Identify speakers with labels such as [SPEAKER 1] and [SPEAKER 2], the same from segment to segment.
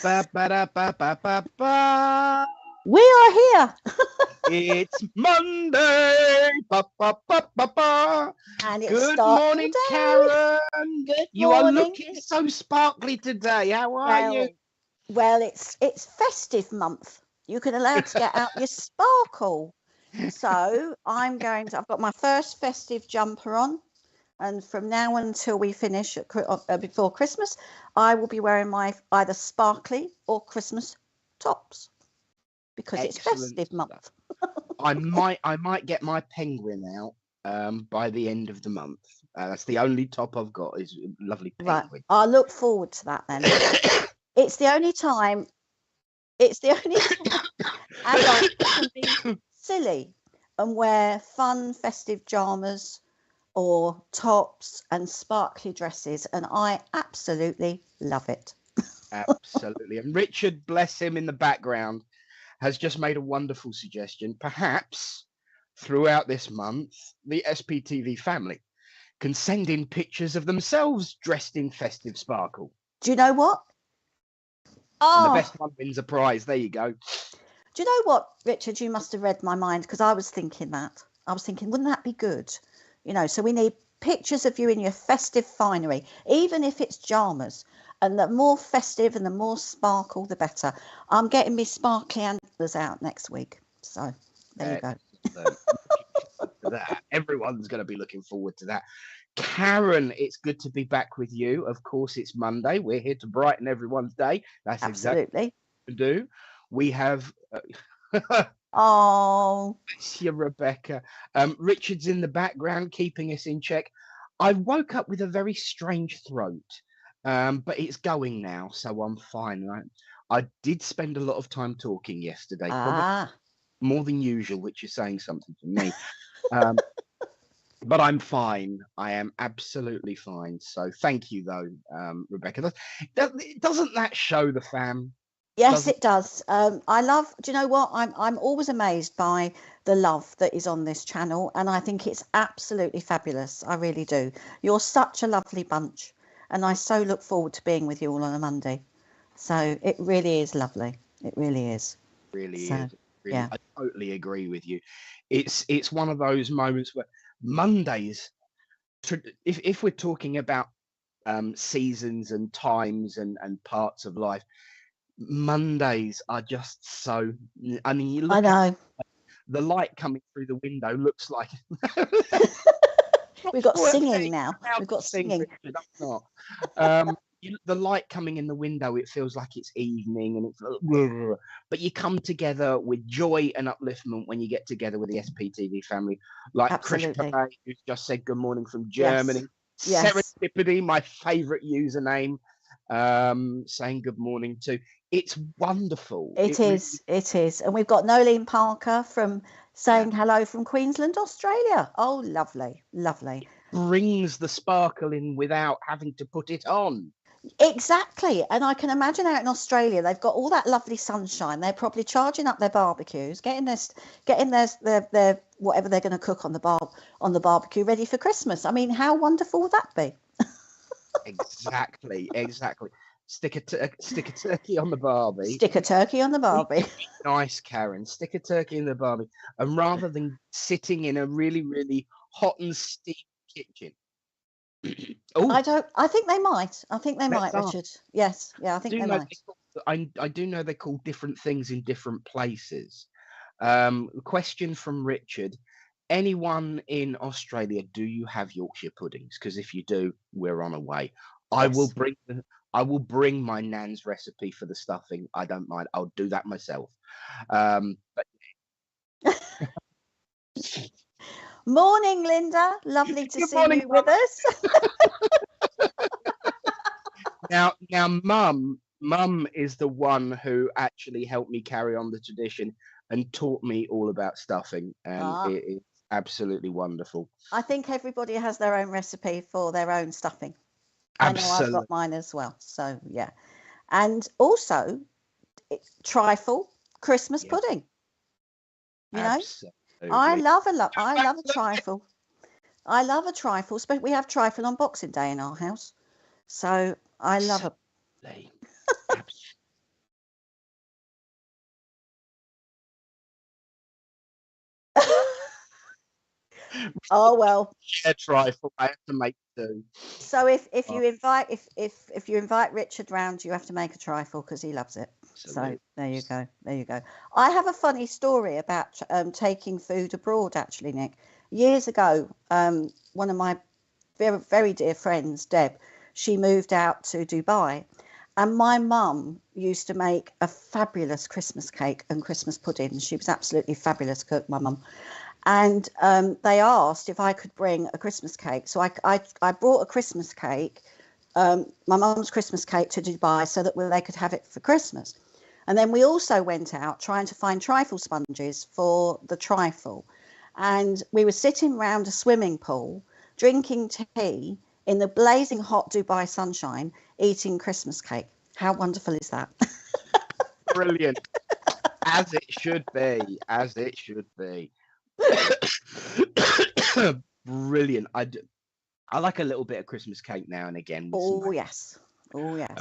[SPEAKER 1] Ba, ba, da, ba, ba, ba, ba.
[SPEAKER 2] We are here.
[SPEAKER 1] It's Monday. Ba, ba, ba, ba, ba.
[SPEAKER 2] And it's
[SPEAKER 1] Good
[SPEAKER 2] start
[SPEAKER 1] morning,
[SPEAKER 2] the day.
[SPEAKER 1] Karen.
[SPEAKER 2] Good
[SPEAKER 1] You are
[SPEAKER 2] morning.
[SPEAKER 1] looking so sparkly today. How are you?
[SPEAKER 2] Well, it's festive month. You can allow to get out your sparkle. So I've got my first festive jumper on. And from now until we finish before Christmas, I will be wearing my either sparkly or Christmas tops because it's festive month.
[SPEAKER 1] I might get my penguin out by the end of the month. That's the only top I've got is a lovely penguin.
[SPEAKER 2] Right. I look forward to that then. It's the only time adults can be silly and wear fun festive pajamas or tops and sparkly dresses, and I absolutely love it.
[SPEAKER 1] Absolutely. And Richard, bless him in the background, has just made a wonderful suggestion. Perhaps throughout this month, the SPTV family can send in pictures of themselves dressed in festive sparkle.
[SPEAKER 2] Do you know what?
[SPEAKER 1] And the best one wins a prize. There you go.
[SPEAKER 2] Do you know what, Richard? You must have read my mind because I was thinking that. I was thinking, wouldn't that be good? You know, so we need pictures of you in your festive finery, even if it's pajamas. And the more festive and the more sparkle, the better. I'm getting me sparkly antlers out next week. So there you go.
[SPEAKER 1] That. Everyone's going to be looking forward to that. Karen, it's good to be back with you. Of course, it's Monday. We're here to brighten everyone's day. That's exactly what we do. We have...
[SPEAKER 2] Oh,
[SPEAKER 1] bless you, Rebecca. Richard's in the background, keeping us in check. I woke up with a very strange throat, but it's going now, so I'm fine. Right? I did spend a lot of time talking yesterday, probably more than usual, which is saying something to me. But I'm fine. I am absolutely fine. So thank you, though, Rebecca. Doesn't that show the fam?
[SPEAKER 2] Yes, it does. I love, do you know what? I'm always amazed by the love that is on this channel, and I think it's absolutely fabulous. I really do. You're such a lovely bunch, and I so look forward to being with you all on a Monday. So it really is lovely. It really is.
[SPEAKER 1] Really is. Really, yeah. I totally agree with you. It's one of those moments where Mondays, if we're talking about seasons and times and parts of life, Mondays are just so. I mean, you look at the light coming through the window looks like
[SPEAKER 2] we've got singing now. We've got singing.
[SPEAKER 1] Richard, I'm not. The light coming in the window, it feels like it's evening, and it's but you come together with joy and upliftment when you get together with the SPTV family, like Chris Perret, who's just said good morning from Germany. Yes. Serendipity, my favorite username, saying good morning too. It's wonderful.
[SPEAKER 2] It is. And we've got Nolene Parker from saying hello from Queensland, Australia. Oh, lovely. Lovely.
[SPEAKER 1] It brings the sparkle in without having to put it on.
[SPEAKER 2] Exactly. And I can imagine out in Australia, they've got all that lovely sunshine. They're probably charging up their barbecues, getting their whatever they're going to cook on the barbecue ready for Christmas. I mean, how wonderful would that be?
[SPEAKER 1] Exactly. Stick a turkey on the barbie.
[SPEAKER 2] Stick a turkey on the barbie.
[SPEAKER 1] Nice, Karen. Stick a turkey in the barbie. And rather than sitting in a really, really hot and steamy kitchen.
[SPEAKER 2] I think they might. Richard. Yes. Yeah, I think they might.
[SPEAKER 1] I do know they're called different things in different places. Question from Richard. Anyone in Australia, do you have Yorkshire puddings? Because if you do, we're on our way. Yes. I will bring my nan's recipe for the stuffing. I don't mind. I'll do that myself. But
[SPEAKER 2] morning, Linda. Lovely to see you with us.
[SPEAKER 1] Now, Mum is the one who actually helped me carry on the tradition and taught me all about stuffing, and it is absolutely wonderful.
[SPEAKER 2] I think everybody has their own recipe for their own stuffing.
[SPEAKER 1] Absolutely.
[SPEAKER 2] I know I've got mine as well. So yeah, and also trifle Christmas pudding. You know, I love a trifle. I love a trifle. We have trifle on Boxing Day in our house, so I love it. Oh well.
[SPEAKER 1] Yeah, trifle. I have to make two.
[SPEAKER 2] So if
[SPEAKER 1] Oh,
[SPEAKER 2] you invite if you invite Richard round, you have to make a trifle because he loves it. So
[SPEAKER 1] absolutely.
[SPEAKER 2] there you go. There you go. I have a funny story about taking food abroad. Actually, Nick, years ago, one of my very very dear friends, Deb, she moved out to Dubai, and my mum used to make a fabulous Christmas cake and Christmas pudding. She was absolutely fabulous cook, my mum. And they asked if I could bring a Christmas cake. So I brought a Christmas cake, my mum's Christmas cake, to Dubai so that they could have it for Christmas. And then we also went out trying to find trifle sponges for the trifle. And we were sitting round a swimming pool, drinking tea in the blazing hot Dubai sunshine, eating Christmas cake. How wonderful is that?
[SPEAKER 1] Brilliant. As it should be. As it should be. Brilliant. I like a little bit of Christmas cake now and again. With
[SPEAKER 2] Oh
[SPEAKER 1] some,
[SPEAKER 2] yes. Oh yes.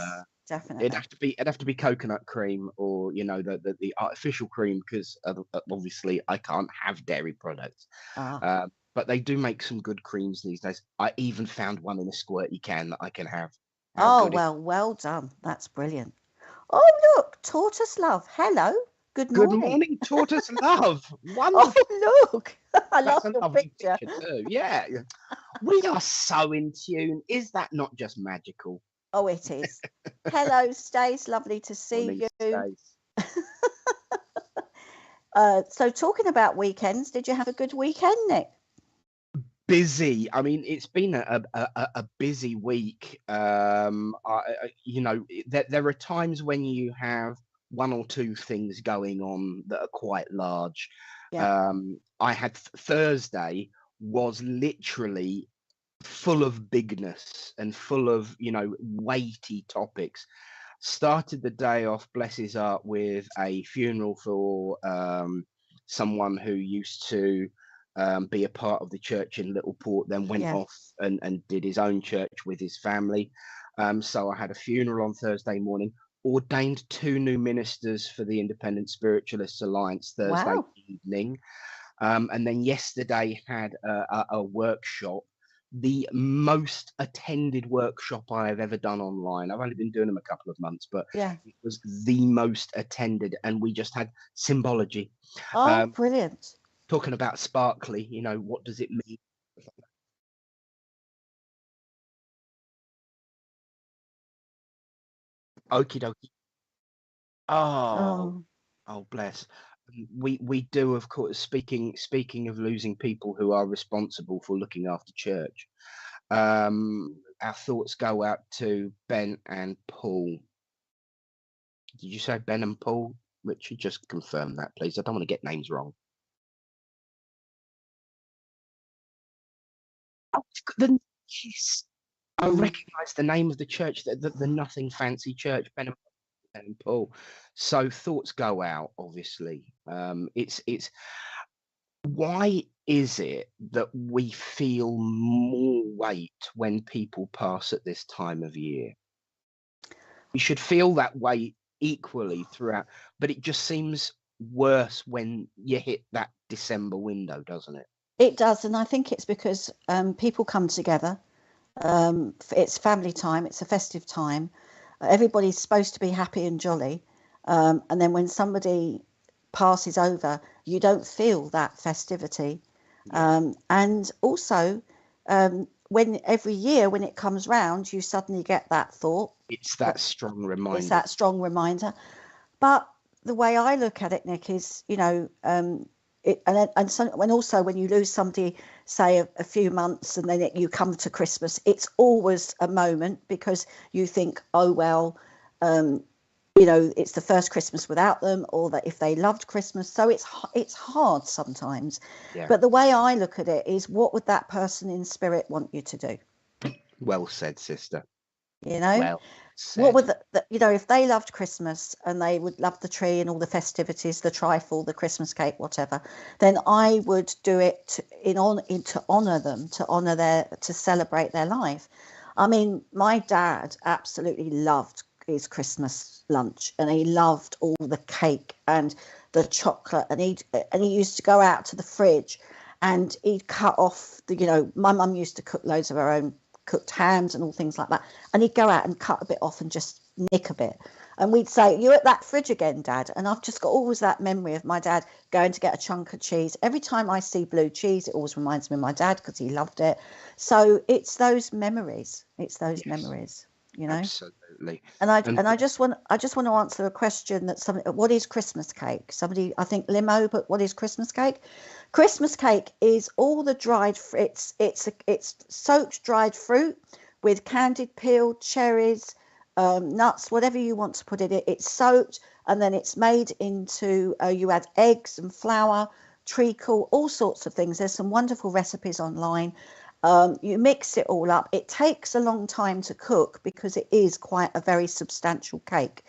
[SPEAKER 2] Definitely.
[SPEAKER 1] it'd have to be coconut cream, or the artificial cream, because obviously I can't have dairy products.
[SPEAKER 2] Ah.
[SPEAKER 1] But they do make some good creams these days. I even found one in a squirty can that I can have. How
[SPEAKER 2] Oh,
[SPEAKER 1] good is
[SPEAKER 2] well, well done. That's brilliant. Oh, look, Tortoise Love. Hello. Good
[SPEAKER 1] Good
[SPEAKER 2] morning.
[SPEAKER 1] morning, Tortoise Love.
[SPEAKER 2] Oh,
[SPEAKER 1] Wonderful.
[SPEAKER 2] look. I love
[SPEAKER 1] That's a
[SPEAKER 2] your
[SPEAKER 1] lovely
[SPEAKER 2] picture.
[SPEAKER 1] picture too. Yeah. We are so in tune. Is that not just magical?
[SPEAKER 2] Oh, it is. Hello, Stace. Lovely to
[SPEAKER 1] Morning,
[SPEAKER 2] see you.
[SPEAKER 1] Stace.
[SPEAKER 2] So, talking about weekends, did you have a good weekend, Nick?
[SPEAKER 1] Busy. I mean, it's been a busy week. There are times when you have one or two things going on that are quite large.
[SPEAKER 2] Yeah.
[SPEAKER 1] I had Thursday was literally full of bigness and full of weighty topics. Started the day off, bless his heart, with a funeral for someone who used to be a part of the church in Littleport, then went
[SPEAKER 2] Yeah.
[SPEAKER 1] off and did his own church with his family. So I had a funeral on Thursday morning, ordained two new ministers for the Independent Spiritualists Alliance Thursday
[SPEAKER 2] Wow.
[SPEAKER 1] evening. And then yesterday had a workshop, the most attended workshop I have ever done online. I've only been doing them a couple of months, but
[SPEAKER 2] Yeah.
[SPEAKER 1] it was the most attended. And we just had symbology.
[SPEAKER 2] Oh, brilliant.
[SPEAKER 1] Talking about sparkly, what does it mean? Okie dokie. Oh,
[SPEAKER 2] Oh,
[SPEAKER 1] oh, bless. We do, of course. Speaking of losing people who are responsible for looking after church, our thoughts go out to Ben and Paul. Did you say Ben and Paul? Richard, just confirm that, please. I don't want to get names wrong. Oh, yes, I
[SPEAKER 2] mm.
[SPEAKER 1] recognise the name of the church, the nothing fancy church, Ben and Paul. So thoughts go out, obviously. It's why is it that we feel more weight when people pass at this time of year? We should feel that weight equally throughout, but it just seems worse when you hit that December window, doesn't it?
[SPEAKER 2] It does. And I think it's because people come together. It's family time. It's a festive time. Everybody's supposed to be happy and jolly. And then when somebody passes over, you don't feel that festivity.
[SPEAKER 1] Yeah.
[SPEAKER 2] And also, when every year when it comes round, you suddenly get that thought.
[SPEAKER 1] It's that strong
[SPEAKER 2] It's
[SPEAKER 1] reminder.
[SPEAKER 2] that strong reminder. But the way I look at it, Nick, is and also when you lose somebody, say a few months, and then you come to Christmas, it's always a moment because you think, oh well, it's the first Christmas without them, or that if they loved Christmas, so it's hard sometimes.
[SPEAKER 1] Yeah.
[SPEAKER 2] But the way I look at it is, what would that person in spirit want you to do?
[SPEAKER 1] Well said, sister.
[SPEAKER 2] Well
[SPEAKER 1] said.
[SPEAKER 2] What would if they loved Christmas and they would love the tree and all the festivities, the trifle, the Christmas cake, whatever, then I would do it to honour them, to celebrate their life. I mean, my dad absolutely loved his Christmas lunch, and he loved all the cake and the chocolate, and he used to go out to the fridge and he'd cut off my mum used to cook loads of her own cooked hams and all things like that, and he'd go out and cut a bit off and just nick a bit, and we'd say, "You're at that fridge again, Dad." And I've just got always that memory of my dad going to get a chunk of cheese. Every time I see blue cheese, it always reminds me of my dad because he loved it. So it's those memories. It's those memories,
[SPEAKER 1] Absolutely.
[SPEAKER 2] And I just want to answer a question that what is Christmas cake? Somebody, I think Limo, but what is Christmas cake? Christmas cake is all the dried it's soaked dried fruit with candied peeled cherries, nuts, whatever you want to put in it. It's soaked and then it's made into you add eggs and flour, treacle, all sorts of things. There's some wonderful recipes online. You mix it all up. It takes a long time to cook because it is quite a very substantial cake.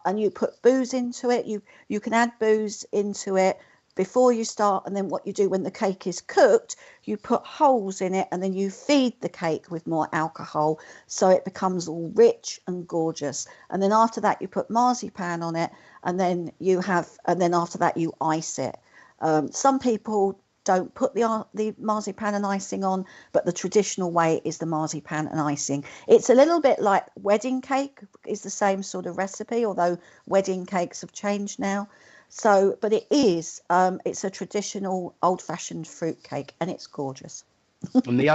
[SPEAKER 2] And you put booze into it. You can add booze into it before you start, and then what you do when the cake is cooked, you put holes in it and then you feed the cake with more alcohol so it becomes all rich and gorgeous. And then after that you put marzipan on it, and then after that you ice it. Some people don't put the marzipan and icing on, but the traditional way is the marzipan and icing. It's a little bit like wedding cake, is the same sort of recipe, although wedding cakes have changed now. So, but it is, it's a traditional old-fashioned fruit cake, and it's gorgeous.
[SPEAKER 1] And the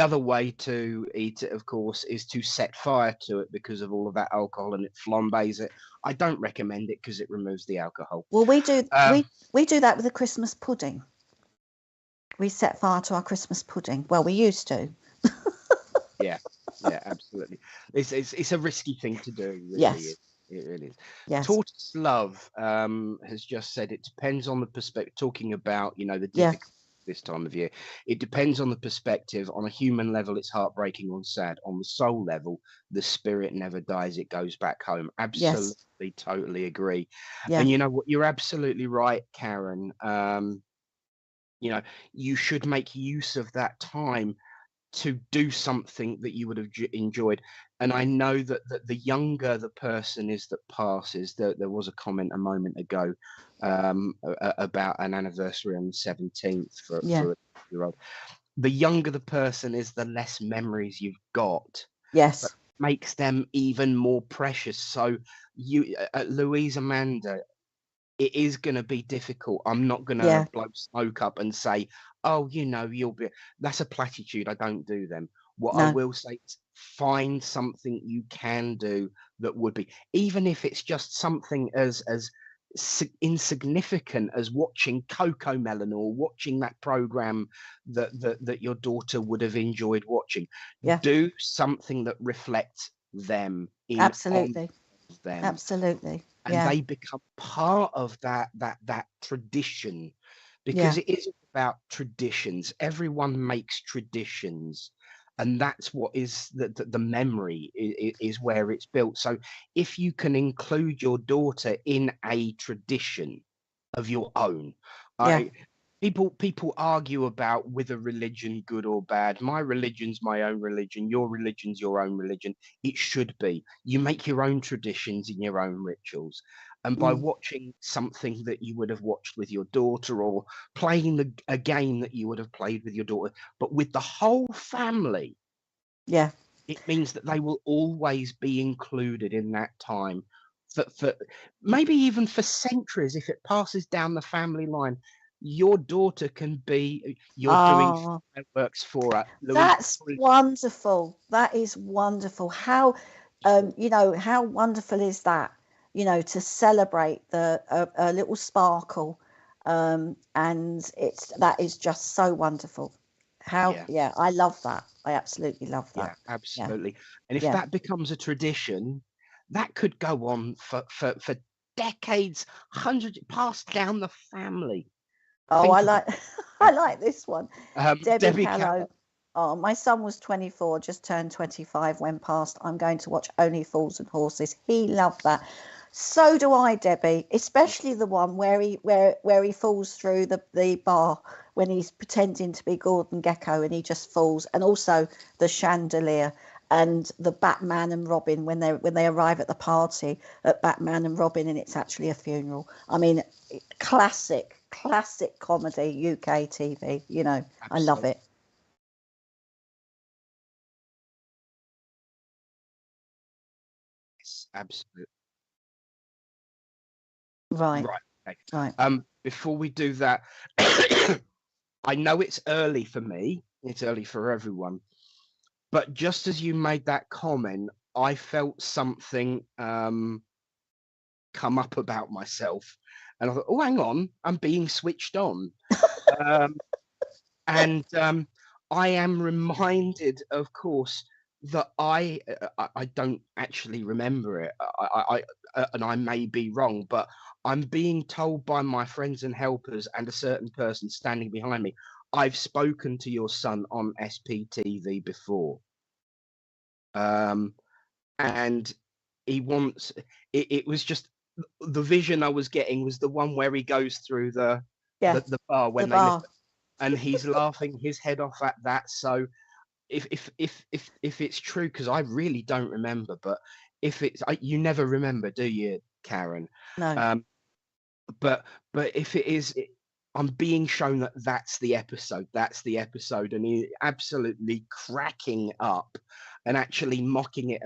[SPEAKER 1] other way to eat it, of course, is to set fire to it because of all of that alcohol, and it flambés it. I don't recommend it because it removes the alcohol.
[SPEAKER 2] Well, we do we do that with a Christmas pudding. We set fire to our Christmas pudding. Well, we used to.
[SPEAKER 1] Yeah, absolutely. It's a risky thing to do. Really.
[SPEAKER 2] Yes.
[SPEAKER 1] It really is.
[SPEAKER 2] Yes.
[SPEAKER 1] Tortoise Love has just said it depends on the perspective, talking about, the difficulty this time of year. It depends on the perspective. On a human level, it's heartbreaking or sad. On the soul level, the spirit never dies. It goes back home. Absolutely, totally agree.
[SPEAKER 2] Yeah.
[SPEAKER 1] And you know what? You're absolutely right, Karen. You should make use of that time to do something that you would have enjoyed. And I know that the younger the person is that passes, there was a comment a moment ago about an anniversary on the 17th for a year-old. The younger the person is, the less memories you've got.
[SPEAKER 2] Yes.
[SPEAKER 1] But makes them even more precious. So Louise Amanda, it is going to be difficult. I'm not going to blow smoke up and say, "Oh, you'll be." That's a platitude. I don't do them. What I will say is find something you can do that would be, even if it's just something as insignificant as watching Cocomelon or watching that program that your daughter would have enjoyed watching.
[SPEAKER 2] Yeah.
[SPEAKER 1] Do something that reflects them.
[SPEAKER 2] Absolutely.
[SPEAKER 1] Them.
[SPEAKER 2] Absolutely.
[SPEAKER 1] And they become part of that tradition, because it isn't about traditions. Everyone makes traditions, and that's what is the memory is where it's built. So if you can include your daughter in a tradition of your own, people argue about whether religion good or bad. My religion's my own religion. Your religion's your own religion. It should be. You make your own traditions and your own rituals. And by watching something that you would have watched with your daughter, or playing a game that you would have played with your daughter, but with the whole family, it means that they will always be included in that time. For maybe even for centuries, if it passes down the family line, your daughter can be doing fireworks for her.
[SPEAKER 2] That's wonderful. That is wonderful. How how wonderful is that? To celebrate a little sparkle, and that is just so wonderful. I love that. I absolutely love that.
[SPEAKER 1] Yeah, absolutely. And if that becomes a tradition, that could go on for decades, hundreds, passed down the family.
[SPEAKER 2] Oh, I like this one. Debbie Callow. Oh, my son was 24, just turned 25 when passed. I'm going to watch Only Fools and Horses. He loved that. So do I, Debbie, especially the one where he falls through the bar when he's pretending to be Gordon Gekko and he just falls, and also the chandelier and the Batman and Robin when they arrive at the party at Batman and Robin and it's actually a funeral. I mean, classic classic comedy, UK TV. You know, I love
[SPEAKER 1] Absolutely.
[SPEAKER 2] it.
[SPEAKER 1] Yes, absolutely.
[SPEAKER 2] Right,
[SPEAKER 1] Right. Okay.
[SPEAKER 2] right.
[SPEAKER 1] Before we do that, I know it's early for me. It's early for everyone. But just as you made that comment, I felt something come up about myself, and I thought, "Oh, hang on, I'm being switched on." Um, and I am reminded, of course, that I don't actually remember it. And I may be wrong, but I'm being told by my friends and helpers and a certain person standing behind me, I've spoken to your son on SPTV before. Um, and he wants it was just the vision I was getting was the one where he goes through
[SPEAKER 2] Yeah,
[SPEAKER 1] the bar
[SPEAKER 2] the
[SPEAKER 1] when they lift,
[SPEAKER 2] bar.
[SPEAKER 1] and he's laughing his head off at that. So if it's true, because I really don't remember, but if it's you never remember, do you, Karen?
[SPEAKER 2] No.
[SPEAKER 1] Um, but if it is, I'm being shown that that's the episode. That's the episode, and he absolutely cracking up, and actually mocking it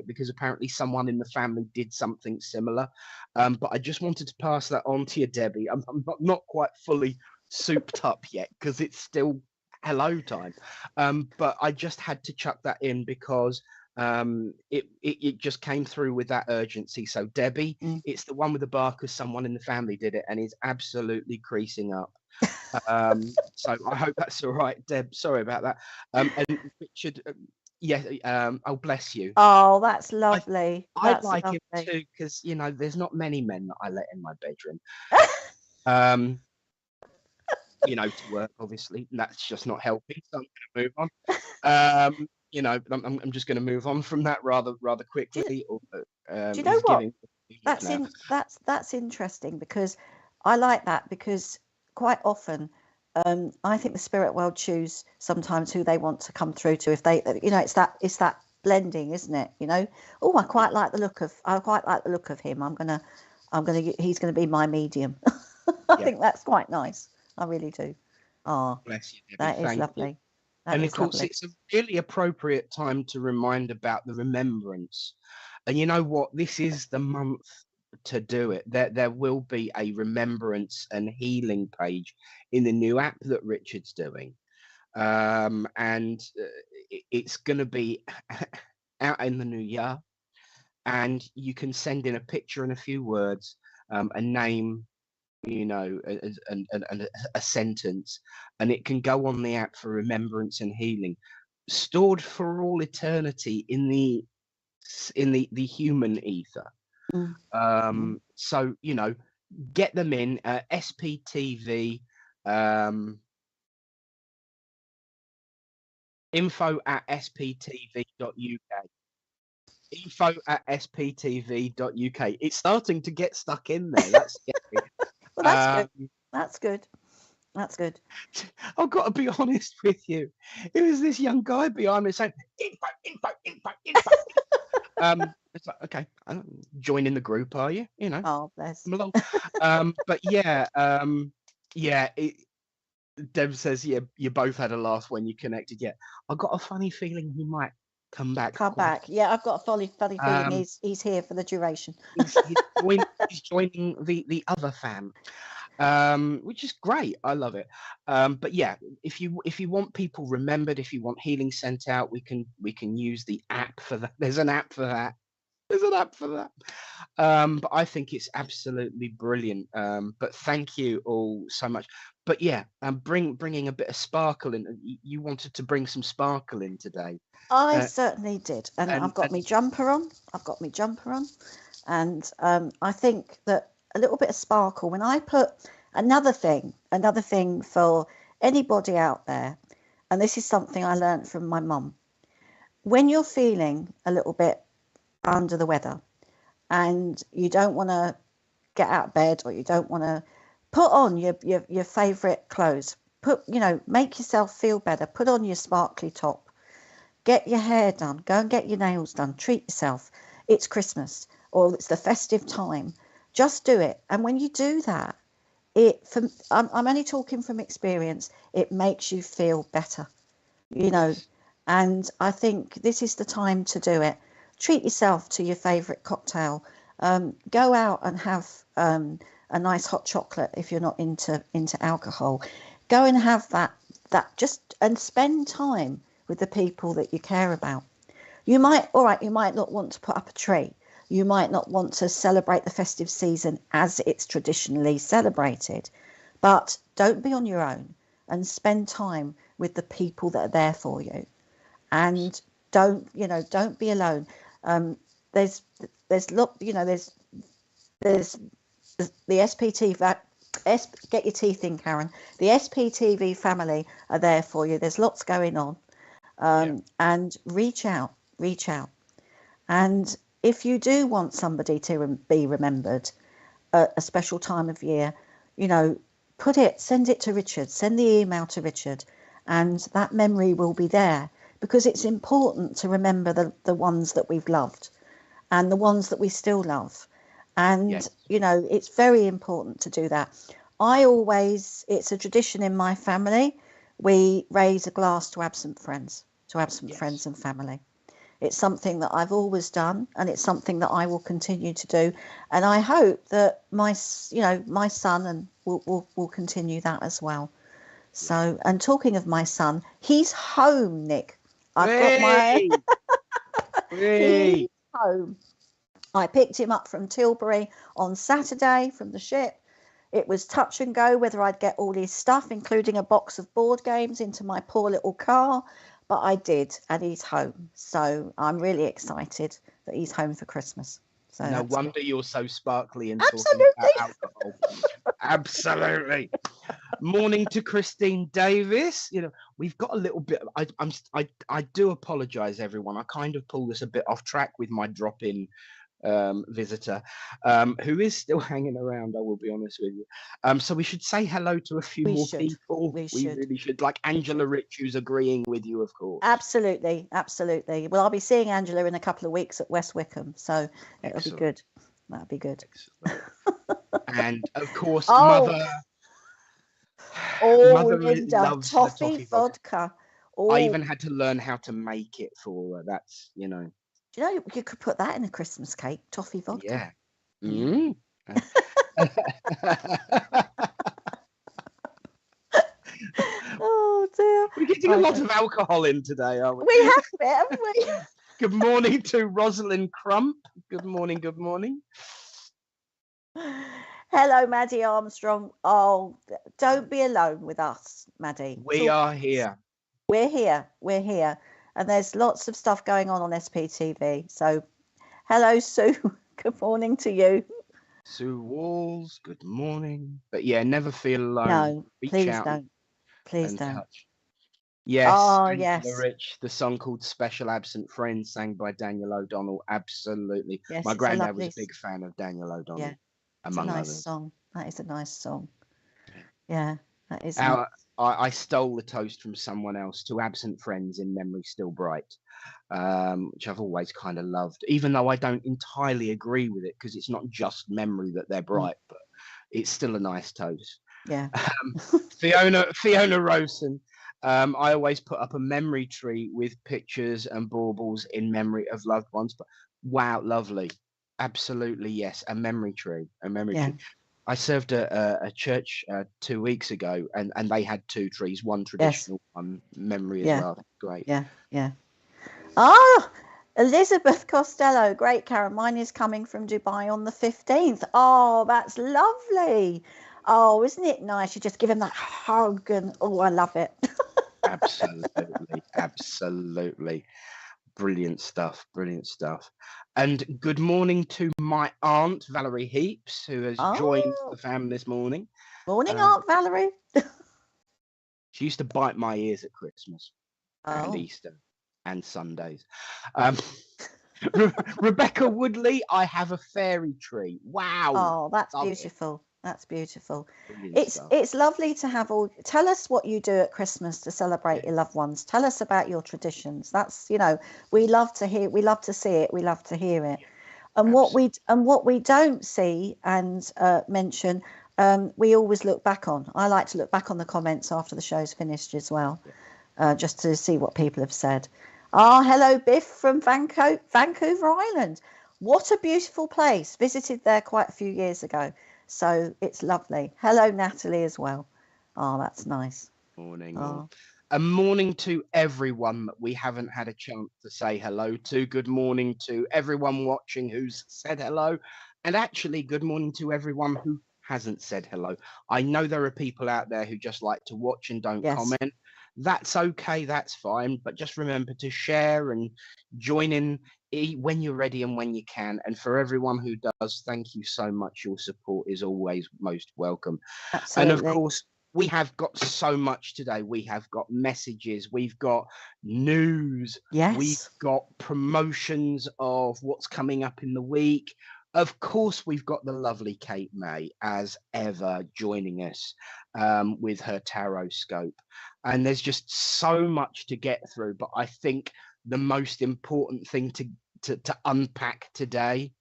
[SPEAKER 1] because apparently someone in the family did something similar. But I just wanted to pass that on to you, Debbie. I'm not quite fully souped up yet because it's still hello time. But I just had to chuck that in because it just came through with that urgency. So Debbie,
[SPEAKER 2] Mm.
[SPEAKER 1] it's the one with the bar because someone in the family did it and is absolutely creasing up. So I hope that's all right, Deb. Sorry about that. And Richard, yeah, oh bless you.
[SPEAKER 2] Oh, that's
[SPEAKER 1] I
[SPEAKER 2] lovely.
[SPEAKER 1] I
[SPEAKER 2] That's
[SPEAKER 1] like him
[SPEAKER 2] lovely.
[SPEAKER 1] too because there's not many men that I let in my bedroom. Um, to work obviously, and that's just not helping. So I'm going to move on. I'm just going to move on from that rather
[SPEAKER 2] Do you,
[SPEAKER 1] quickly. Or,
[SPEAKER 2] do you know
[SPEAKER 1] he's
[SPEAKER 2] what?
[SPEAKER 1] giving look
[SPEAKER 2] That's
[SPEAKER 1] now.
[SPEAKER 2] in that's interesting because I like that because quite often I think the spirit world choose sometimes who they want to come through to if they it's that blending, isn't it? Oh, I quite like the look of him. He's gonna be my medium. I
[SPEAKER 1] Yeah,
[SPEAKER 2] think that's quite nice. I really do. Oh,
[SPEAKER 1] bless you, Debbie.
[SPEAKER 2] that is
[SPEAKER 1] Thank you.
[SPEAKER 2] lovely. That
[SPEAKER 1] And of
[SPEAKER 2] is
[SPEAKER 1] course,
[SPEAKER 2] lovely.
[SPEAKER 1] it's a really appropriate time to remind about the remembrance. And you know what? This is the month to do it. There will be a remembrance and healing page in the new app that Richard's doing. And it's going to be out in the new year. And you can send in a picture and a few words, a name, and a sentence, and it can go on the app for remembrance and healing, stored for all eternity in the human ether.
[SPEAKER 2] Mm, mm.
[SPEAKER 1] So get them in SPTV, info@sptv.uk. Info@sptv.uk. It's starting to get stuck in there. That's scary.
[SPEAKER 2] Well, that's good.
[SPEAKER 1] Um,
[SPEAKER 2] That's good. That's good.
[SPEAKER 1] I've got to be honest with you. It was this young guy behind me saying, info, info, info, info. It's like, okay, join in the group, are you?
[SPEAKER 2] Oh, bless.
[SPEAKER 1] Come along. But yeah, Deb says, yeah, you both had a laugh when you connected. Yeah, I've got a funny feeling he might come back
[SPEAKER 2] Come
[SPEAKER 1] quite.
[SPEAKER 2] back. Yeah, I've got a funny feeling
[SPEAKER 1] Um,
[SPEAKER 2] he's here for the duration.
[SPEAKER 1] he's joining the other fam. Which is great. I love it. But yeah, if you want people remembered, if you want healing sent out, we can use the app for that. There's an app for that. There's an app for that. But I think it's absolutely brilliant. But thank you all so much. But yeah, bringing a bit of sparkle in. You wanted to bring some sparkle in today.
[SPEAKER 2] I
[SPEAKER 1] Uh,
[SPEAKER 2] certainly did, and I've got
[SPEAKER 1] and
[SPEAKER 2] my jumper on. And I think that a little bit of sparkle. When I put another thing for anybody out there, and this is something I learned from my mum. When you're feeling a little bit under the weather, and you don't want to get out of bed, or you don't want to put on your favorite clothes, make yourself feel better, put on your sparkly top, get your hair done, go and get your nails done, treat yourself. It's Christmas or it's the festive time. Just do it. And when you do that, I'm only talking from experience, it makes you feel better, you know. And I think this is the time to do it. Treat yourself to your favorite cocktail. Go out and have a nice hot chocolate if you're not into alcohol. Go and have that just, and spend time with the people that you care about. You might not want to put up a tree. You might not want to celebrate the festive season as it's traditionally celebrated, but don't be on your own, and spend time with the people that are there for you. And don't be alone. There's the get your teeth in, Karen. The SPTV family are there for you. There's lots going on. And reach out. And if you do want somebody to be remembered at a special time of year, send it to Richard, send the email to Richard, and that memory will be there, because it's important to remember the ones that we've loved and the ones that we still love. And, it's very important to do that. It's a tradition in my family. We raise a glass to absent friends, friends and family. It's something that I've always done, and it's something that I will continue to do. And I hope that my son and will continue that as well. So, and talking of my son, he's home, Nick. He's home. I picked him up from Tilbury on Saturday from the ship. It was touch and go whether I'd get all his stuff, including a box of board games, into my poor little car. But I did, and he's home. So I'm really excited that he's home for Christmas. So
[SPEAKER 1] no wonder you're so sparkly and
[SPEAKER 2] absolutely
[SPEAKER 1] talking about alcohol. Absolutely. Morning to Christine Davis. We've got a little bit. I do apologise, everyone. I kind of pulled this a bit off track with my drop-in visitor, who is still hanging around, I will be honest with you. So we should say hello to a few more people. We really should, like Angela Rich, who's agreeing with you, of course.
[SPEAKER 2] Absolutely. Well, I'll be seeing Angela in a couple of weeks at West Wickham, so it'll be good. That'll be good.
[SPEAKER 1] And of course, Mother
[SPEAKER 2] Linda,
[SPEAKER 1] loves
[SPEAKER 2] toffee vodka.
[SPEAKER 1] I even had to learn how to make it for her. That's
[SPEAKER 2] Do you know you could put that in a Christmas cake, toffee vodka?
[SPEAKER 1] Yeah.
[SPEAKER 2] Oh dear.
[SPEAKER 1] We're getting a lot of alcohol in today, aren't we?
[SPEAKER 2] We have it, haven't we?
[SPEAKER 1] Good morning to Rosalind Crump. Good morning.
[SPEAKER 2] Hello, Maddie Armstrong. Oh, don't be alone with us, Maddie.
[SPEAKER 1] We are here.
[SPEAKER 2] We're here. And there's lots of stuff going on SPTV. So, hello, Sue. Good morning to you.
[SPEAKER 1] Sue Walls, good morning. But yeah, never feel alone.
[SPEAKER 2] No,
[SPEAKER 1] Reach
[SPEAKER 2] please
[SPEAKER 1] out
[SPEAKER 2] don't. Please don't.
[SPEAKER 1] Touch. Yes.
[SPEAKER 2] Oh, yes.
[SPEAKER 1] Rich, the song called Special Absent Friends, sang by Daniel O'Donnell. Absolutely.
[SPEAKER 2] Yes,
[SPEAKER 1] my granddad was a big fan of Daniel O'Donnell.
[SPEAKER 2] Yeah,
[SPEAKER 1] among
[SPEAKER 2] it's a nice
[SPEAKER 1] others.
[SPEAKER 2] song. That is a nice song. Yeah, that is.
[SPEAKER 1] I stole the toast from someone else. To absent friends in memory still bright, which I've always kind of loved, even though I don't entirely agree with it, because it's not just memory that they're bright, but it's still a nice toast.
[SPEAKER 2] Yeah.
[SPEAKER 1] Fiona Rosen. I always put up a memory tree with pictures and baubles in memory of loved ones. But wow, lovely. Absolutely, yes. A memory tree. Tree. I served a church 2 weeks ago, and they had two trees, one traditional, one memory as well. Great.
[SPEAKER 2] Yeah. Ah, Elizabeth Costello. Great, Karen. Mine is coming from Dubai on the 15th. Oh, that's lovely. Oh, isn't it nice? You just give him that hug, and I love it.
[SPEAKER 1] Absolutely. Brilliant stuff. And good morning to my aunt, Valerie Heaps, who has joined the family this morning.
[SPEAKER 2] Morning, Aunt Valerie.
[SPEAKER 1] She used to bite my ears at Christmas and Easter and Sundays. Rebecca Woodley, I have a fairy tree. Wow.
[SPEAKER 2] Oh, that's beautiful. That's beautiful. It's lovely to have all. Tell us what you do at Christmas to celebrate your loved ones. Tell us about your traditions. That's, we love to hear. We love to see it. We love to hear it. And what we don't see and mention we always look back on. I like to look back on the comments after the show's finished as well, just to see what people have said. Hello, Biff from Vancouver Island. What a beautiful place. Visited there quite a few years ago, so it's lovely. Hello, Natalie, as well. That's nice.
[SPEAKER 1] Morning. A morning to everyone that we haven't had a chance to say hello to. Good morning to everyone watching who's said hello. And actually, good morning to everyone who hasn't said hello. I know there are people out there who just like to watch and don't comment. That's okay, that's fine. But just remember to share and join in when you're ready and when you can. And for everyone who does, thank you so much. Your support is always most welcome.
[SPEAKER 2] Absolutely.
[SPEAKER 1] And of course, we have got so much today. We have got messages, we've got news, we've got promotions of what's coming up in the week. Of course, we've got the lovely Kate May, as ever, joining us with her tarot scope. And there's just so much to get through. But I think the most important thing to unpack today,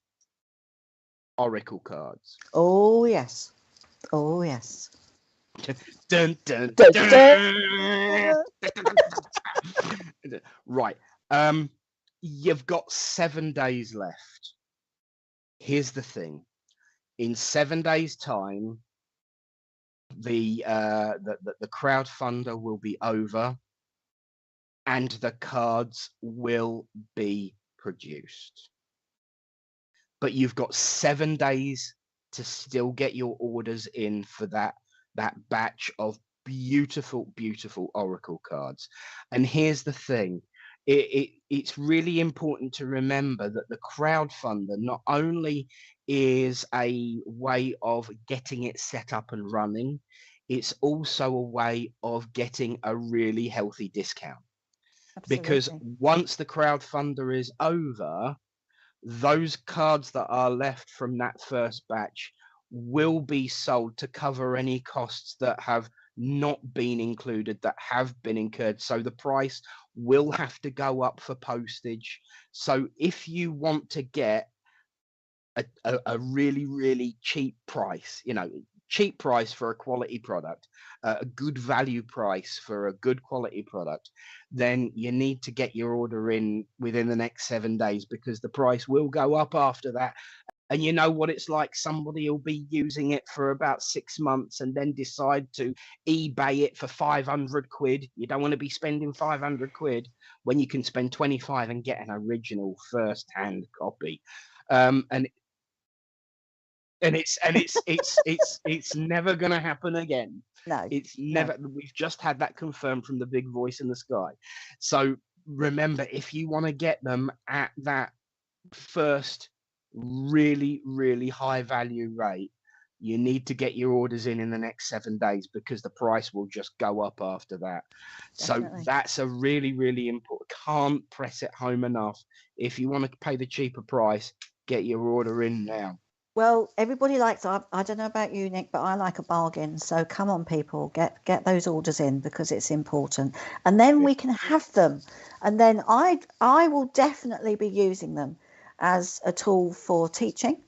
[SPEAKER 1] oracle cards.
[SPEAKER 2] Oh, yes. Oh, yes.
[SPEAKER 1] Dun, dun, dun, dun. Right. You've got 7 days left. Here's the thing. In 7 days' time, the crowdfunder will be over and the cards will be produced. But you've got 7 days to still get your orders in for that batch of beautiful oracle cards. And here's the thing, it's really important to remember that the crowdfunder not only is a way of getting it set up and running, it's also a way of getting a really healthy discount. Absolutely. Because once the crowdfunder is over, those cards that are left from that first batch will be sold to cover any costs that have not been included, that have been incurred. So the price will have to go up for postage. So if you want to get a really cheap price, cheap price for a quality product, a good value price for a good quality product, then you need to get your order in within the next 7 days, because the price will go up after that. And you know what it's like, somebody will be using it for about 6 months and then decide to eBay it for 500 quid. You don't want to be spending 500 quid when you can spend 25 and get an original first-hand copy. And it's never going to happen again.
[SPEAKER 2] No,
[SPEAKER 1] it's never. No. We've just had that confirmed from the big voice in the sky. So remember, if you want to get them at that first really high value rate, you need to get your orders in the next 7 days, because the price will just go up after that. Definitely. So that's a really important. Can't press it home enough. If you want to pay the cheaper price, get your order in now.
[SPEAKER 2] Well, everybody likes, I don't know about you, Nick, but I like a bargain. So come on, people, get those orders in, because it's important. And then we can have them. And then I will definitely be using them as a tool for teaching.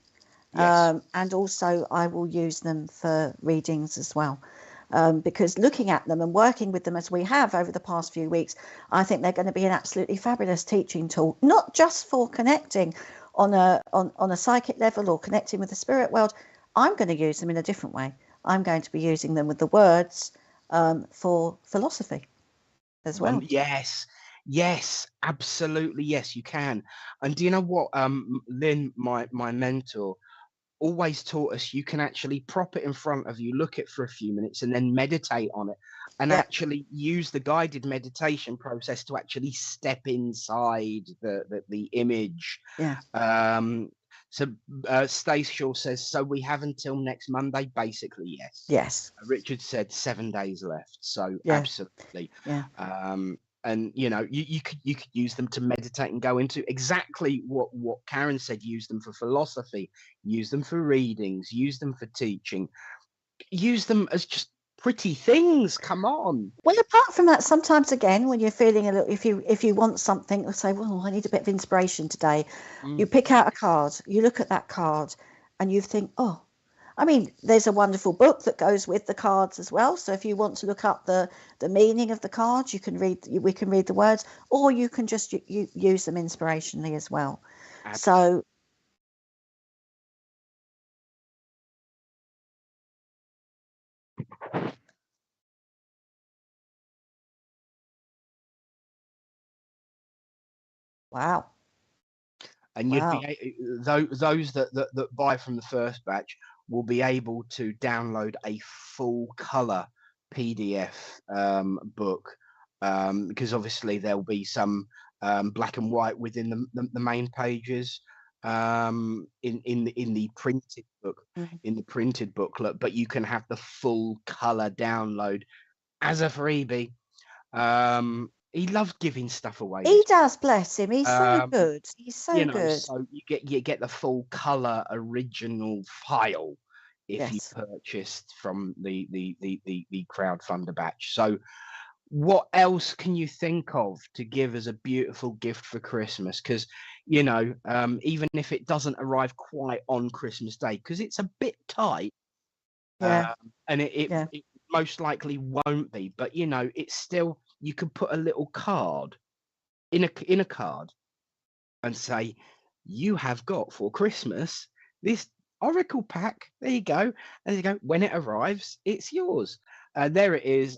[SPEAKER 2] Yes. And also I will use them for readings as well. Because looking at them and working with them as we have over the past few weeks, I think they're going to be an absolutely fabulous teaching tool, not just for connecting on a psychic level or connecting with the spirit world. I'm going to use them in a different way. I'm going to be using them with the words for philosophy as well.
[SPEAKER 1] Yes, absolutely. Yes, you can. And do you know what, Lynn, my mentor, always taught us, you can actually prop it in front of you, look at it for a few minutes, and then meditate on it, and actually use the guided meditation process to actually step inside the image. So Stace Shaw says, so we have until next Monday. Basically, yes. Richard said 7 days left. So absolutely. And you could use them to meditate and go into exactly what Karen said. Use them for philosophy, use them for readings, use them for teaching, use them as just pretty things. Come on.
[SPEAKER 2] Well, apart from that, sometimes again, when you're feeling a little, if you want something, or say, well, I need a bit of inspiration today, you pick out a card, you look at that card, and you think, oh, I mean, there's a wonderful book that goes with the cards as well. So if you want to look up the meaning of the cards, we can read the words, or you can just use them inspirationally as well.
[SPEAKER 1] Absolutely.
[SPEAKER 2] So wow.
[SPEAKER 1] And you'd be those that buy from the first batch will be able to download a full color PDF book, because obviously there'll be some black and white within the main pages, in the printed book, in the printed booklet, but you can have the full color download as a freebie. He loves giving stuff away.
[SPEAKER 2] He does, bless him. He's so good. He's so good.
[SPEAKER 1] So you get the full color original file if you purchased from the crowdfunder batch. So what else can you think of to give as a beautiful gift for Christmas? Because even if it doesn't arrive quite on Christmas Day, because it's a bit tight, and it most likely won't be, but it's still, you could put a little card in a card and say, you have got for Christmas this Oracle pack. There you go. There you go. When it arrives, it's yours. There it is.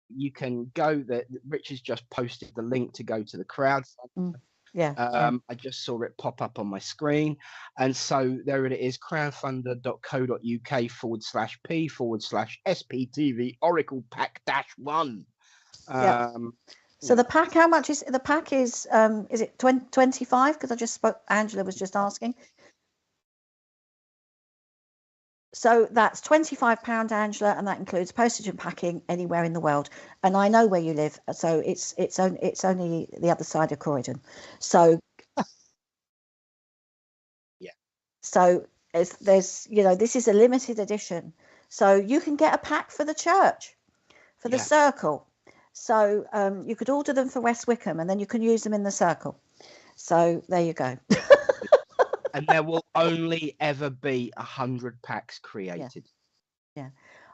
[SPEAKER 1] You can go. Rich has just posted the link to go to the crowdfunder. I just saw it pop up on my screen. And so there it is, crowdfunder.co.uk/p/SPTV Oracle Pack -1.
[SPEAKER 2] So the pack, how much is the pack? Is it 25? Because I just spoke, Angela was just asking. So that's £25, Angela, and that includes postage and packing anywhere in the world. And I know where you live, so it's only the other side of Croydon. So so there's this is a limited edition, so you can get a pack for the church, for the circle. So you could order them for West Wickham, and then you can use them in the circle. So there you go.
[SPEAKER 1] And there will only ever be 100 packs created.
[SPEAKER 2] Yeah.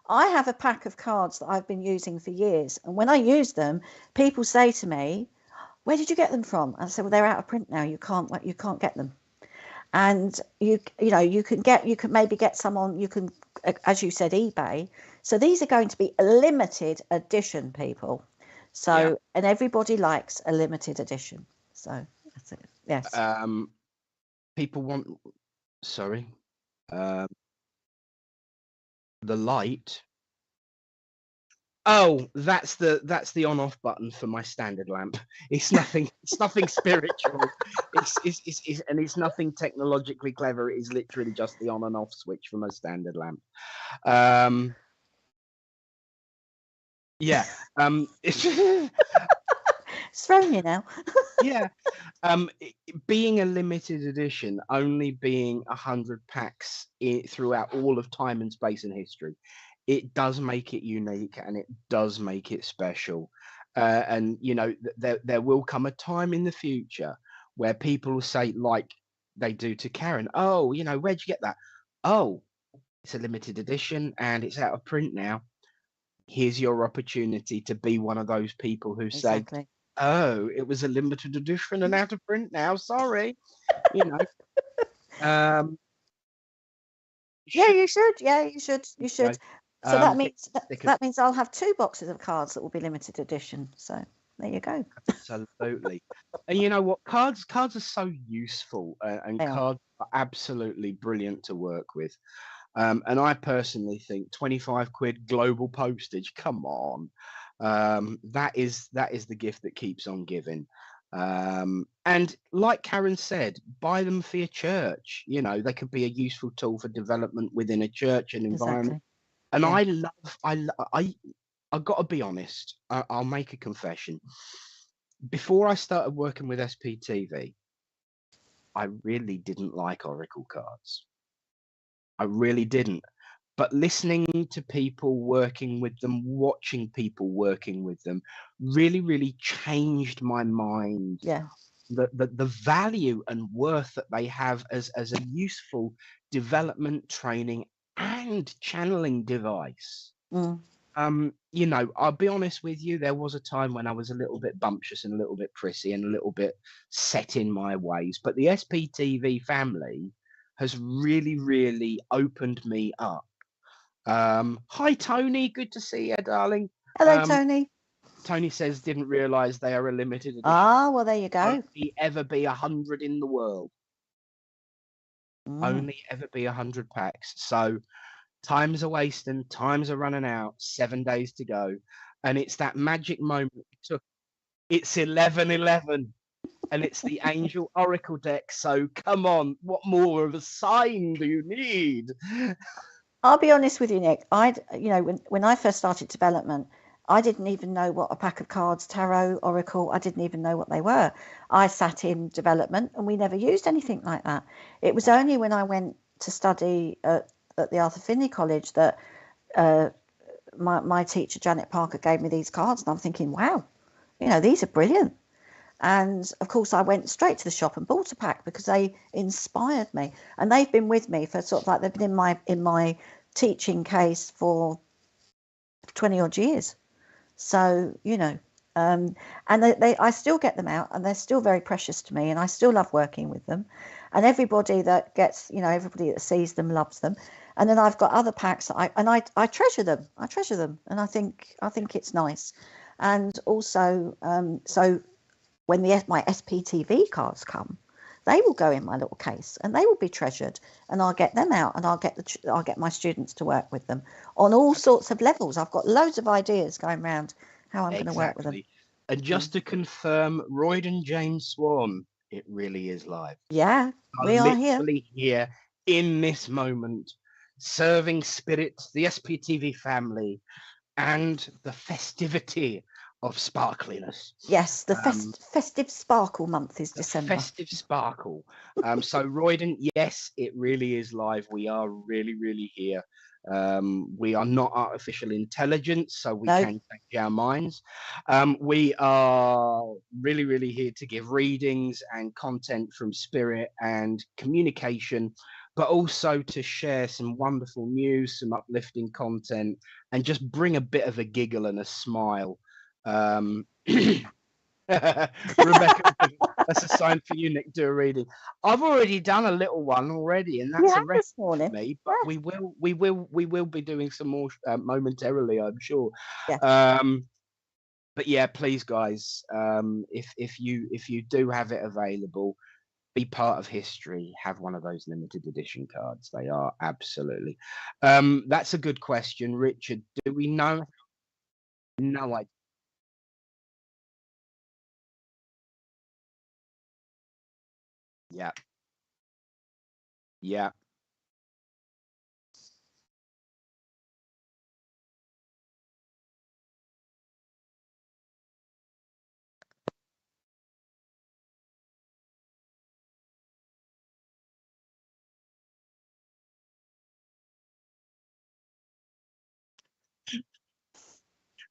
[SPEAKER 2] I have a pack of cards that I've been using for years, and when I use them, people say to me, "Where did you get them from?" And I say, "Well, they're out of print now. You can't get them." And you can maybe get some on, you can, as you said, eBay. So these are going to be a limited edition, people. So and everybody likes a limited edition. So that's it. Yes.
[SPEAKER 1] People want, sorry, the light. Oh, that's the on-off button for my standard lamp. It's nothing. It's nothing spiritual. It's nothing technologically clever. It is literally just the on and off switch for my standard lamp.
[SPEAKER 2] It's thrown you now.
[SPEAKER 1] Being a limited edition, only being 100 packs throughout all of time and space and history, it does make it unique, and it does make it special. And there will come a time in the future where people will say, like they do to Karen, "Oh, where'd you get that?" "Oh, it's a limited edition and it's out of print now." Here's your opportunity to be one of those people who say, "Oh, it was a limited edition and out of print now. Sorry."
[SPEAKER 2] Yeah, you should. Yeah, you should. You should. So that means I'll have 2 boxes of cards that will be limited edition. So there you go.
[SPEAKER 1] Absolutely. And you know what? Cards are so useful, and cards are absolutely brilliant to work with. And I personally think 25 quid global postage, come on. That is the gift that keeps on giving. And like Karen said, buy them for your church. They could be a useful tool for development within a church and environment. And I've got to be honest, I'll make a confession. Before I started working with SPTV, I really didn't like Oracle cards. I really didn't. But listening to people working with them, watching people working with them, really, really changed my mind.
[SPEAKER 2] Yeah.
[SPEAKER 1] The value and worth that they have as a useful development, training, and channeling device.
[SPEAKER 2] Mm.
[SPEAKER 1] You know, I'll be honest with you, there was a time when I was a little bit bumptious and a little bit prissy and a little bit set in my ways. But the SPTV family has really, really opened me up. Hi, Tony. Good to see you, darling.
[SPEAKER 2] Hello, Tony.
[SPEAKER 1] Tony says, didn't realise they are a limited edition.
[SPEAKER 2] Ah, well, there you go.
[SPEAKER 1] Only ever be 100 in the world. Only ever be 100 packs. So times are wasting, times are running out, 7 days to go. And it's that magic moment. It's 11/11 and it's the Angel Oracle deck. So come on, what more of a sign do you need?
[SPEAKER 2] I'll be honest with you, Nick. When I first started development, I didn't even know what a pack of cards, tarot, oracle, I didn't even know what they were. I sat in development and we never used anything like that. It was only when I went to study at the Arthur Finney College that my teacher, Janet Parker, gave me these cards, and I'm thinking, wow, these are brilliant. And of course, I went straight to the shop and bought a pack because they inspired me, and they've been with me for sort of like they've been in my teaching case for 20 odd years. So and I still get them out, and they're still very precious to me, and I still love working with them. And everybody that gets, everybody that sees them loves them. And then I've got other packs that I treasure them. I treasure them, and I think it's nice. And also, so when my SPTV cards come, they will go in my little case and they will be treasured, and I'll get them out, and I'll get my students to work with them on all sorts of levels. I've got loads of ideas going around how I'm going to work with them.
[SPEAKER 1] And just to confirm, Royden James Swan, it really is live.
[SPEAKER 2] Yeah, we are
[SPEAKER 1] here in this moment, serving spirits, the SPTV family, and the festivity of sparkliness.
[SPEAKER 2] Yes, the festive sparkle month is December.
[SPEAKER 1] Festive sparkle. So Royden, yes, it really is live. We are really, really here. We are not artificial intelligence, so we can change our minds. We are really, really here to give readings and content from spirit and communication, but also to share some wonderful news, some uplifting content, and just bring a bit of a giggle and a smile. Rebecca, that's a sign for you, Nick. Do a reading. I've already done a little one already, and that's a record for me. But we will be doing some more momentarily, I'm sure.
[SPEAKER 2] Yeah.
[SPEAKER 1] But yeah, please, guys, if you do have it available, be part of history. Have one of those limited edition cards. They are absolutely. That's a good question, Richard. Do we know? No idea. Yeah. Yeah.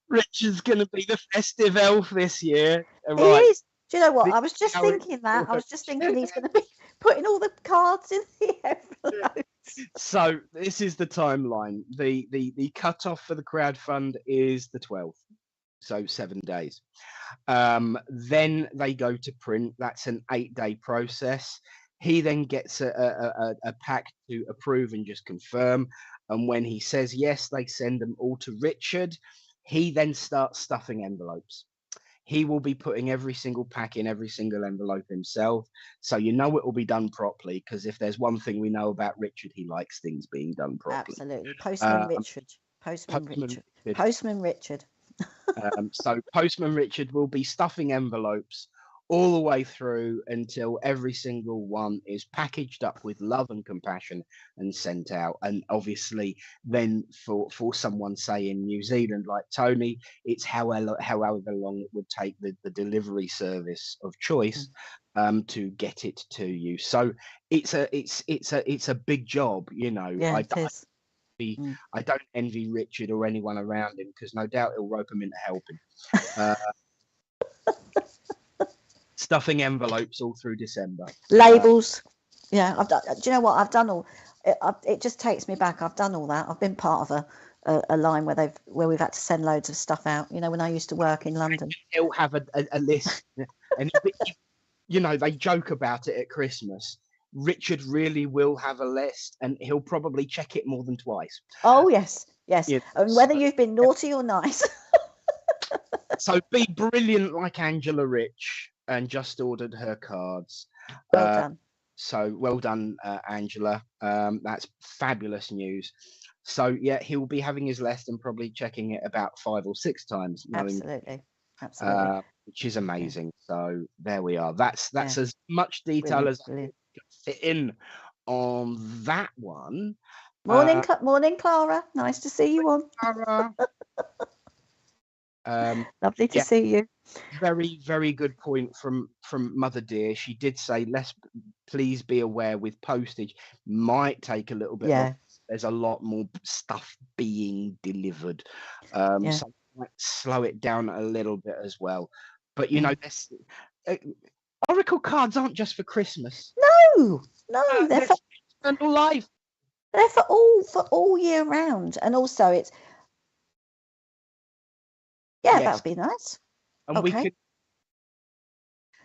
[SPEAKER 1] Richard's going to be the festive elf this year.
[SPEAKER 2] He is. Do you know what? I was just thinking that. I was just thinking he's going to be putting all the cards in the envelopes.
[SPEAKER 1] So this is the timeline. The cutoff for the crowdfund is the 12th. So 7 days. Then they go to print. That's an 8-day process. He then gets a pack to approve and just confirm. And when he says yes, they send them all to Richard. He then starts stuffing envelopes. He will be putting every single pack in every single envelope himself. So it will be done properly, because if there's one thing we know about Richard, he likes things being done properly.
[SPEAKER 2] Absolutely. Postman Richard. Postman Richard.
[SPEAKER 1] So Postman Richard will be stuffing envelopes all the way through until every single one is packaged up with love and compassion and sent out. And obviously then for someone, say, in New Zealand like Tony, it's however long it would take the delivery service of choice to get it to you. So it's a big job,
[SPEAKER 2] Yeah, it is.
[SPEAKER 1] I don't envy Richard or anyone around him, because no doubt he'll rope them into helping. Stuffing envelopes all through December.
[SPEAKER 2] Labels. Yeah, I've done. Do you know what I've done? it just takes me back. I've done all that. I've been part of a line where we've had to send loads of stuff out. You know, when I used to work in London.
[SPEAKER 1] He'll have a list, and you know, they joke about it at Christmas. Richard really will have a list, and he'll probably check it more than twice.
[SPEAKER 2] Oh yes,
[SPEAKER 1] Yeah,
[SPEAKER 2] and whether you've been naughty or nice.
[SPEAKER 1] So be brilliant like Angela Rich and just ordered her cards.
[SPEAKER 2] Well done.
[SPEAKER 1] So well done, Angela. That's fabulous news. So yeah, he'll be having his list and probably checking it about 5 or 6 times.
[SPEAKER 2] Absolutely.
[SPEAKER 1] Which is amazing. Yeah. So there we are. That's as much detail as I can fit in on that one.
[SPEAKER 2] Morning, Clara. Nice to see you on.
[SPEAKER 1] Clara.
[SPEAKER 2] Lovely to see you.
[SPEAKER 1] Very, very good point from Mother Dear. She did say, please be aware with postage might take a little bit.
[SPEAKER 2] Yeah.
[SPEAKER 1] There's a lot more stuff being delivered. So might slow it down a little bit as well. But you know, this Oracle cards aren't just for Christmas.
[SPEAKER 2] No, they're for
[SPEAKER 1] eternal life.
[SPEAKER 2] They're for all year round, and also it's that'd be nice.
[SPEAKER 1] And we could.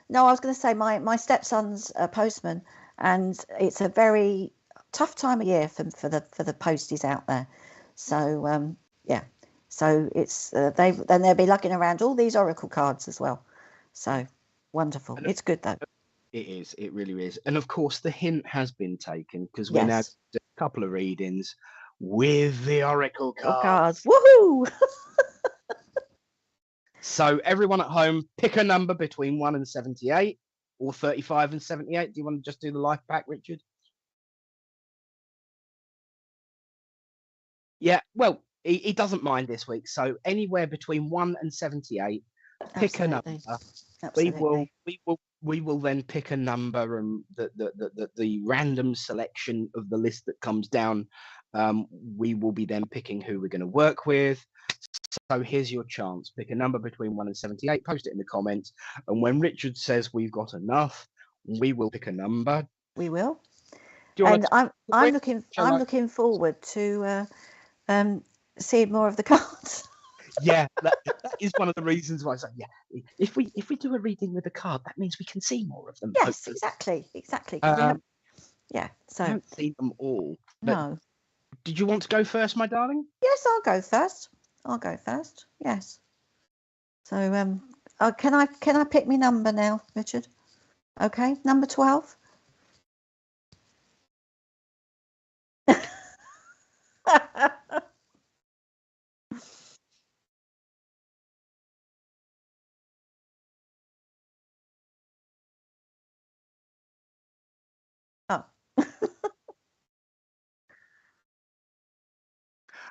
[SPEAKER 2] No, I was going to say my stepson's a postman, and it's a very tough time of year for the posties out there. So so it's they'll be lugging around all these Oracle cards as well. So wonderful. It's good though.
[SPEAKER 1] It is. It really is. And of course, the hint has been taken because we're now doing a couple of readings with the Oracle cards.
[SPEAKER 2] Woohoo!
[SPEAKER 1] So everyone at home, pick a number between 1 and 78 or 35 and 78. Do you want to just do the life pack, Richard? Yeah, well, he doesn't mind this week. So anywhere between 1 and 78, pick a number.
[SPEAKER 2] Absolutely.
[SPEAKER 1] We will then pick a number, and the random selection of the list that comes down, we will be then picking who we're going to work with. So here's your chance. Pick a number between 1 and 78, post it in the comments, and when Richard says we've got enough, we will pick a number.
[SPEAKER 2] We will. And I'm looking forward to seeing more of the cards.
[SPEAKER 1] Yeah, that is one of the reasons why I say, if we do a reading with a card, that means we can see more of them.
[SPEAKER 2] Yes, exactly. So
[SPEAKER 1] I haven't seen them all.
[SPEAKER 2] No.
[SPEAKER 1] Did you want to go first, my darling?
[SPEAKER 2] Yes, I'll go first. Yes. So can I pick my number now, Richard? Okay, number 12.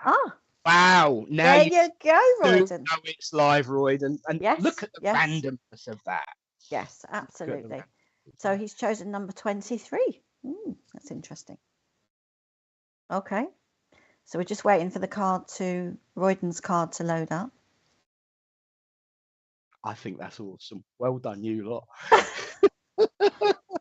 [SPEAKER 2] Oh.
[SPEAKER 1] Wow! Now
[SPEAKER 2] there you go, Royden.
[SPEAKER 1] Know it's live, Royden, and look at the randomness of that.
[SPEAKER 2] Yes, absolutely. So he's chosen number 23. That's interesting. Okay, so we're just waiting for Royden's card to load up.
[SPEAKER 1] I think that's awesome. Well done, you lot.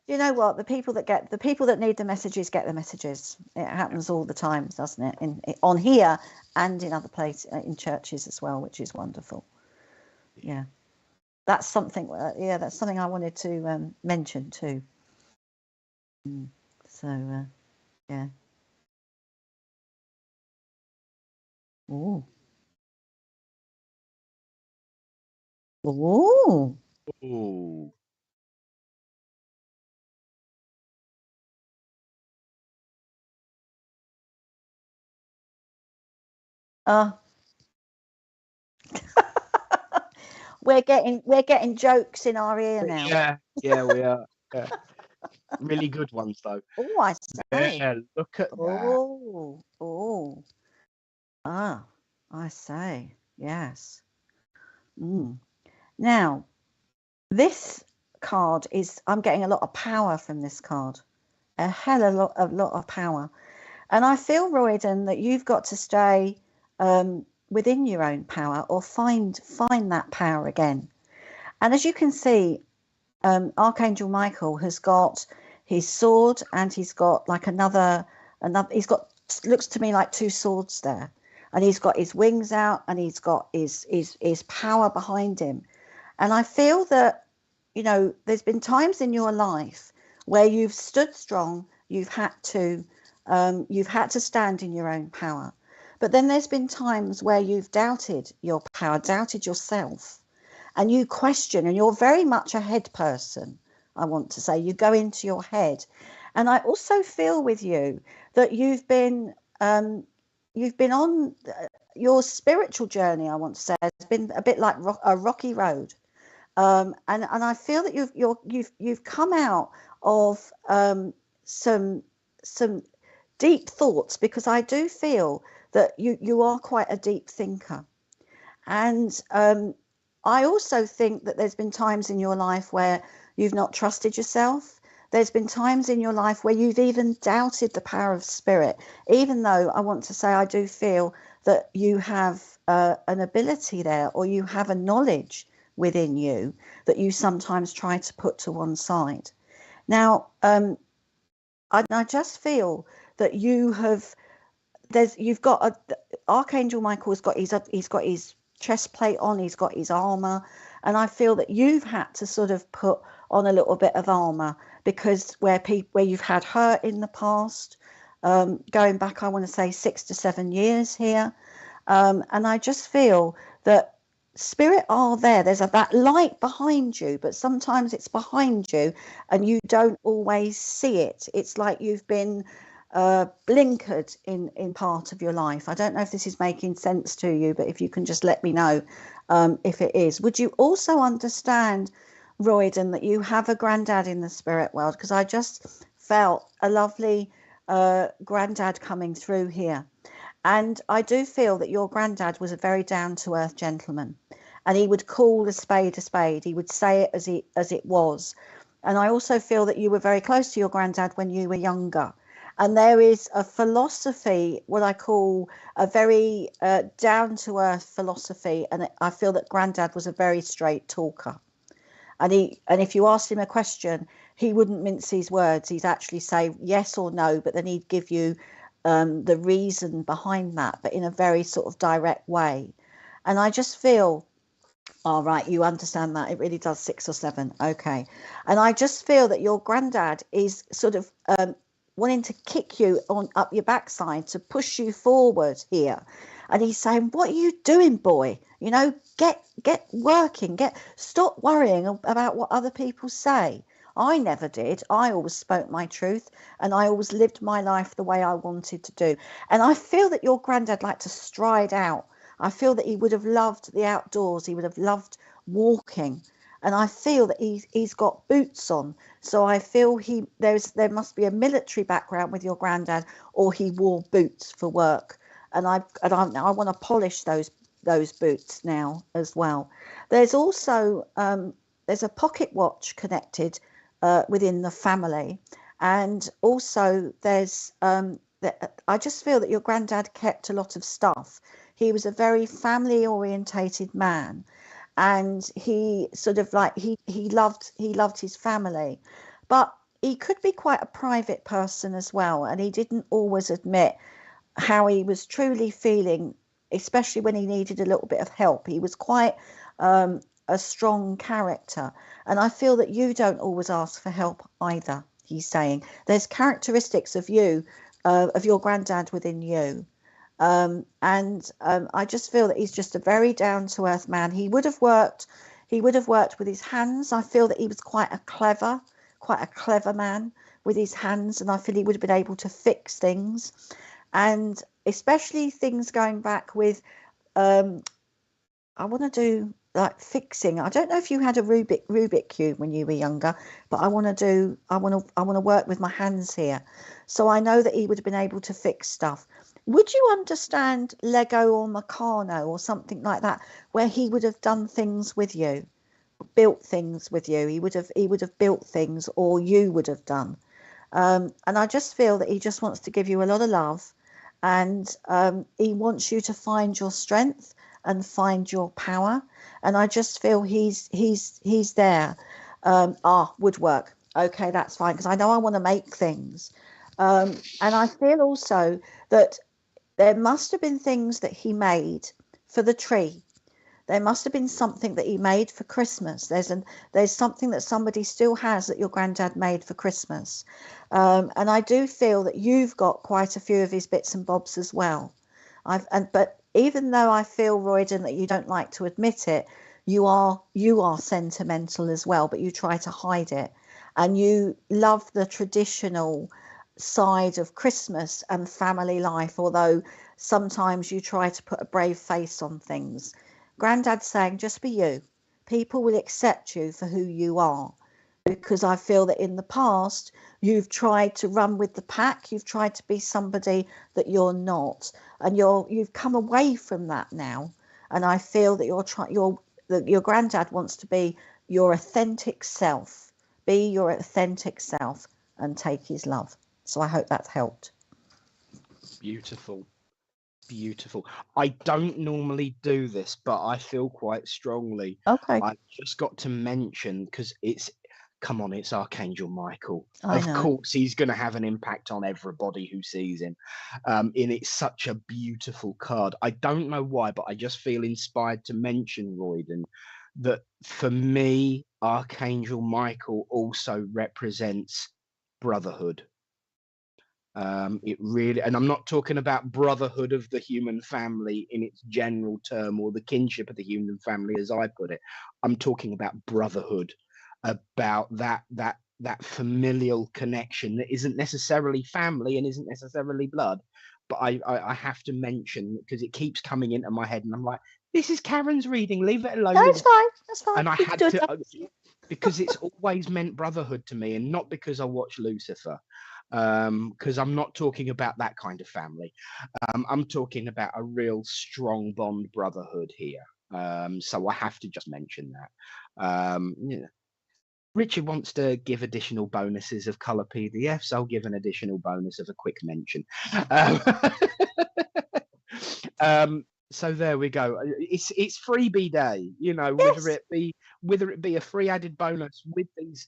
[SPEAKER 2] You know what? The people that need the messages get the messages. It happens all the time, doesn't it? On here and in other places, in churches as well, which is wonderful. Yeah, that's something. That's something I wanted to mention too. So, yeah. Ooh. Ooh.
[SPEAKER 1] Ooh.
[SPEAKER 2] We're getting jokes in our ear now.
[SPEAKER 1] Yeah, we are. Yeah. Really good ones though.
[SPEAKER 2] Oh, I say.
[SPEAKER 1] Yeah, look at that.
[SPEAKER 2] Oh. I say. Yes. Now, this card I'm getting a lot of power from this card. A hell of a lot of power. And I feel, Royden, that you've got to stay within your own power, or find that power again. And as you can see, Archangel Michael has got his sword, and he's got like another and he's got, looks to me like two swords there, and he's got his wings out, and he's got his power behind him. And I feel that, you know, there's been times in your life where you've stood strong, you've had to stand in your own power. But then there's been times where you've doubted your power, doubted yourself, and you question, and you're very much a head person. I want to say you go into your head. And I also feel with you that you've been on your spiritual journey. I want to say it's been a bit like a rocky road. And I feel that you've come out of some deep thoughts, because I do feel that you are quite a deep thinker. And I also think that there's been times in your life where you've not trusted yourself. There's been times in your life where you've even doubted the power of spirit, even though I want to say I do feel that you have an ability there, or you have a knowledge within you that you sometimes try to put to one side. Now, I just feel that you've got Archangel Michael has got his chest plate on, he's got his armor, and I feel that you've had to sort of put on a little bit of armor, because where you've had hurt in the past, going back, I want to say 6 to 7 years here, and I just feel that spirit are there. There's that light behind you, but sometimes it's behind you and you don't always see it. It's like you've been blinkered in part of your life. I don't know if this is making sense to you, but if you can just let me know if it is. Would you also understand, Royden, that you have a granddad in the spirit world? Because I just felt a lovely granddad coming through here. And I do feel that your granddad was a very down-to-earth gentleman, and he would call a spade a spade. He would say it as it was. And I also feel that you were very close to your granddad when you were younger. And there is a philosophy, what I call a very down-to-earth philosophy. And I feel that granddad was a very straight talker. And if you asked him a question, he wouldn't mince his words. He'd actually say yes or no, but then he'd give you the reason behind that, but in a very sort of direct way. And I just feel, all right, you understand that. It really does 6 or 7. Okay. And I just feel that your granddad is sort of wanting to kick you up your backside, to push you forward here. And he's saying, what are you doing, boy? You know, get working, stop worrying about what other people say. I never did. I always spoke my truth, and I always lived my life the way I wanted to do. And I feel that your granddad liked to stride out. I feel that he would have loved the outdoors. He would have loved walking. And I feel that he's got boots on. So I feel there must be a military background with your granddad, or he wore boots for work. And I want to polish those boots now as well. There's also there's a pocket watch connected within the family, and also there's I just feel that your granddad kept a lot of stuff. He was a very family orientated man, and he sort of like he loved his family, but he could be quite a private person as well, and he didn't always admit how he was truly feeling, especially when he needed a little bit of help. He was quite a strong character, and I feel that you don't always ask for help either. He's saying there's characteristics of you, of your granddad within you, and I just feel that he's just a very down-to-earth man. He would have worked with his hands. I feel that he was quite a clever man with his hands, and I feel he would have been able to fix things, and especially things going back with I want to do like fixing. I don't know if you had a Rubik cube when you were younger, but I want to work with my hands here. So I know that he would have been able to fix stuff. Would you understand Lego or Meccano or something like that, where he would have done things with you, built things with you? He would have built things, or you would have done. And I just feel that he just wants to give you a lot of love, and he wants you to find your strength and find your power. And I just feel he's there. Woodwork. Okay, that's fine, because I know I want to make things. And I feel also that there must have been things that he made for the tree. There must have been something that he made for Christmas. There's something that somebody still has that your granddad made for Christmas. And I do feel that you've got quite a few of his bits and bobs as well. But even though I feel, Royden, that you don't like to admit it, you are sentimental as well, but you try to hide it. And you love the traditional side of Christmas and family life, although sometimes you try to put a brave face on things. Granddad's saying, just be you. People will accept you for who you are. Because I feel that in the past, you've tried to run with the pack. You've tried to be somebody that you're not. And you've come away from that now. And I feel that your granddad wants to be your authentic self. Be your authentic self and take his love. So I hope that's helped.
[SPEAKER 1] Beautiful. Beautiful. I don't normally do this, but I feel quite strongly.
[SPEAKER 2] Okay.
[SPEAKER 1] I've just got to mention, because it's Archangel Michael.
[SPEAKER 2] I
[SPEAKER 1] Of
[SPEAKER 2] know.
[SPEAKER 1] course, he's going to have an impact on everybody who sees him. And it's such a beautiful card. I don't know why, but I just feel inspired to mention, Royden, that for me, Archangel Michael also represents brotherhood. It really, and I'm not talking about brotherhood of the human family in its general term, or the kinship of the human family as I put it. I'm talking about brotherhood, about that familial connection that isn't necessarily family and isn't necessarily blood. But I have to mention, because it keeps coming into my head, and I'm like, this is Karen's reading, leave it alone.
[SPEAKER 2] That's fine. That's fine.
[SPEAKER 1] And I
[SPEAKER 2] You
[SPEAKER 1] had
[SPEAKER 2] can do
[SPEAKER 1] to,
[SPEAKER 2] that.
[SPEAKER 1] because it's always meant brotherhood to me, and not because I watch Lucifer. Because I'm not talking about that kind of family. I'm talking about a real strong bond brotherhood here. So I have to just mention that. Yeah. Richard wants to give additional bonuses of colour PDFs. I'll give an additional bonus of a quick mention. So there we go. It's freebie day, you know,
[SPEAKER 2] Yes.
[SPEAKER 1] whether it be a free added bonus with these.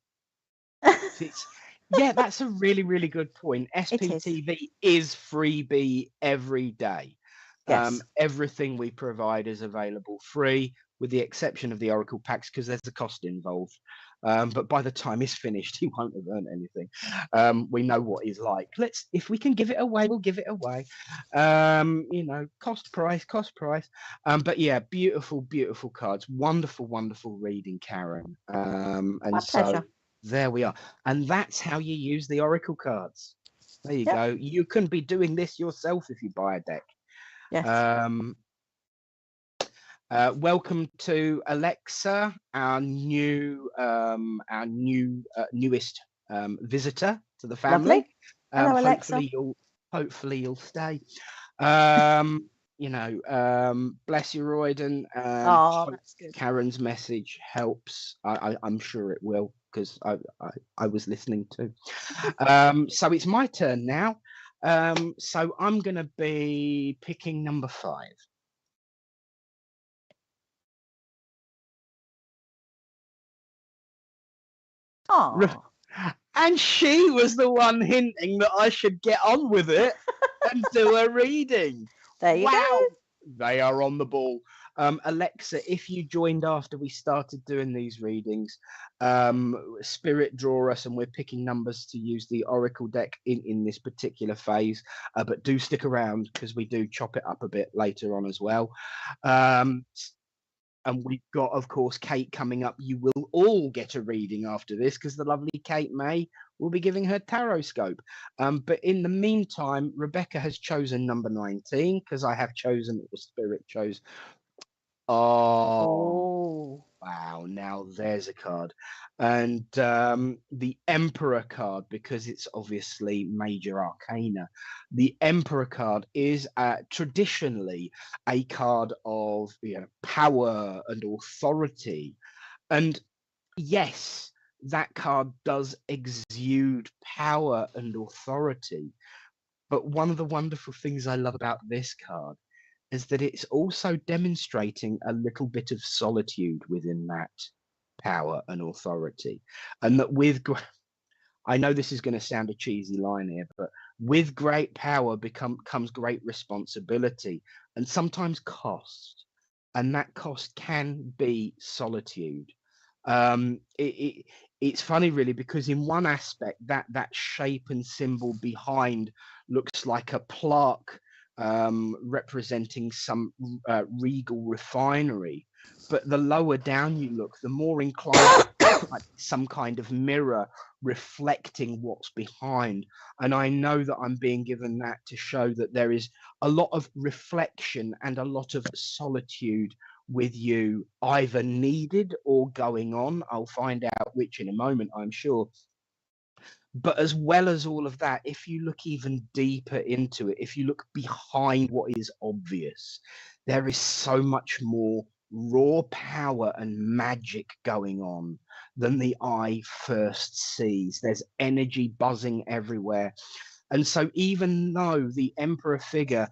[SPEAKER 1] Yeah, that's a really, really good point. SPTV is freebie every day.
[SPEAKER 2] Yes.
[SPEAKER 1] Everything we provide is available free, with the exception of the Oracle packs, because there's a cost involved. But by the time it's finished, he won't have earned anything. We know what he's like. If we can give it away, we'll give it away. You know, cost price. But yeah, beautiful, beautiful cards. Wonderful, wonderful reading, Karen. And
[SPEAKER 2] My pleasure.
[SPEAKER 1] so there we are. And that's how you use the Oracle cards. There you go. You can be doing this yourself if you buy a deck.
[SPEAKER 2] Yes.
[SPEAKER 1] Welcome to Alexa, our newest visitor to the family.
[SPEAKER 2] Lovely. Hello, Alexa.
[SPEAKER 1] Hopefully you'll stay. You know, bless you, Royden.
[SPEAKER 2] That's good.
[SPEAKER 1] Karen's message helps. I'm sure it will, because I was listening too. So it's my turn now. So I'm going to be picking number 5.
[SPEAKER 2] Oh.
[SPEAKER 1] And she was the one hinting that I should get on with it and do a reading.
[SPEAKER 2] There you go.
[SPEAKER 1] They are on the ball. Alexa, if you joined after we started doing these readings, Spirit draw us, and we're picking numbers to use the Oracle deck in this particular phase. But do stick around, because we do chop it up a bit later on as well. And we've got, of course, Kate coming up. You will all get a reading after this, because the lovely Kate May will be giving her tarot scope. But in the meantime, Rebecca has chosen number 19, because I have chosen what the Spirit chose. Oh, wow. Now there's a card. And the Emperor card, because it's obviously major arcana. The Emperor card is traditionally a card of power and authority. And yes, that card does exude power and authority. But one of the wonderful things I love about this card is that it's also demonstrating a little bit of solitude within that power and authority. And that I know this is going to sound a cheesy line here, but with great power comes great responsibility and sometimes cost. And that cost can be solitude. It's funny, really, because in one aspect, that shape and symbol behind looks like a plaque representing some regal refinery. But the lower down you look, the more inclined like some kind of mirror reflecting what's behind. And I know that I'm being given that to show that there is a lot of reflection and a lot of solitude with you, either needed or going on. I'll find out which in a moment, I'm sure. But as well as all of that, if you look even deeper into it, if you look behind what is obvious, there is so much more raw power and magic going on than the eye first sees. There's energy buzzing everywhere. And so even though the emperor figure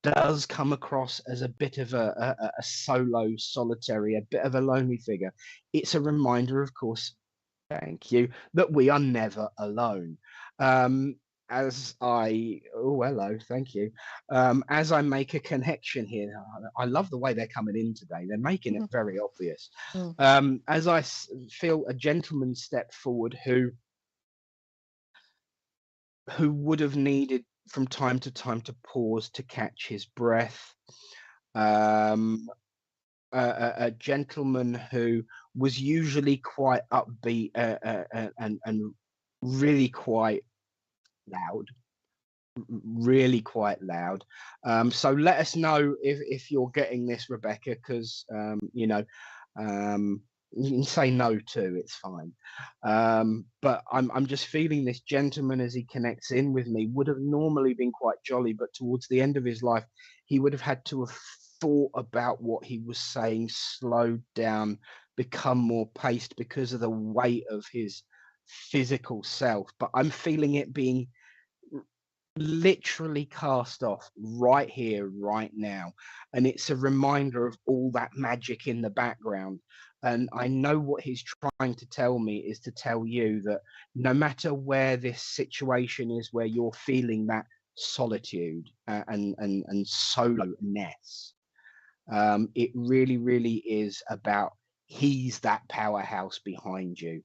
[SPEAKER 1] does come across as a bit of a solo, solitary, a bit of a lonely figure, it's a reminder, of course, thank you, that we are never alone. As I, oh, hello, thank you. As I make a connection here, I love the way they're coming in today. They're making it very obvious. As I feel a gentleman step forward who would have needed from time to time to pause to catch his breath. A gentleman who was usually quite upbeat and really quite loud, really quite loud. So let us know if you're getting this, Rebecca, because you know, you can say no too, it's fine. But I'm just feeling this gentleman, as he connects in with me, would have normally been quite jolly, but towards the end of his life, he would have had to have thought about what he was saying, slowed down, become more paced because of the weight of his physical self. But I'm feeling it being literally cast off right here, right now. And it's a reminder of all that magic in the background. And I know what he's trying to tell me is to tell you that no matter where this situation is, where you're feeling that solitude and solo-ness, it really, really is about he's that powerhouse behind you.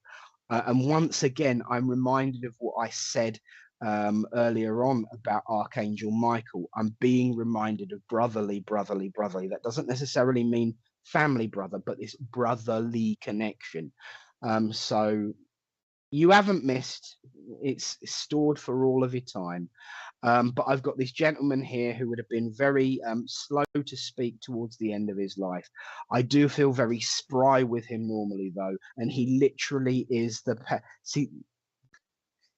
[SPEAKER 1] And once again, I'm reminded of what I said earlier on about Archangel Michael. I'm being reminded of brotherly. That doesn't necessarily mean family brother, but this brotherly connection. So you haven't missed. It's stored for all of your time. But I've got this gentleman here who would have been very slow to speak towards the end of his life. I do feel very spry with him normally, though, and he literally is the see.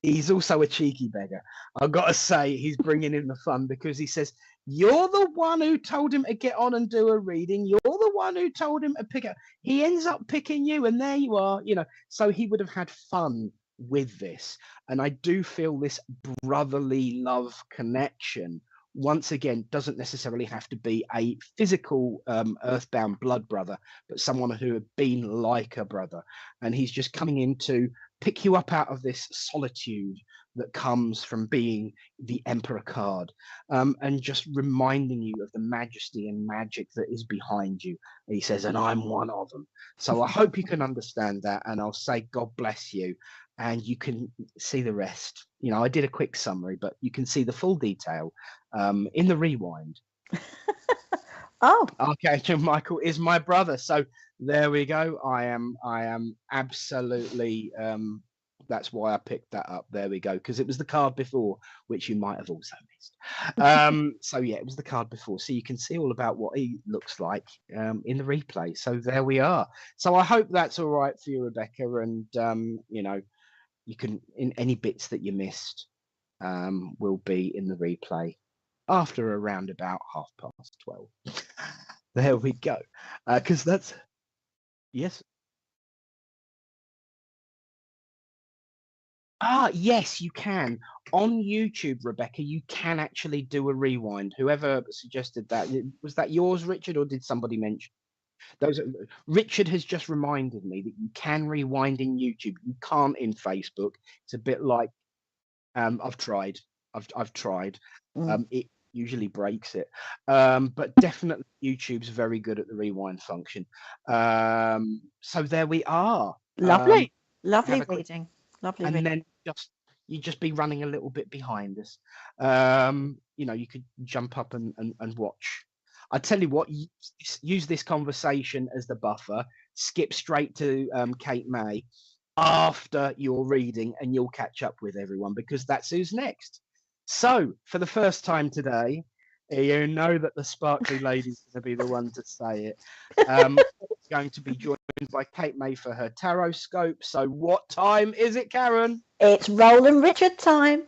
[SPEAKER 1] He's also a cheeky beggar. I've got to say, he's bringing in the fun because he says, "You're the one who told him to get on and do a reading. You're the one who told him to pick up." He ends up picking you, and there you are. You know, so he would have had fun with this. And I do feel this brotherly love connection, once again, doesn't necessarily have to be a physical earthbound blood brother, but someone who had been like a brother. And he's just coming in to pick you up out of this solitude that comes from being the Emperor card, and just reminding you of the majesty and magic that is behind you. He says, and I'm one of them. So I hope you can understand that, and I'll say God bless you, and you can see the rest. You know, I did a quick summary, but you can see the full detail in the rewind.
[SPEAKER 2] Oh,
[SPEAKER 1] Archangel Michael is my brother, so there we go. I am absolutely. That's why I picked that up. There we go, because it was the card before, which you might have also missed. So yeah, it was the card before, so you can see all about what he looks like in the replay. So there we are. So I hope that's all right for you, Rebecca, and you know, you can in any bits that you missed will be in the replay after around about 12:30. There we go. Because that's yes. Yes, you can. On YouTube, Rebecca, you can actually do a rewind. Whoever suggested that, was that yours, Richard, or did somebody mention? Richard has just reminded me that you can rewind in YouTube. You can't in Facebook. It's a bit like I've tried. I've tried. It usually breaks it. But definitely YouTube's very good at the rewind function. So there we are.
[SPEAKER 2] Lovely,
[SPEAKER 1] Have
[SPEAKER 2] lovely
[SPEAKER 1] a quick,
[SPEAKER 2] reading, lovely
[SPEAKER 1] and
[SPEAKER 2] reading.
[SPEAKER 1] then you'd just be running a little bit behind us. You know, you could jump up and watch. I tell you what, use this conversation as the buffer. Skip straight to Kate May after your reading, and you'll catch up with everyone because that's who's next. So, for the first time today, you know that the sparkly lady's going to be the one to say it. Going to be joined by Kate May for her tarot scope. So, what time is it, Karen?
[SPEAKER 2] It's Roland Richard time.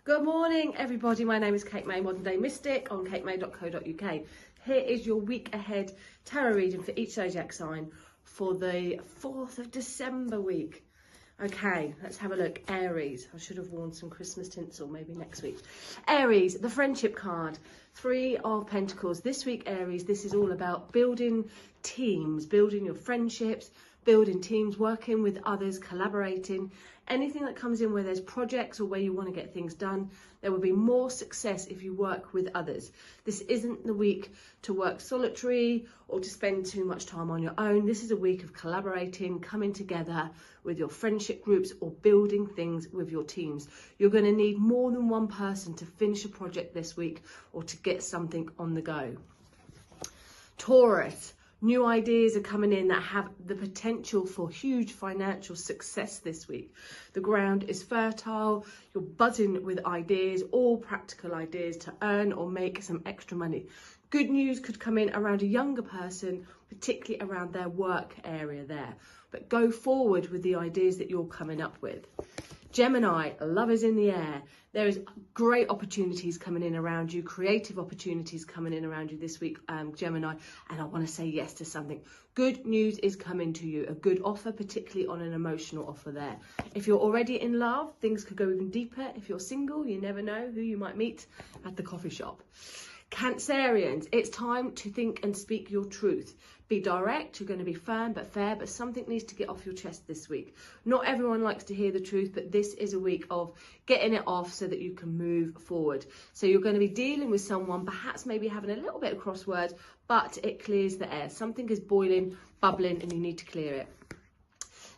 [SPEAKER 3] Good morning, everybody. My name is Kate May, Modern Day Mystic on katemay.co.uk. Here is your week ahead tarot reading for each zodiac sign for the 4th of December week. Okay, let's have a look. Aries. I should have worn some Christmas tinsel maybe next week. Aries, the friendship card. 3 of Pentacles. This week, Aries, this is all about building teams, building your friendships, building teams, working with others, collaborating. Anything that comes in where there's projects or where you want to get things done, there will be more success if you work with others. This isn't the week to work solitary or to spend too much time on your own. This is a week of collaborating, coming together with your friendship groups or building things with your teams. You're going to need more than one person to finish a project this week or to get something on the go. Taurus. New ideas are coming in that have the potential for huge financial success this week. The ground is fertile. You're buzzing with ideas, all practical ideas to earn or make some extra money. Good news could come in around a younger person, particularly around their work area there. But go forward with the ideas that you're coming up with. Gemini, love is in the air. There is great opportunities coming in around you, creative opportunities coming in around you this week, Gemini, and I want to say yes to something. Good news is coming to you, a good offer, particularly on an emotional offer there. If you're already in love, things could go even deeper. If you're single, you never know who you might meet at the coffee shop. Cancerians, it's time to think and speak your truth. Be direct, you're going to be firm but fair, but something needs to get off your chest this week. Not everyone likes to hear the truth, but this is a week of getting it off so that you can move forward. So you're going to be dealing with someone, perhaps maybe having a little bit of crosswords, but it clears the air. Something is boiling, bubbling, and you need to clear it.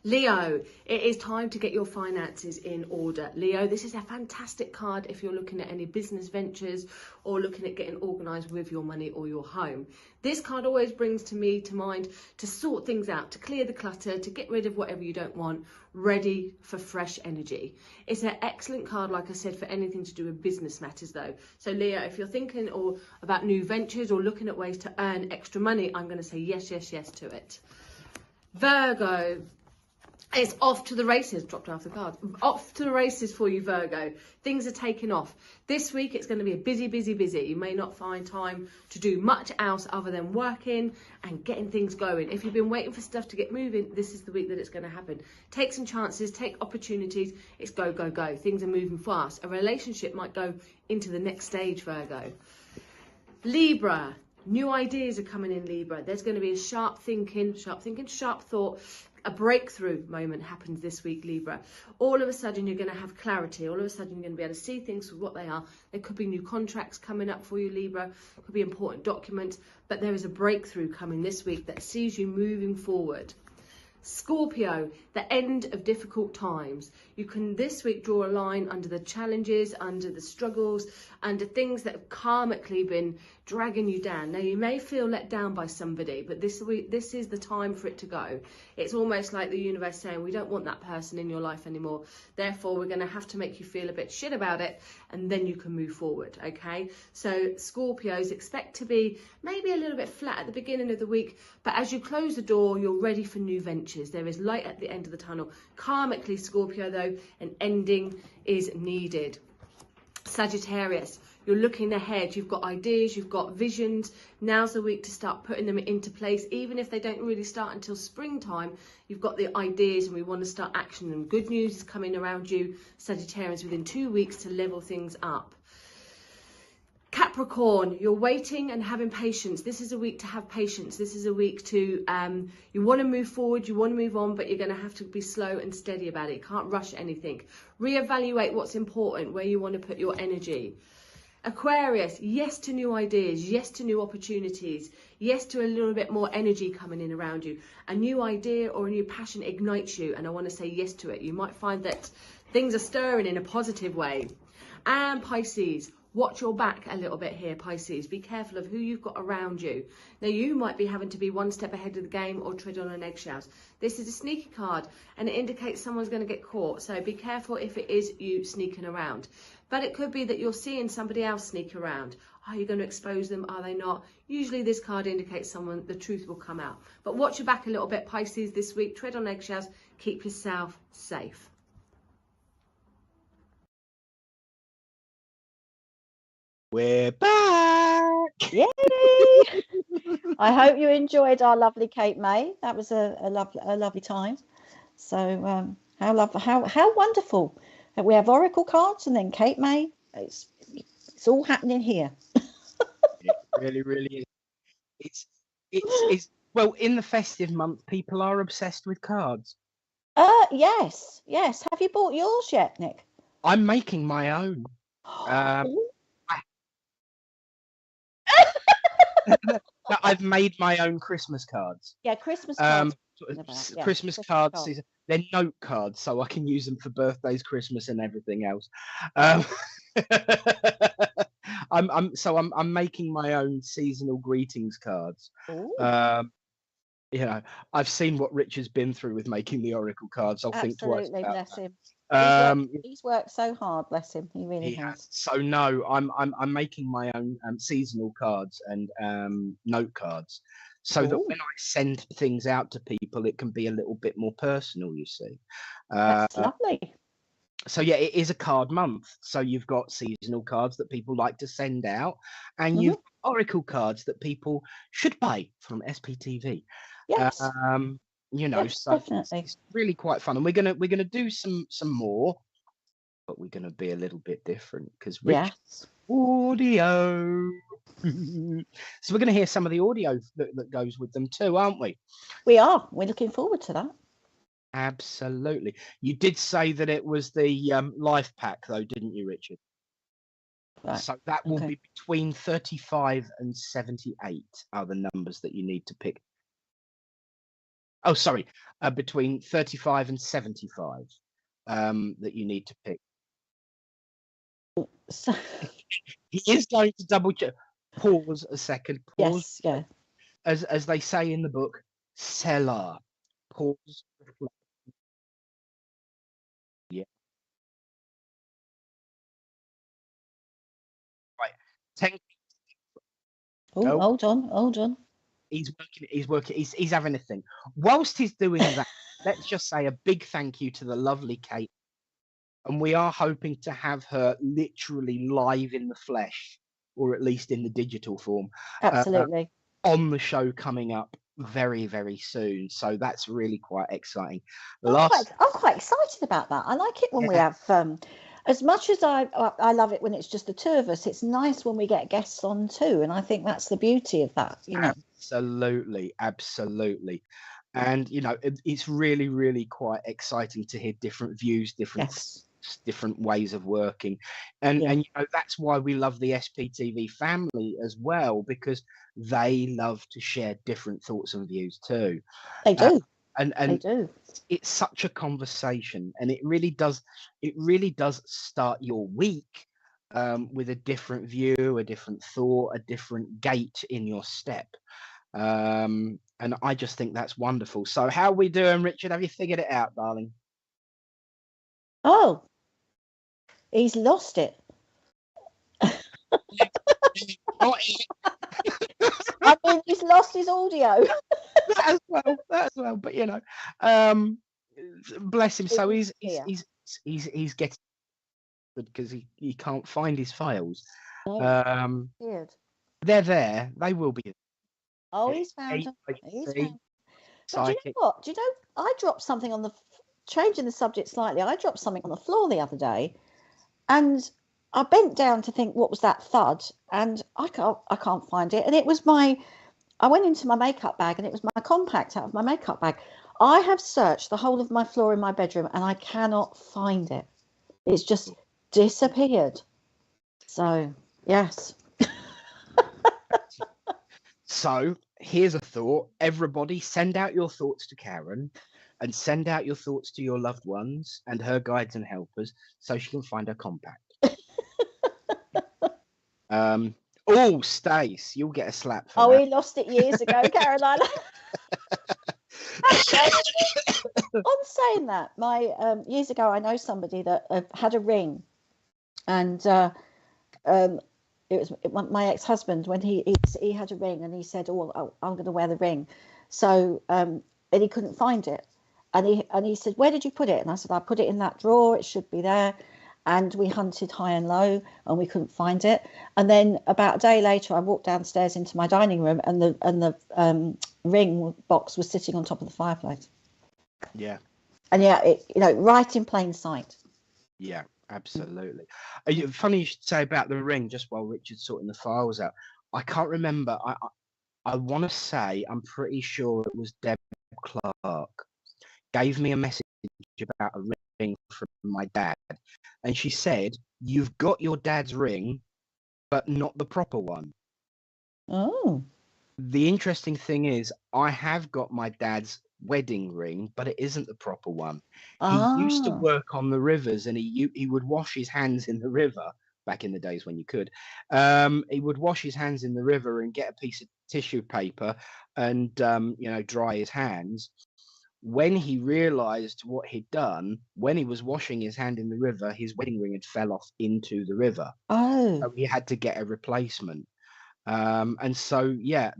[SPEAKER 3] Leo, it is time to get your finances in order. Leo, this is a fantastic card if you're looking at any business ventures or looking at getting organised with your money or your home. This card always brings to mind to sort things out, to clear the clutter, to get rid of whatever you don't want, ready for fresh energy. It's an excellent card, like I said, for anything to do with business matters though. So Leo, if you're thinking about new ventures or looking at ways to earn extra money, I'm going to say yes, yes, yes to it. Virgo. It's off to the races, dropped off the card. Off to the races for you, Virgo. Things are taking off. This week, it's going to be a busy, busy, busy. You may not find time to do much else other than working and getting things going. If you've been waiting for stuff to get moving, this is the week that it's going to happen. Take some chances, take opportunities. It's go, go, go. Things are moving fast. A relationship might go into the next stage, Virgo. Libra. New ideas are coming in, Libra. There's going to be a sharp thinking, sharp thought. A breakthrough moment happens this week, Libra. All of a sudden, you're going to have clarity. All of a sudden, you're going to be able to see things for what they are. There could be new contracts coming up for you, Libra. Could be important documents. But there is a breakthrough coming this week that sees you moving forward. Scorpio, the end of difficult times. You can this week draw a line under the challenges, under the struggles, under things that have karmically been dragging you down. Now, you may feel let down by somebody, but this is the time for it to go. It's almost like the universe saying, we don't want that person in your life anymore. Therefore, we're going to have to make you feel a bit shit about it, and then you can move forward, okay? So Scorpios, expect to be maybe a little bit flat at the beginning of the week, but as you close the door, you're ready for new ventures. There is light at the end of the tunnel. Karmically, Scorpio, though, an ending is needed. Sagittarius, You're looking ahead, you've got ideas, you've got visions. Now's the week to start putting them into place. Even if they don't really start until springtime, you've got the ideas and we want to start actioning them. Good news is coming around you, Sagittarians, within 2 weeks to level things up. Capricorn, you're waiting and having patience. This is a week to have patience. This is a week to, you want to move forward, you want to move on, but you're going to have to be slow and steady about it. You can't rush anything. Reevaluate what's important, where you want to put your energy. Aquarius, yes to new ideas, yes to new opportunities, yes to a little bit more energy coming in around you. A new idea or a new passion ignites you, and I want to say yes to it. You might find that things are stirring in a positive way. And Pisces, watch your back a little bit here, Pisces. Be careful of who you've got around you. Now, you might be having to be one step ahead of the game or tread on an eggshells. This is a sneaky card, and it indicates someone's going to get caught. So be careful if it is you sneaking around. But it could be that you're seeing somebody else sneak around. Are you going to expose them? Are they not? Usually this card indicates someone, the truth will come out. But watch your back a little bit, Pisces, this week. Tread on eggshells. Keep yourself safe.
[SPEAKER 1] We're back.
[SPEAKER 2] Yay! I hope you enjoyed our lovely Cape May. That was a lovely time. So how wonderful that we have oracle cards and then Cape May. It's all happening here.
[SPEAKER 1] It really is. It's well, in the festive month, people are obsessed with cards.
[SPEAKER 2] Yes. Have you bought yours yet, Nick?
[SPEAKER 1] I'm making my own. I've made my own Christmas cards.
[SPEAKER 2] Yeah, Christmas cards.
[SPEAKER 1] Christmas cards. They're note cards, so I can use them for birthdays, Christmas, and everything else. I'm making my own seasonal greetings cards. You know, I've seen what Richard's been through with making the oracle cards. I'll think twice about
[SPEAKER 2] bless
[SPEAKER 1] that.
[SPEAKER 2] him. He's worked so hard, bless him. He really has.
[SPEAKER 1] So no, I'm making my own seasonal cards and note cards, so that when I send things out to people, it can be a little bit more personal. You see,
[SPEAKER 2] that's lovely.
[SPEAKER 1] So yeah, it is a card month. So you've got seasonal cards that people like to send out, and you've got oracle cards that people should buy from SPTV.
[SPEAKER 2] Yes.
[SPEAKER 1] You know,
[SPEAKER 2] yes,
[SPEAKER 1] so
[SPEAKER 2] definitely.
[SPEAKER 1] it's really quite fun, and we're gonna do some more, but we're gonna be a little bit different because audio. So we're gonna hear some of the audio that goes with them too, aren't we?
[SPEAKER 2] We are. We're looking forward to that.
[SPEAKER 1] Absolutely. You did say that it was the life pack, though, didn't you, Richard? Right. So that will be between 35 and 78 are the numbers that you need to pick. Oh, sorry, between 35 and 75 that you need to pick.
[SPEAKER 2] So...
[SPEAKER 1] He is going to double check. Pause a second. Pause.
[SPEAKER 2] Yes, yeah.
[SPEAKER 1] As they say in the book, Selah. Pause. Yeah. Right. 10.
[SPEAKER 2] Oh, hold on.
[SPEAKER 1] He's working. He's having a thing. Whilst he's doing that, let's just say a big thank you to the lovely Kate. And we are hoping to have her literally live in the flesh, or at least in the digital form.
[SPEAKER 2] Absolutely.
[SPEAKER 1] On the show coming up very, very soon. So that's really quite exciting.
[SPEAKER 2] I'm quite excited about that. I like it when we have, as much as I love it when it's just the two of us, it's nice when we get guests on too. And I think that's the beauty of that, you know.
[SPEAKER 1] Absolutely. And, you know, it's really, really quite exciting to hear different views, different ways of working. And you know, that's why we love the SPTV family as well, because they love to share different thoughts and views too.
[SPEAKER 2] They do.
[SPEAKER 1] And
[SPEAKER 2] they do.
[SPEAKER 1] It's such a conversation, and it really does start your week with a different view, a different thought, a different gait in your step. And I just think that's wonderful. So how are we doing, Richard? Have you figured it out, darling?
[SPEAKER 2] Oh, he's lost it. I mean, he's lost his audio.
[SPEAKER 1] that as well. But you know, bless him. So he's getting because he can't find his files.
[SPEAKER 2] No, weird.
[SPEAKER 1] They're there. They will be.
[SPEAKER 2] Oh, he's found them. He's found. But do you know
[SPEAKER 1] Psychic.
[SPEAKER 2] what? Do you know, I dropped something on the, changing the subject slightly, I dropped something on the floor the other day, and I bent down to think, what was that thud? And I can't find it. And it was I went into my makeup bag, and it was my compact out of my makeup bag. I have searched the whole of my floor in my bedroom, and I cannot find it. It's just disappeared. So, yes.
[SPEAKER 1] So here's a thought. Everybody send out your thoughts to Karen, and send out your thoughts to your loved ones and her guides and helpers, so she can find her compact. Oh, Stace, you'll get a slap for that.
[SPEAKER 2] We lost it years ago, Carolina. On saying that, years ago, I know somebody that had a ring, and it was my ex-husband, when he had a ring, and he said, "Oh, I'm going to wear the ring." So and he couldn't find it, and he said, "Where did you put it?" And I said, "I put it in that drawer. It should be there." And we hunted high and low, and we couldn't find it. And then about a day later, I walked downstairs into my dining room, and the ring box was sitting on top of the fireplace.
[SPEAKER 1] Yeah.
[SPEAKER 2] And yeah, right in plain sight.
[SPEAKER 1] Yeah, absolutely. Funny you should say about the ring, just while Richard's sorting the files out. I can't remember. I want to say, I'm pretty sure it was Deb Clark gave me a message about a ring from my dad, and she said, "You've got your dad's ring, but not the proper one."
[SPEAKER 2] Oh.
[SPEAKER 1] The interesting thing is, I have got my dad's wedding ring, but it isn't the proper one. He used to work on the rivers, and he would wash his hands in the river back in the days when you could. He would wash his hands in the river and get a piece of tissue paper and dry his hands. When he realized what he'd done, when he was washing his hand in the river, his wedding ring had fell off into the river.
[SPEAKER 2] Oh.
[SPEAKER 1] So he had to get a replacement. And so, yeah,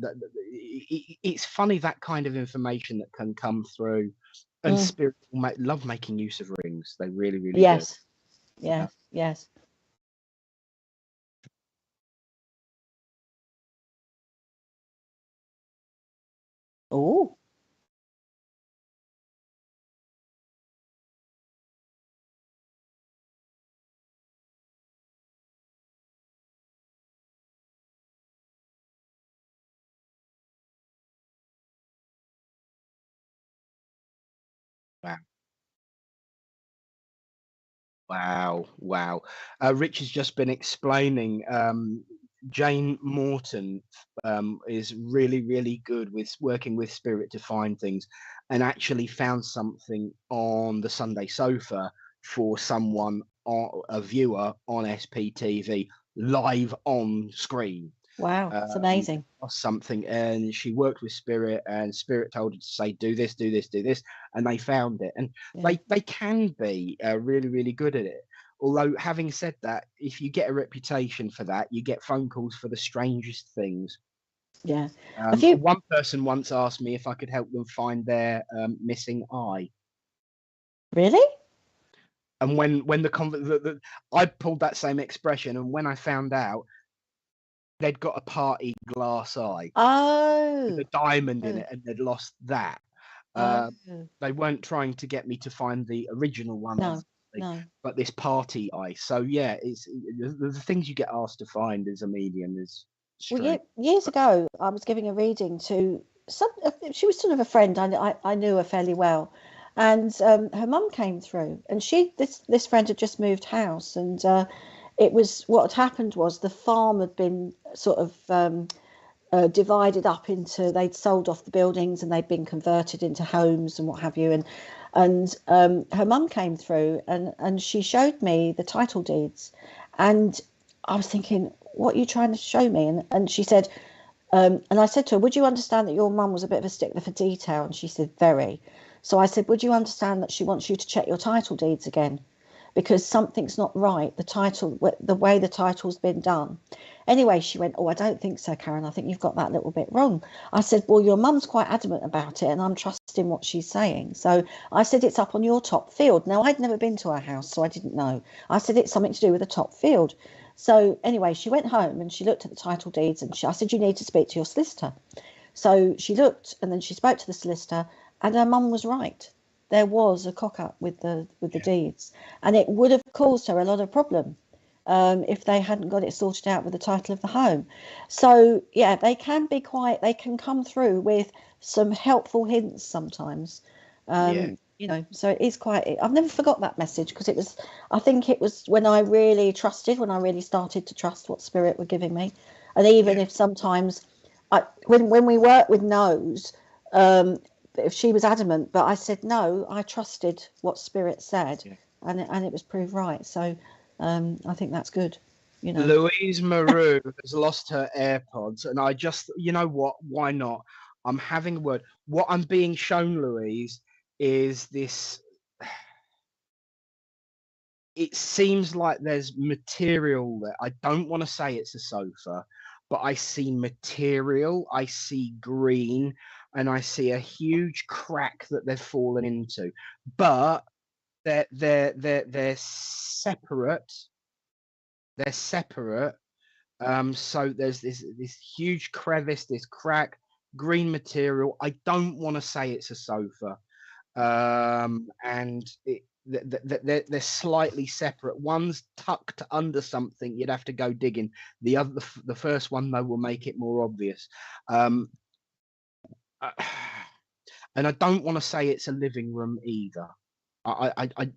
[SPEAKER 1] it's funny, that kind of information that can come through. And spirit love making use of rings. They really, really do.
[SPEAKER 2] Yes. Yes. Oh.
[SPEAKER 1] Wow. Rich has just been explaining, Jane Morton is really, really good with working with spirit to find things, and actually found something on the Sunday sofa for someone, a viewer on SPTV, live on screen.
[SPEAKER 2] Wow, it's amazing.
[SPEAKER 1] Or something, and she worked with spirit, and spirit told her to say, do this, and they found it. And they can be really, really good at it. Although, having said that, if you get a reputation for that, you get phone calls for the strangest things.
[SPEAKER 2] Yeah.
[SPEAKER 1] One person once asked me if I could help them find their missing eye.
[SPEAKER 2] Really?
[SPEAKER 1] And when I pulled that same expression, and when I found out they'd got a party glass eye, with a diamond in it, and they'd lost that. They weren't trying to get me to find the original one,
[SPEAKER 2] no.
[SPEAKER 1] but this party eye. So yeah, it's the things you get asked to find as a medium is strange.
[SPEAKER 2] Well, years ago, I was giving a reading to she was sort of a friend. I knew her fairly well, and her mum came through, and this friend had just moved house, and it was, what had happened was the farm had been sort of divided up into, they'd sold off the buildings and they'd been converted into homes and what have you, and her mum came through, and she showed me the title deeds, and I was thinking, what are you trying to show me? And she said, and I said to her, would you understand that your mum was a bit of a stickler for detail? And she said, very. So I said, would you understand that she wants you to check your title deeds again? because something's not right. The way the title's been done. Anyway, she went, oh, I don't think so, Karen. I think you've got that little bit wrong. I said, well, your mum's quite adamant about it, and I'm trusting what she's saying. So I said, it's up on your top field. Now, I'd never been to her house, so I didn't know. I said, it's something to do with the top field. So anyway, she went home and she looked at the title deeds, and I said, you need to speak to your solicitor. So she looked, and then she spoke to the solicitor, and her mum was right. There was a cock up with the deeds, and it would have caused her a lot of problem if they hadn't got it sorted out with the title of the home. So yeah, they can come through with some helpful hints sometimes. You know, so it is quite, I've never forgot that message, because I think it was when I really started to trust what spirit were giving me. And even if sometimes when we work with no's, if she was adamant, but I said no, I trusted what spirit said, and it was proved right. So I think that's good. You know,
[SPEAKER 1] Louise Maru has lost her AirPods, and I just, you know what? Why not? I'm having a word. What I'm being shown, Louise, is this. It seems like there's material there. I don't want to say it's a sofa, but I see material. I see green, and I see a huge crack that they've fallen into. But they're separate. They're separate. So there's this huge crevice, this crack, green material. I don't want to say it's a sofa, and they're slightly separate. One's tucked under something. You'd have to go digging. The first one though will make it more obvious. And I don't want to say it's a living room either.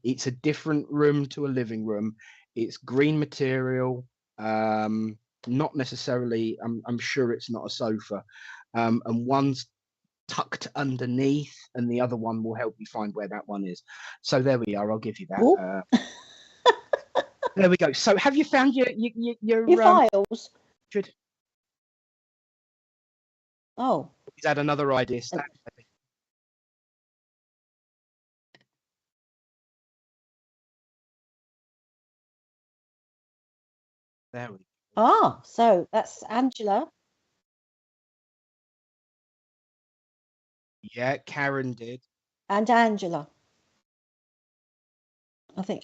[SPEAKER 1] It's a different room to a living room. It's green material. Not necessarily. I'm sure it's not a sofa. And one's tucked underneath, and the other one will help you find where that one is. So there we are. I'll give you that. There we go. So have you found your
[SPEAKER 2] files?
[SPEAKER 1] Should
[SPEAKER 2] Oh,
[SPEAKER 1] he's had another idea. There we go.
[SPEAKER 2] So that's Angela.
[SPEAKER 1] Yeah, Karen did.
[SPEAKER 2] And Angela. I think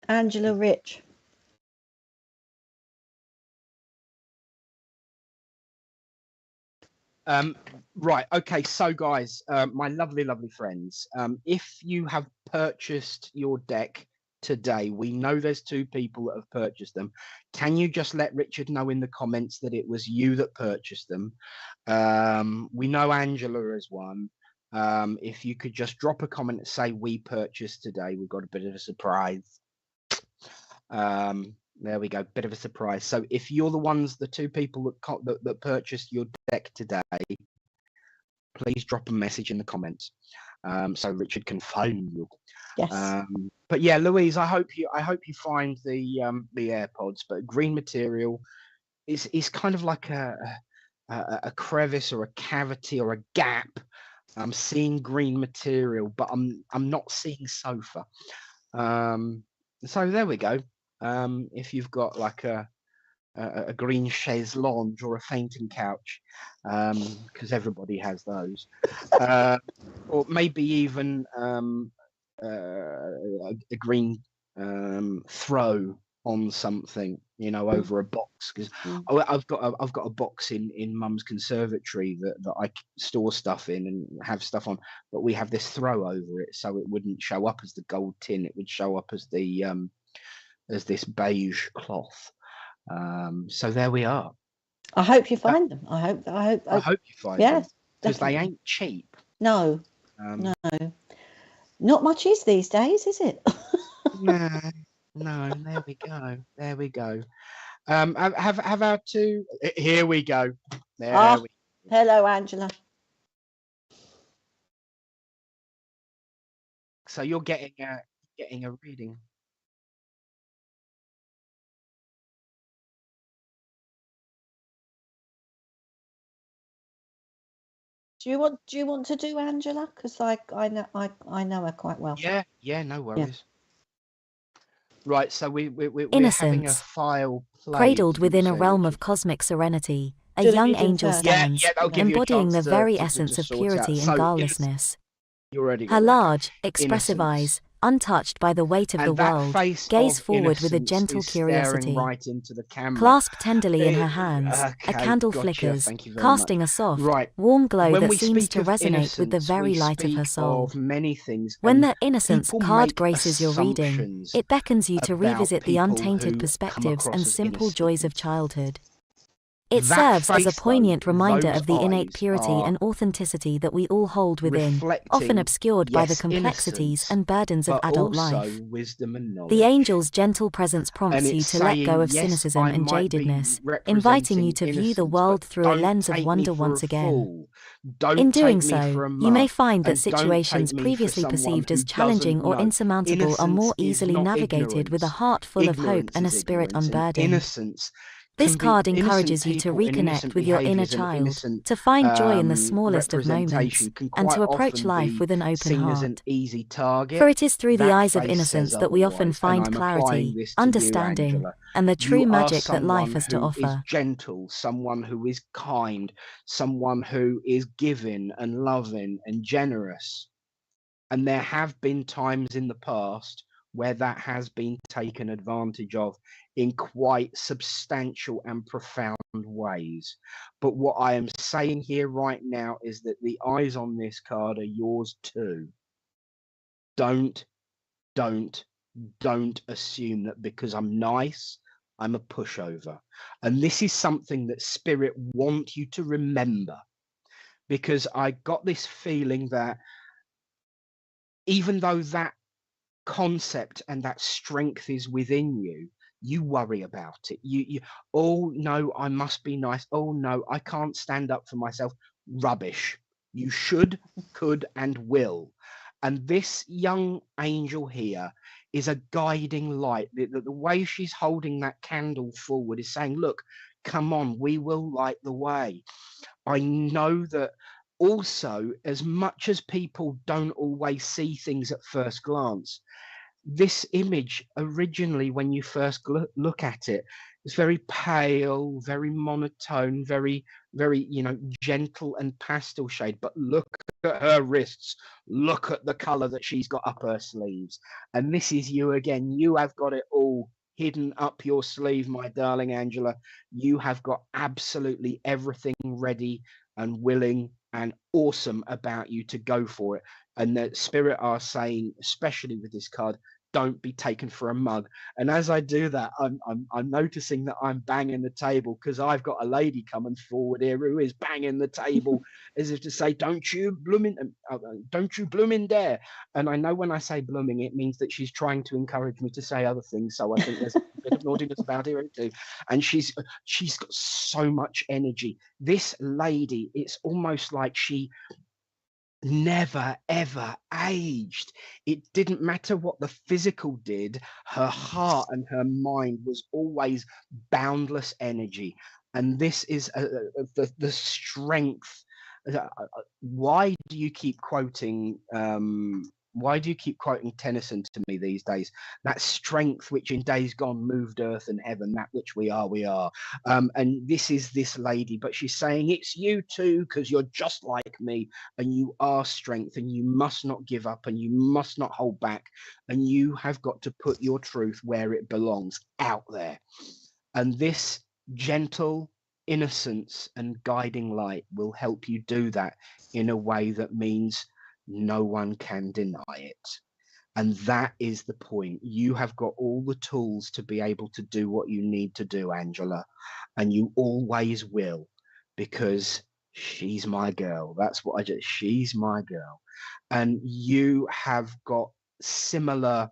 [SPEAKER 2] Angela Rich.
[SPEAKER 1] Right. Okay. So, guys, my lovely friends, if you have purchased your deck today, we know there's 2 people that have purchased them. Can you just let Richard know in the comments that it was you that purchased them? We know Angela is one. If you could just drop a comment and say we purchased today, we've got a bit of a surprise. There we go, bit of a surprise. So if you're the 2 people that purchased your deck today, please drop a message in the comments, so Richard can phone you.
[SPEAKER 2] Yes.
[SPEAKER 1] But yeah, Louise, I hope you find the AirPods. But green material is kind of like a crevice or a cavity or a gap. I'm seeing green material, but I'm not seeing sofa. So there we go. If you've got like a green chaise lounge or a fainting couch, because everybody has those, or maybe even a green throw on something, over a box. Because I've got a box in Mum's conservatory that I store stuff in and have stuff on, but we have this throw over it, so it wouldn't show up as the gold tin. It would show up as as this beige cloth. So there we are.
[SPEAKER 2] I hope you find them. I hope
[SPEAKER 1] you find them, because they ain't cheap.
[SPEAKER 2] No, no, not much is these days, is it?
[SPEAKER 1] No. There we go. Have our 2. Here we go.
[SPEAKER 2] Hello, Angela.
[SPEAKER 1] So you're getting a reading.
[SPEAKER 2] Do you want to do Angela? Because I know her quite well.
[SPEAKER 1] Yeah, no worries. Right, so we're having a
[SPEAKER 4] Innocence.
[SPEAKER 1] file played
[SPEAKER 4] Cradled
[SPEAKER 1] through
[SPEAKER 4] within a
[SPEAKER 1] say,
[SPEAKER 4] realm
[SPEAKER 1] Richard.
[SPEAKER 4] of cosmic serenity, a
[SPEAKER 2] Do the
[SPEAKER 4] young
[SPEAKER 2] reading
[SPEAKER 4] angel
[SPEAKER 2] first.
[SPEAKER 4] stands,
[SPEAKER 1] I'll give you a
[SPEAKER 4] embodying
[SPEAKER 1] chance
[SPEAKER 4] the very
[SPEAKER 1] to
[SPEAKER 4] essence of
[SPEAKER 1] sort it out.
[SPEAKER 4] purity
[SPEAKER 1] So,
[SPEAKER 4] and
[SPEAKER 1] innocent,
[SPEAKER 4] guilelessness.
[SPEAKER 1] you already got
[SPEAKER 4] Her
[SPEAKER 1] that.
[SPEAKER 4] large, expressive
[SPEAKER 1] Innocence.
[SPEAKER 4] eyes, untouched by the weight of
[SPEAKER 1] And
[SPEAKER 4] the
[SPEAKER 1] that
[SPEAKER 4] world,
[SPEAKER 1] face
[SPEAKER 4] gaze
[SPEAKER 1] of
[SPEAKER 4] forward with a
[SPEAKER 1] innocence
[SPEAKER 4] gentle
[SPEAKER 1] is
[SPEAKER 4] curiosity.
[SPEAKER 1] staring right into the camera.
[SPEAKER 4] Clasped tenderly in her hands, a
[SPEAKER 1] Okay,
[SPEAKER 4] candle
[SPEAKER 1] gotcha.
[SPEAKER 4] flickers,
[SPEAKER 1] Thank you very
[SPEAKER 4] casting
[SPEAKER 1] much.
[SPEAKER 4] a soft,
[SPEAKER 1] Right.
[SPEAKER 4] warm glow
[SPEAKER 1] When
[SPEAKER 4] that
[SPEAKER 1] we
[SPEAKER 4] seems
[SPEAKER 1] speak
[SPEAKER 4] to
[SPEAKER 1] of
[SPEAKER 4] resonate with the
[SPEAKER 1] innocence,
[SPEAKER 4] very
[SPEAKER 1] we
[SPEAKER 4] light of her
[SPEAKER 1] speak
[SPEAKER 4] soul.
[SPEAKER 1] of many things,
[SPEAKER 4] When
[SPEAKER 1] and
[SPEAKER 4] the Innocence
[SPEAKER 1] people
[SPEAKER 4] card
[SPEAKER 1] make
[SPEAKER 4] graces your reading,
[SPEAKER 1] assumptions
[SPEAKER 4] it beckons you to
[SPEAKER 1] about
[SPEAKER 4] revisit the
[SPEAKER 1] people
[SPEAKER 4] untainted
[SPEAKER 1] who come
[SPEAKER 4] perspectives
[SPEAKER 1] across
[SPEAKER 4] and
[SPEAKER 1] as
[SPEAKER 4] simple
[SPEAKER 1] innocent.
[SPEAKER 4] joys of childhood. It
[SPEAKER 1] That
[SPEAKER 4] serves as a
[SPEAKER 1] face, though,
[SPEAKER 4] poignant reminder
[SPEAKER 1] those
[SPEAKER 4] of the innate
[SPEAKER 1] eyes
[SPEAKER 4] purity
[SPEAKER 1] are
[SPEAKER 4] and authenticity that we all hold within,
[SPEAKER 1] reflecting,
[SPEAKER 4] often obscured by the
[SPEAKER 1] yes,
[SPEAKER 4] complexities
[SPEAKER 1] innocence,
[SPEAKER 4] and burdens of
[SPEAKER 1] but
[SPEAKER 4] adult
[SPEAKER 1] also
[SPEAKER 4] life.
[SPEAKER 1] wisdom and knowledge.
[SPEAKER 4] The angel's gentle presence
[SPEAKER 1] And
[SPEAKER 4] prompts you
[SPEAKER 1] it's
[SPEAKER 4] to let go
[SPEAKER 1] saying,
[SPEAKER 4] of
[SPEAKER 1] yes,
[SPEAKER 4] cynicism
[SPEAKER 1] I
[SPEAKER 4] and
[SPEAKER 1] might be
[SPEAKER 4] jadedness, inviting you
[SPEAKER 1] representing
[SPEAKER 4] to view the
[SPEAKER 1] innocence,
[SPEAKER 4] world
[SPEAKER 1] but
[SPEAKER 4] through a
[SPEAKER 1] don't
[SPEAKER 4] lens of
[SPEAKER 1] take me
[SPEAKER 4] wonder
[SPEAKER 1] for
[SPEAKER 4] once
[SPEAKER 1] a
[SPEAKER 4] again.
[SPEAKER 1] fool. Don't
[SPEAKER 4] In doing
[SPEAKER 1] take me
[SPEAKER 4] so,
[SPEAKER 1] for a
[SPEAKER 4] you may
[SPEAKER 1] mug,
[SPEAKER 4] find that
[SPEAKER 1] and don't take
[SPEAKER 4] situations
[SPEAKER 1] me for
[SPEAKER 4] previously
[SPEAKER 1] someone
[SPEAKER 4] perceived
[SPEAKER 1] who
[SPEAKER 4] as challenging
[SPEAKER 1] doesn't
[SPEAKER 4] or
[SPEAKER 1] know.
[SPEAKER 4] insurmountable are more
[SPEAKER 1] Innocence is
[SPEAKER 4] easily
[SPEAKER 1] not
[SPEAKER 4] navigated with a
[SPEAKER 1] ignorance.
[SPEAKER 4] heart full of hope
[SPEAKER 1] Ignorance
[SPEAKER 4] and a
[SPEAKER 1] is
[SPEAKER 4] spirit
[SPEAKER 1] ignorance, and
[SPEAKER 4] unburdened.
[SPEAKER 1] innocence
[SPEAKER 4] This
[SPEAKER 1] can be
[SPEAKER 4] card
[SPEAKER 1] innocent
[SPEAKER 4] encourages you to
[SPEAKER 1] people and
[SPEAKER 4] reconnect
[SPEAKER 1] innocent
[SPEAKER 4] with your inner
[SPEAKER 1] behaviours and
[SPEAKER 4] child,
[SPEAKER 1] innocent
[SPEAKER 4] to find joy in the smallest of moments,
[SPEAKER 1] representation can
[SPEAKER 4] and
[SPEAKER 1] quite
[SPEAKER 4] to approach
[SPEAKER 1] often
[SPEAKER 4] life
[SPEAKER 1] be
[SPEAKER 4] with an open
[SPEAKER 1] seen as an
[SPEAKER 4] heart.
[SPEAKER 1] easy target.
[SPEAKER 4] For it is through the
[SPEAKER 1] That
[SPEAKER 4] eyes of
[SPEAKER 1] face
[SPEAKER 4] innocence
[SPEAKER 1] says
[SPEAKER 4] that we often
[SPEAKER 1] otherwise, and
[SPEAKER 4] find
[SPEAKER 1] I'm
[SPEAKER 4] clarity,
[SPEAKER 1] applying this to you,
[SPEAKER 4] understanding,
[SPEAKER 1] Angela.
[SPEAKER 4] and the true
[SPEAKER 1] You are
[SPEAKER 4] magic that life
[SPEAKER 1] someone
[SPEAKER 4] has to
[SPEAKER 1] who is
[SPEAKER 4] offer.
[SPEAKER 1] gentle, someone who is kind, someone who is giving and loving and generous. And there have been times in the past where that has been taken advantage of in quite substantial and profound ways. But what I am saying here right now is that the eyes on this card are yours too. Don't assume that because I'm nice, I'm a pushover. And this is something that Spirit want you to remember, because I got this feeling that even though that concept and that strength is within you, you worry about it. You oh no, I must be nice. Oh no, I can't stand up for myself. Rubbish. You should, could, and will. And this young angel here is a guiding light. The way she's holding that candle forward is saying, look, come on, we will light the way. I know that also, as much as people don't always see things at first glance, this image originally, when you first look at it, is very pale, very monotone, very, gentle and pastel shade. But look at her wrists, look at the color that she's got up her sleeves. And this is you again. You have got it all hidden up your sleeve, my darling Angela. You have got absolutely everything ready and willing and awesome about you to go for it. And the Spirit are saying, especially with this card, don't be taken for a mug. And as I do that, I'm noticing that I'm banging the table, because I've got a lady coming forward here who is banging the table as if to say, don't you blooming dare. And I know when I say blooming, it means that she's trying to encourage me to say other things. So I think there's a bit of naughtiness about her too. And she's got so much energy. This lady, it's almost like she never ever aged. It didn't matter what the physical did, her heart and her mind was always boundless energy. And this is the strength. Why do you keep quoting Tennyson to me these days? That strength which in days gone moved earth and heaven, that which we are. And this is this lady, but she's saying it's you too, because you're just like me, and you are strength, and you must not give up, and you must not hold back, and you have got to put your truth where it belongs, out there. And this gentle innocence and guiding light will help you do that in a way that means no one can deny it. And that is the point. You have got all the tools to be able to do what you need to do, Angela, and you always will, because she's my girl. That's what she's my girl. And you have got similar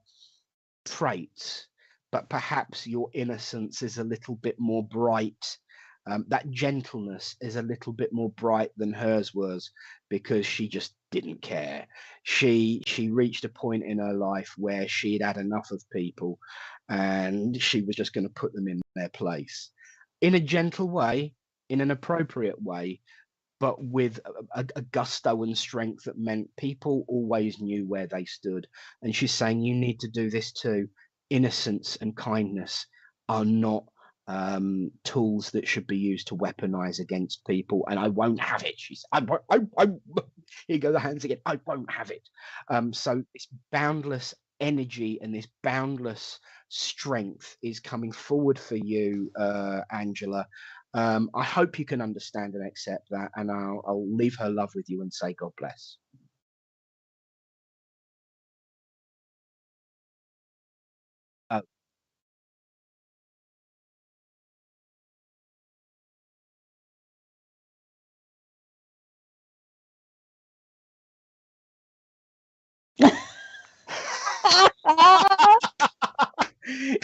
[SPEAKER 1] traits, but perhaps your innocence is a little bit more bright. That gentleness is a little bit more bright than hers was, because she just didn't care. She reached a point in her life where she'd had enough of people, and she was just going to put them in their place in a gentle way, in an appropriate way, but with a gusto and strength that meant people always knew where they stood. And she's saying, you need to do this too. Innocence and kindness are not tools that should be used to weaponize against people. And I won't have it. She said, here go the hands again. I won't have it. So this boundless energy and this boundless strength is coming forward for you, Angela. I hope you can understand and accept that, and I'll leave her love with you and say God bless. Oh.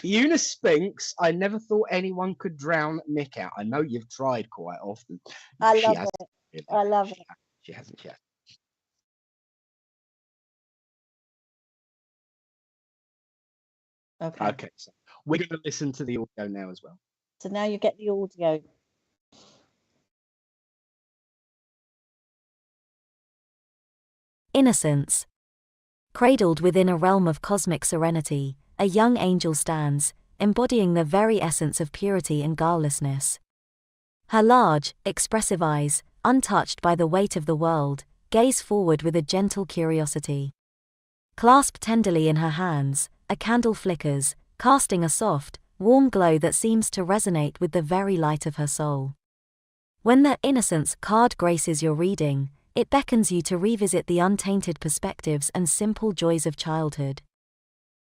[SPEAKER 1] Eunice Spinks, I never thought anyone could drown Nick out. I know you've tried quite often.
[SPEAKER 2] I love it.
[SPEAKER 1] Really.
[SPEAKER 2] I love it.
[SPEAKER 1] She hasn't yet. Okay, so we're going to listen to the audio now as well.
[SPEAKER 2] So now you get the audio.
[SPEAKER 4] Innocence. Cradled within a realm of cosmic serenity, a young angel stands, embodying the very essence of purity and guilelessness. Her large, expressive eyes, untouched by the weight of the world, gaze forward with a gentle curiosity. Clasped tenderly in her hands, a candle flickers, casting a soft, warm glow that seems to resonate with the very light of her soul. When the Innocence card graces your reading, it beckons you to revisit the untainted perspectives and simple joys of childhood.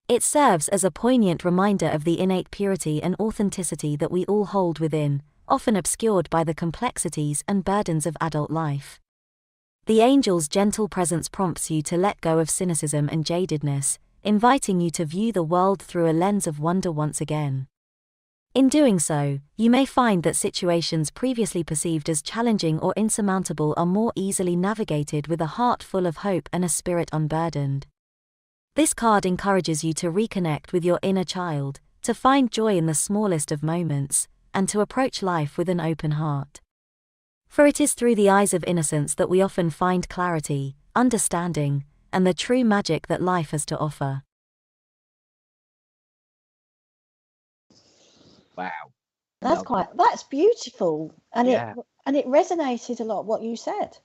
[SPEAKER 4] It serves as a poignant reminder of the innate purity and authenticity that we all hold within, often obscured by the complexities and burdens of adult life. The angel's gentle presence prompts you to let go of cynicism and jadedness, inviting you to view the world through a lens of wonder once again. In doing so, you may find that situations previously perceived as challenging or insurmountable are more easily navigated with a heart full of hope and a spirit unburdened. This card encourages you to reconnect with your inner child, to find joy in the smallest of moments, and to approach life with an open heart. For it is through the eyes of innocence that we often find clarity, understanding, and the true magic that life has to offer.
[SPEAKER 1] Wow.
[SPEAKER 2] That's beautiful. And
[SPEAKER 1] Yeah.
[SPEAKER 2] it resonated a lot what you said.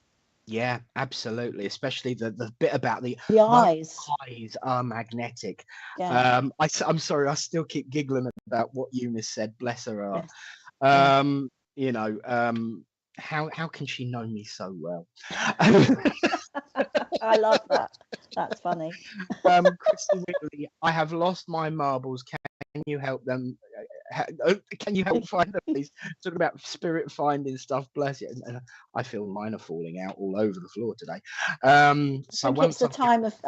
[SPEAKER 1] Yeah, absolutely. Especially the bit about the
[SPEAKER 2] eyes.
[SPEAKER 1] Eyes are magnetic.
[SPEAKER 2] Yeah.
[SPEAKER 1] I'm sorry, I still keep giggling about what Eunice said. Bless her heart.
[SPEAKER 2] Yes.
[SPEAKER 1] You know, how can she know me so well?
[SPEAKER 2] I love that. That's funny.
[SPEAKER 1] Christy Whitley, I have lost my marbles. Can you help them? Can you help find them, please? Talking about spirit finding stuff, bless you. And I feel mine are falling out all over the floor today.
[SPEAKER 2] I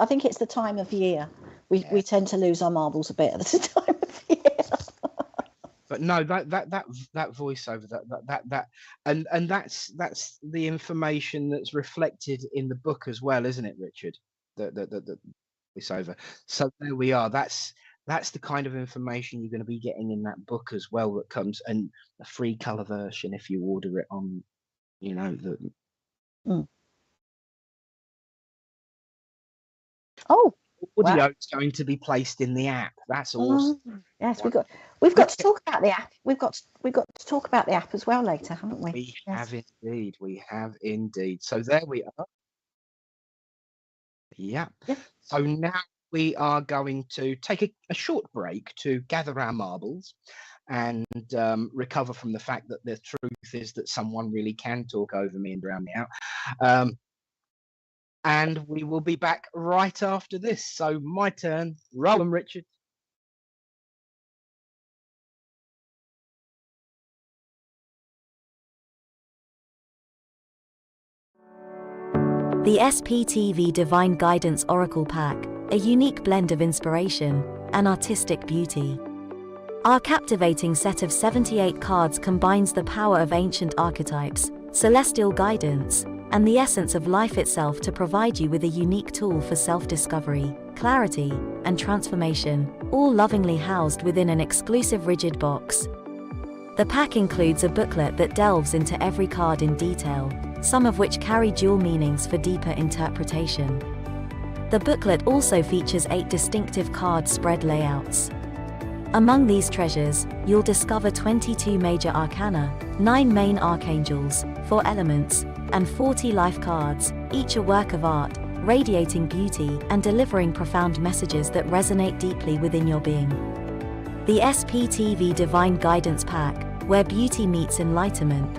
[SPEAKER 2] think it's the time of year. We tend to lose our marbles a bit at the time of year.
[SPEAKER 1] But no, that voiceover, that and that's the information that's reflected in the book as well, isn't it, Richard? The voiceover. So there we are. That's the kind of information you're going to be getting in that book as well. That comes, and a free color version if you order it on, you know, the.
[SPEAKER 2] Oh.
[SPEAKER 1] Audio is going to be placed in the app. That's awesome.
[SPEAKER 2] Yes, we've got to talk about the app. We've got to talk about the app as well later, haven't we?
[SPEAKER 1] We have indeed. We have indeed. So there we are. Yeah. So now we are going to take a short break to gather our marbles and recover from the fact that the truth is that someone really can talk over me and drown me out. And we will be back right after this. So my turn. Roll 'em, Richard.
[SPEAKER 4] The SPTV Divine Guidance Oracle Pack, a unique blend of inspiration and artistic beauty. Our captivating set of 78 cards combines the power of ancient archetypes, celestial guidance, and the essence of life itself to provide you with a unique tool for self-discovery, clarity, and transformation, all lovingly housed within an exclusive rigid box. The pack includes a booklet that delves into every card in detail, some of which carry dual meanings for deeper interpretation. The booklet also features 8 distinctive card spread layouts. Among these treasures, you'll discover 22 major arcana, 9 main archangels, 4 elements, and 40 life cards, each a work of art, radiating beauty and delivering profound messages that resonate deeply within your being. The SPTV Divine Guidance Pack, where beauty meets enlightenment.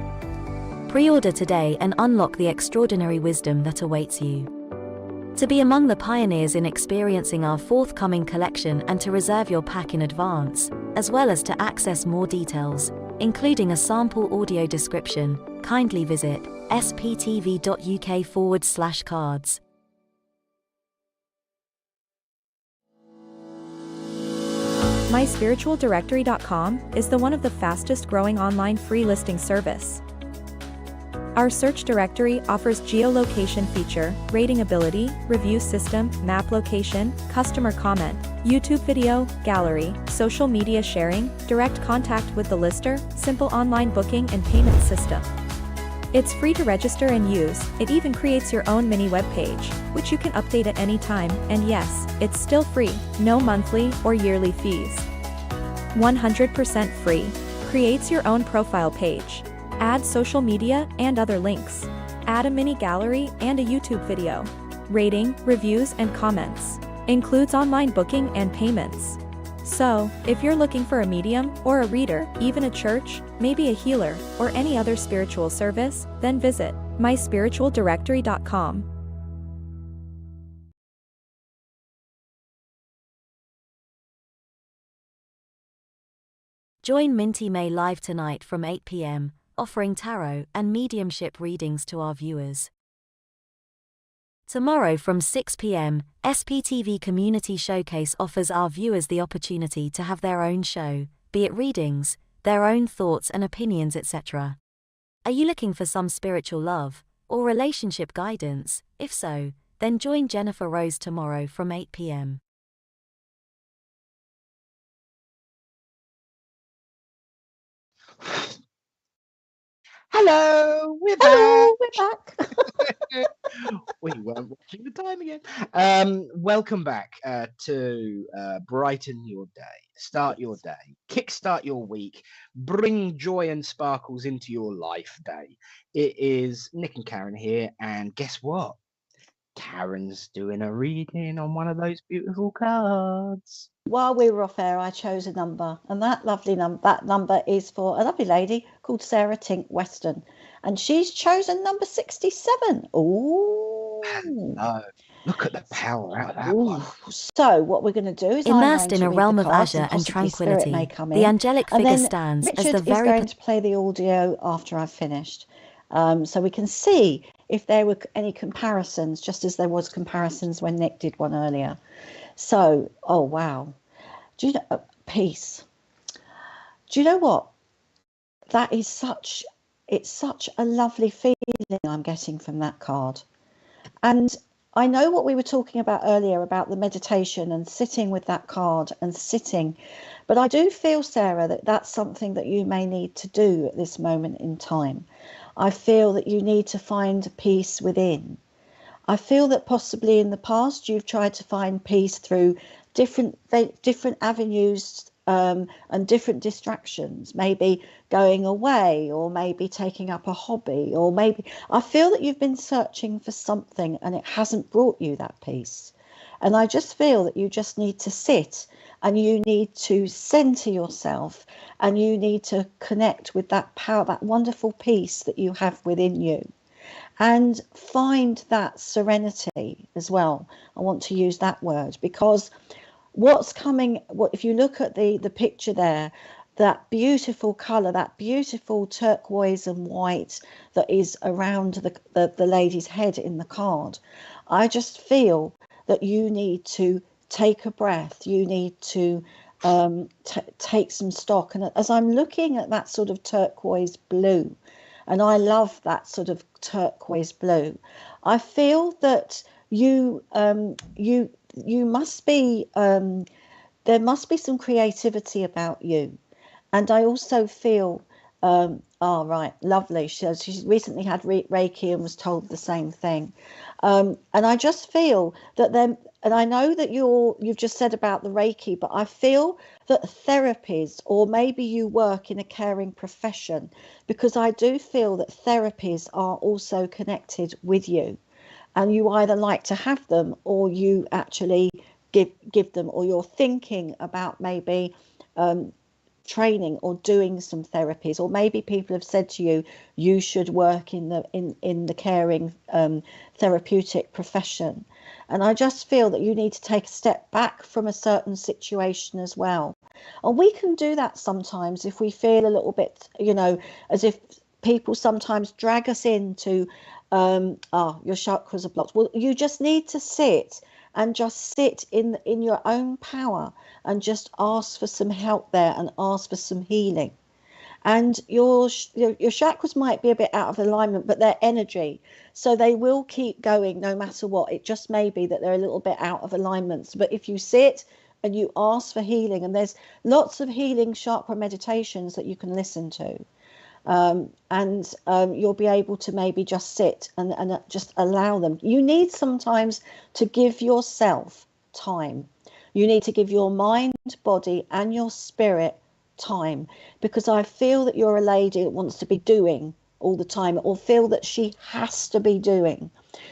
[SPEAKER 4] Pre-order today and unlock the extraordinary wisdom that awaits you. To be among the pioneers in experiencing our forthcoming collection and to reserve your pack in advance, as well as to access more details, including a sample audio description, kindly visit sptv.uk/cards.
[SPEAKER 5] MySpiritualDirectory.com is one of the fastest growing online free listing service. Our search directory offers geolocation feature, rating ability, review system, map location, customer comment, YouTube video, gallery, social media sharing, direct contact with the lister, simple online booking and payment system. It's free to register and use. It even creates your own mini web page, which you can update at any time, and yes, it's still free, no monthly or yearly fees. 100% free. Creates your own profile page. Add social media and other links. Add a mini gallery and a YouTube video. Rating, reviews and comments. Includes online booking and payments. So, if you're looking for a medium or a reader, even a church, maybe a healer, or any other spiritual service, then visit myspiritualdirectory.com.
[SPEAKER 4] Join Minty May live tonight from 8 p.m, offering tarot and mediumship readings to our viewers. Tomorrow from 6 p.m, SPTV Community Showcase offers our viewers the opportunity to have their own show, be it readings, their own thoughts and opinions, etc. Are you looking for some spiritual love or relationship guidance? If so, then join Jennifer Rose tomorrow from 8 p.m.
[SPEAKER 1] Hello, we're
[SPEAKER 2] Hello,
[SPEAKER 1] back.
[SPEAKER 2] we're back.
[SPEAKER 1] We weren't watching the time again. Welcome back to brighten your day, start your day, kickstart your week, bring joy and sparkles into your life day. It is Nick and Karen here, and guess what? Karen's doing a reading on one of those beautiful cards.
[SPEAKER 2] While we were off air, I chose a number, and that lovely that number is for a lovely lady called Sarah Tink Weston, and she's chosen number 67. Ooh.
[SPEAKER 1] Hello. Look at the power out of that one.
[SPEAKER 2] So what we're going to do is
[SPEAKER 4] Immersed in a realm of azure and tranquility, the angelic figure stands as the very...
[SPEAKER 2] Richard is going to play the audio after I've finished, so we can see if there were any comparisons, just as there was comparisons when Nick did one earlier. So, oh wow, do you know, peace? Do you know what? That is it's such a lovely feeling I'm getting from that card. And I know what we were talking about earlier about the meditation and sitting with that card and sitting, but I do feel, Sarah, that that's something that you may need to do at this moment in time. I feel that you need to find peace within. I feel that possibly in the past you've tried to find peace through different avenues and different distractions, maybe going away or maybe taking up a hobby, or maybe I feel that you've been searching for something and it hasn't brought you that peace. And I just feel that you just need to sit and you need to center yourself and you need to connect with that power, that wonderful peace that you have within you. And find that serenity as well. I want to use that word because what's coming, if you look at the picture there, that beautiful colour, that beautiful turquoise and white that is around the lady's head in the card, I just feel that you need to take a breath, you need to take some stock. And as I'm looking at that sort of turquoise blue, and I love that sort of turquoise blue, I feel that you must be, there must be some creativity about you. And I also feel Oh, right, lovely. She's recently had Reiki and was told the same thing. And I just feel that then, and I know that you've just said about the Reiki, but I feel that therapies, or maybe you work in a caring profession, because I do feel that therapies are also connected with you, and you either like to have them or you actually give them, or you're thinking about maybe training or doing some therapies, or maybe people have said to you you should work in the caring therapeutic profession. And I just feel that you need to take a step back from a certain situation as well. And we can do that sometimes if we feel a little bit, as if people sometimes drag us into your chakras are blocked. Well, you just need to sit in your own power and just ask for some help there and ask for some healing. And your chakras might be a bit out of alignment, but they're energy, so they will keep going no matter what. It just may be that they're a little bit out of alignment. But if you sit and you ask for healing, and there's lots of healing chakra meditations that you can listen to, and you'll be able to maybe just sit and just allow them. You need sometimes to give yourself time. You need to give your mind, body, and your spirit time, because I feel that you're a lady that wants to be doing all the time, or feel that she has to be doing.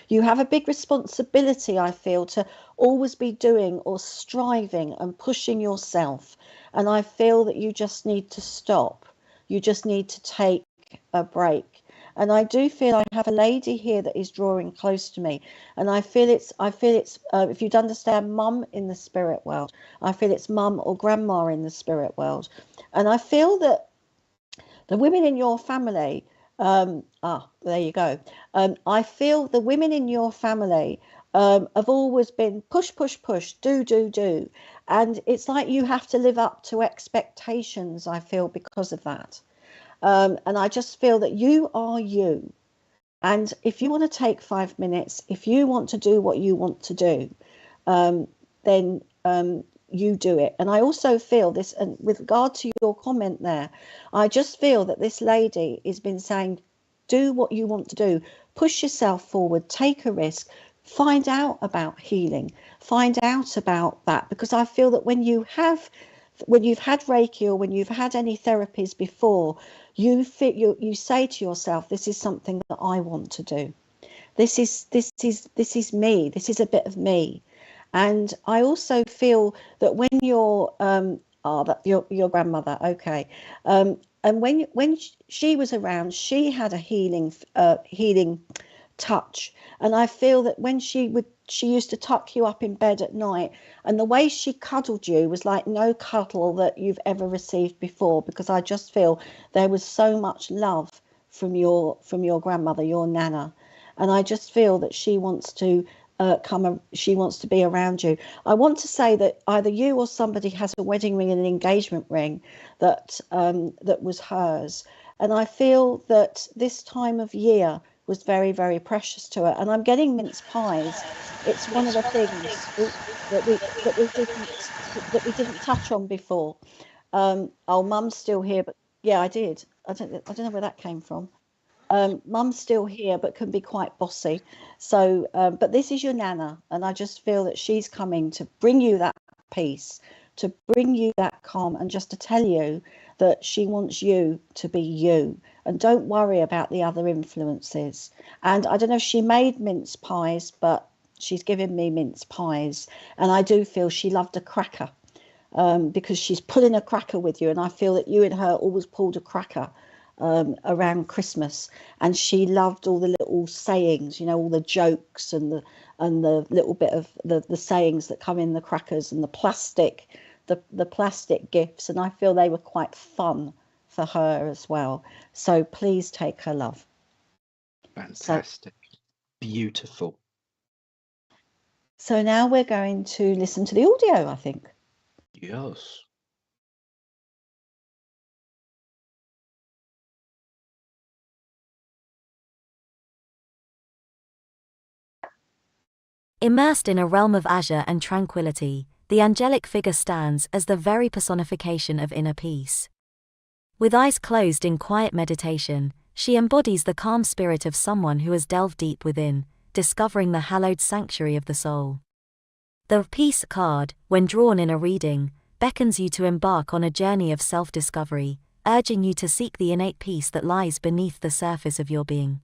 [SPEAKER 2] You have a big responsibility, I feel, to always be doing or striving and pushing yourself. And I feel that you just need to stop. You just need to take a break. And I do feel I have a lady here that is drawing close to me, and I feel it's if you'd understand mum in the spirit world, I feel it's mum or grandma in the spirit world. And I feel that the women in your family, there you go. I feel the women in your family have always been push, do. And it's like you have to live up to expectations, I feel, because of that. And I just feel that you are you. And if you want to take 5 minutes, if you want to do what you want to do, then you do it. And I also feel this, and with regard to your comment there, I just feel that this lady has been saying, do what you want to do, push yourself forward, take a risk, find out about healing, find out about that, because I feel that when you've had Reiki, or when you've had any therapies before, you say to yourself, this is something that I want to do. This is me. This is a bit of me. And I also feel that when your grandmother, okay, and when she was around, she had a healing touch. And I feel that when she used to tuck you up in bed at night, and the way she cuddled you was like no cuddle that you've ever received before, because I just feel there was so much love from your grandmother, your nana. And I just feel that she wants to she wants to be around you. I want to say that either you or somebody has a wedding ring and an engagement ring that was hers. And I feel that this time of year was very, very precious to her. And I'm getting mince pies. It's one of the things that we didn't touch on before. Mum's still here, but yeah, I did. I don't know where that came from. Mum's still here, but can be quite bossy. So, but this is your nana, and I just feel that she's coming to bring you that peace, to bring you that calm, and just to tell you that she wants you to be you, and don't worry about the other influences. And I don't know if she made mince pies, but she's given me mince pies, and I do feel she loved a cracker, because she's pulling a cracker with you, and I feel that you and her always pulled a cracker around Christmas, and she loved all the little sayings, all the jokes and the little bit of the sayings that come in the crackers, and the plastic gifts, and I feel they were quite fun for her as well. So please take her love.
[SPEAKER 1] Fantastic. Beautiful.
[SPEAKER 2] So now we're going to listen to the audio, I think.
[SPEAKER 1] Yes.
[SPEAKER 4] Immersed in a realm of azure and tranquility, the angelic figure stands as the very personification of inner peace. With eyes closed in quiet meditation, she embodies the calm spirit of someone who has delved deep within, discovering the hallowed sanctuary of the soul. The Peace card, when drawn in a reading, beckons you to embark on a journey of self-discovery, urging you to seek the innate peace that lies beneath the surface of your being.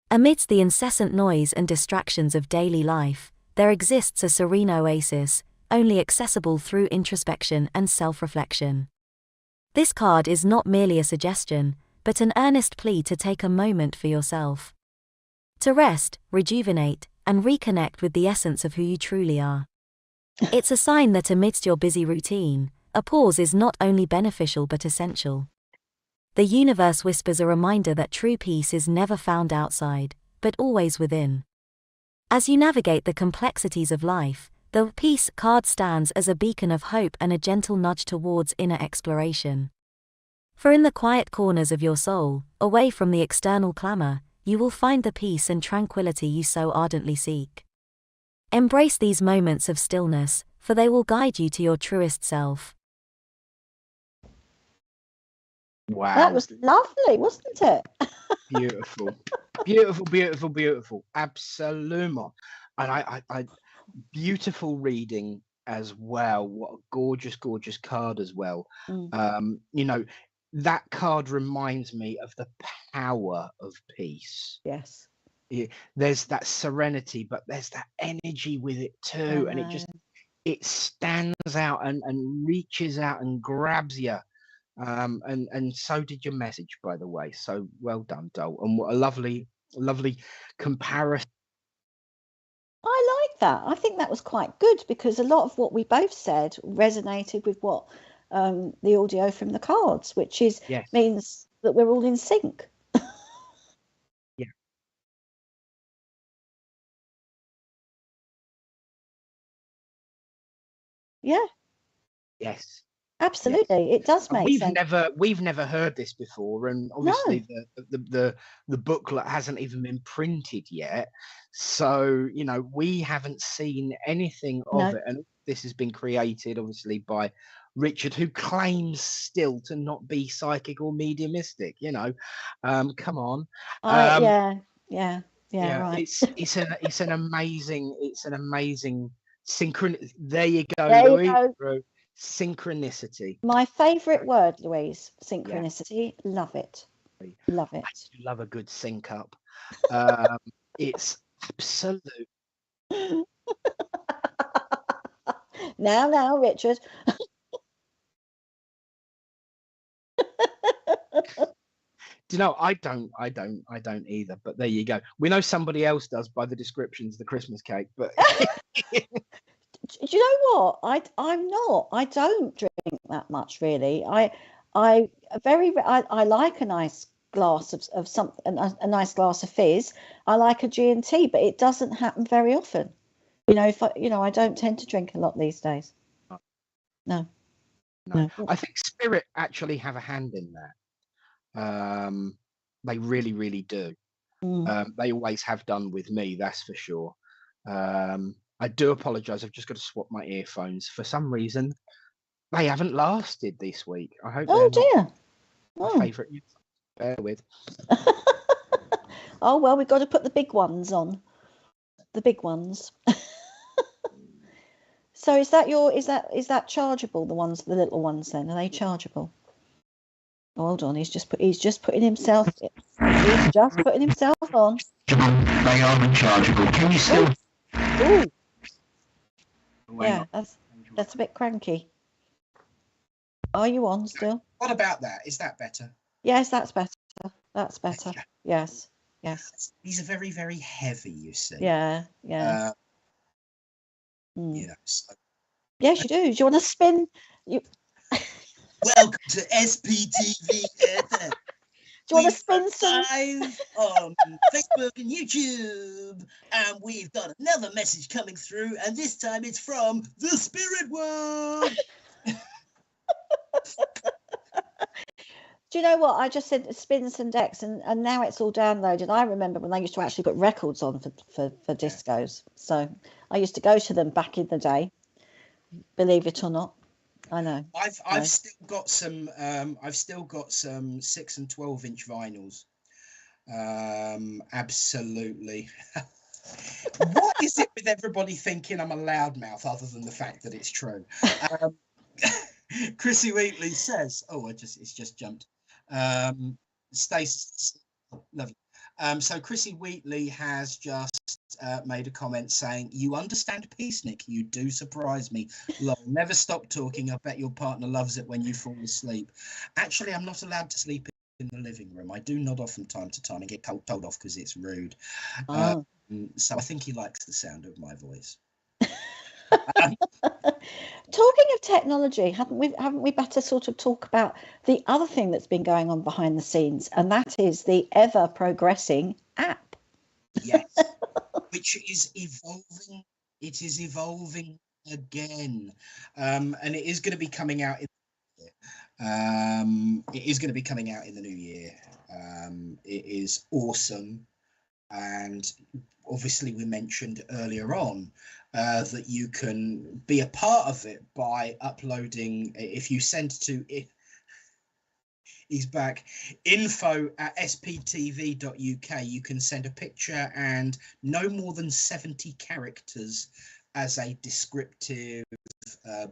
[SPEAKER 4] Amidst the incessant noise and distractions of daily life, there exists a serene oasis, only accessible through introspection and self-reflection. This card is not merely a suggestion, but an earnest plea to take a moment for yourself. To rest, rejuvenate, and reconnect with the essence of who you truly are. It's a sign that amidst your busy routine, a pause is not only beneficial but essential. The universe whispers a reminder that true peace is never found outside, but always within. As you navigate the complexities of life, the Peace card stands as a beacon of hope and a gentle nudge towards inner exploration. For in the quiet corners of your soul, away from the external clamor, you will find the peace and tranquility you so ardently seek. Embrace these moments of stillness, for they will guide you to your truest self.
[SPEAKER 1] Wow.
[SPEAKER 2] That was lovely, wasn't it?
[SPEAKER 1] Beautiful. Beautiful, beautiful, beautiful. Absolutely. And I beautiful reading as well. What a gorgeous, gorgeous card as well. You know, that card reminds me of the power of peace.
[SPEAKER 2] Yes.
[SPEAKER 1] There's that serenity, but there's that energy with it too. And it stands out and reaches out and grabs you. And so did your message, by the way. So well done, Dole. And what a lovely comparison.
[SPEAKER 2] I like that. I think that was quite good because a lot of what we both said resonated with what the audio from the cards, which is means that we're all in sync.
[SPEAKER 1] Yeah.
[SPEAKER 2] Yeah.
[SPEAKER 1] Yes.
[SPEAKER 2] Absolutely, it does make sense.
[SPEAKER 1] We've never heard this before, and obviously the booklet hasn't even been printed yet. So you know we haven't seen anything of it, and this has been created obviously by Richard, who claims still to not be psychic or mediumistic. You know, come on.
[SPEAKER 2] Right.
[SPEAKER 1] It's an amazing synchron. There you go,
[SPEAKER 2] There
[SPEAKER 1] Louis.
[SPEAKER 2] you go.
[SPEAKER 1] Synchronicity.
[SPEAKER 2] My favourite word, Louise. Synchronicity. Yeah. Love it. Love it.
[SPEAKER 1] I do love a good sync up. It's absolute.
[SPEAKER 2] Now, Richard.
[SPEAKER 1] Do you know, I don't either, but there you go. We know somebody else does by the descriptions of the Christmas cake, but
[SPEAKER 2] do you know what? I'm not. I don't drink that much, really. I like a nice glass of something, a nice glass of fizz. I like a G&T, but it doesn't happen very often. You know, I don't tend to drink a lot these days. No.
[SPEAKER 1] I think spirit actually have a hand in that. They really, really do. They always have done with me, that's for sure. I do apologise. I've just got to swap my earphones. For some reason, they haven't lasted this week. I hope.
[SPEAKER 2] Oh dear.
[SPEAKER 1] My favourite. Bear with.
[SPEAKER 2] Oh well, we've got to put the big ones on. The big ones. So is that chargeable? The little ones then, are they chargeable? Oh, hold on, he's just putting himself on.
[SPEAKER 1] They are rechargeable. Can you still?
[SPEAKER 2] Ooh. Yeah, that's a bit cranky. Are you on still?
[SPEAKER 6] What about that? Is that better?
[SPEAKER 2] Yes, that's better. That's better.
[SPEAKER 6] Okay.
[SPEAKER 2] Yes.
[SPEAKER 6] These are very, very heavy, you see.
[SPEAKER 2] Yeah.
[SPEAKER 6] You know. So.
[SPEAKER 2] Yes, you do. Do you want to spin?
[SPEAKER 6] Welcome to SPTV.
[SPEAKER 2] Do you want to spin some?
[SPEAKER 6] Live on Facebook and YouTube, and we've got another message coming through, and this time it's from the spirit world.
[SPEAKER 2] Do you know what? I just said spin some decks, and now it's all downloaded. I remember when they used to actually put records on for discos. So I used to go to them back in the day, believe it or not. I know.
[SPEAKER 1] I've still got some 6 and 12-inch vinyls. Absolutely. What is it with everybody thinking I'm a loudmouth, other than the fact that it's true? Chrissy Wheatley says, "Oh, it's just jumped." Stacey, lovely. So Chrissy Wheatley has just made a comment saying, "You understand peace, Nick. You do surprise me. Lol, never stop talking. I bet your partner loves it when you fall asleep." Actually, I'm not allowed to sleep in the living room. I do nod off from time to time and get told off because it's rude. So I think he likes the sound of my voice.
[SPEAKER 2] Talking of technology, haven't we better sort of talk about the other thing that's been going on behind the scenes, and that is the ever progressing app.
[SPEAKER 1] Yes, which is evolving. It is evolving again, and it is going to be coming out in it is going to be coming out in the new year. It is awesome, and obviously we mentioned earlier on that you can be a part of it by uploading. If you send to it, he's back, info@sptv.uk, you can send a picture and no more than 70 characters as a descriptive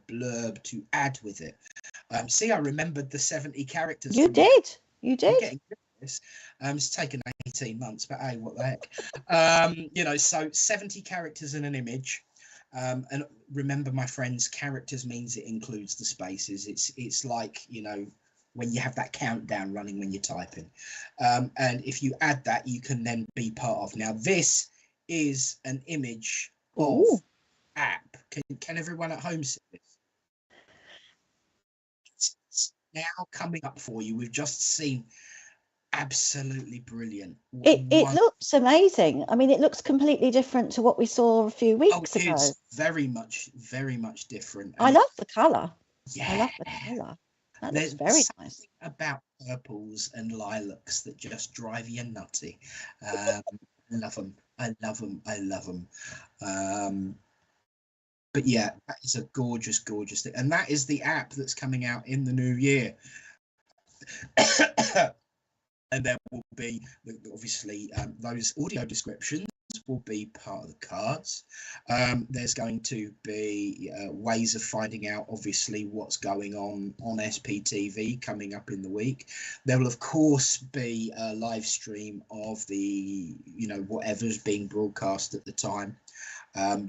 [SPEAKER 1] blurb to add with it. See, I remembered the 70 characters.
[SPEAKER 2] You did.
[SPEAKER 1] I'm getting good at this. It's taken 18 months, but hey, what the heck? So 70 characters in an image. And remember, my friends, characters means it includes the spaces. It's like, when you have that countdown running when you're typing. And if you add that, you can then be part of. Now, this is an image of app. Can everyone at home see this? It's now coming up for you. We've just seen. Absolutely brilliant.
[SPEAKER 2] It looks amazing. I mean, it looks completely different to what we saw a few weeks ago.
[SPEAKER 1] It's very much different.
[SPEAKER 2] I love the colour.
[SPEAKER 1] Yeah.
[SPEAKER 2] I love the colour. That looks very nice.
[SPEAKER 1] About purples and lilacs that just drive you nutty. I love them. I love them. But yeah, that is a gorgeous thing. And that is the app that's coming out in the new year. And there will be, obviously, those audio descriptions will be part of the cards. There's going to be ways of finding out, obviously, what's going on SPTV coming up in the week. There will, of course, be a live stream of the, whatever's being broadcast at the time.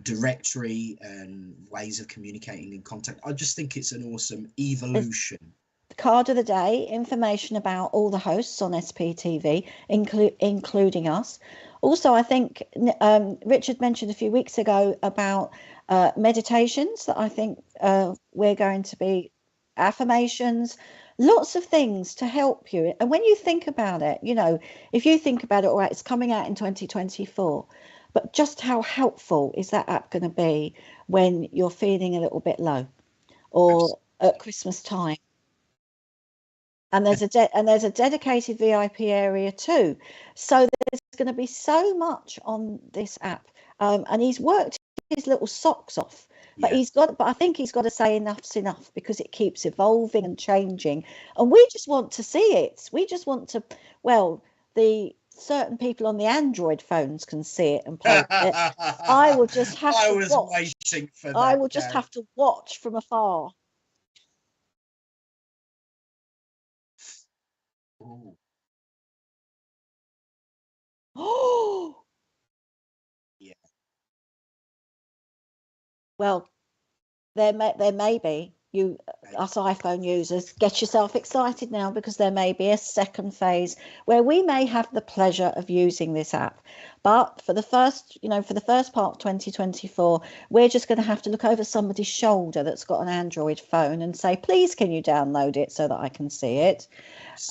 [SPEAKER 1] Directory and ways of communicating in contact. I just think it's an awesome evolution.
[SPEAKER 2] Card of the day, information about all the hosts on SPTV, including us. Also, I think Richard mentioned a few weeks ago about meditations that I think we're going to be, affirmations, lots of things to help you. And when you think about it, if you think about it, all right, it's coming out in 2024, but just how helpful is that app going to be when you're feeling a little bit low or at Christmas time? And there's a dedicated VIP area too. So there's going to be so much on this app. And he's worked his little socks off. But I think he's got to say enough's enough, because it keeps evolving and changing. And we just want to see it. We just want to, the certain people on the Android phones can see it and play with it. I will just have to watch.
[SPEAKER 1] Waiting for that.
[SPEAKER 2] I will just have to watch from afar. Oh,
[SPEAKER 1] yeah.
[SPEAKER 2] Well, there may be, us iPhone users, get yourself excited now, because there may be a second phase where we may have the pleasure of using this app. But for the first part of 2024, we're just going to have to look over somebody's shoulder that's got an Android phone and say, please, can you download it so that I can see it?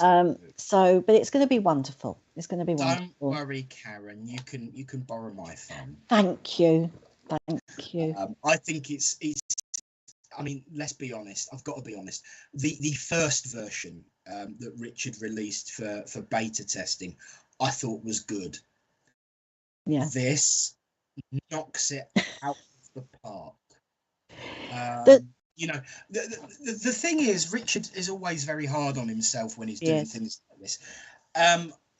[SPEAKER 2] But it's going to be wonderful. It's going to be wonderful.
[SPEAKER 1] Don't worry, Karen. You can borrow my phone.
[SPEAKER 2] Thank you.
[SPEAKER 1] I think it's. I mean, let's be honest. I've got to be honest. The first version that Richard released for beta testing, I thought was good.
[SPEAKER 2] Yeah.
[SPEAKER 1] This knocks it out of the park. You know, the thing is, Richard is always very hard on himself when he's doing things like this.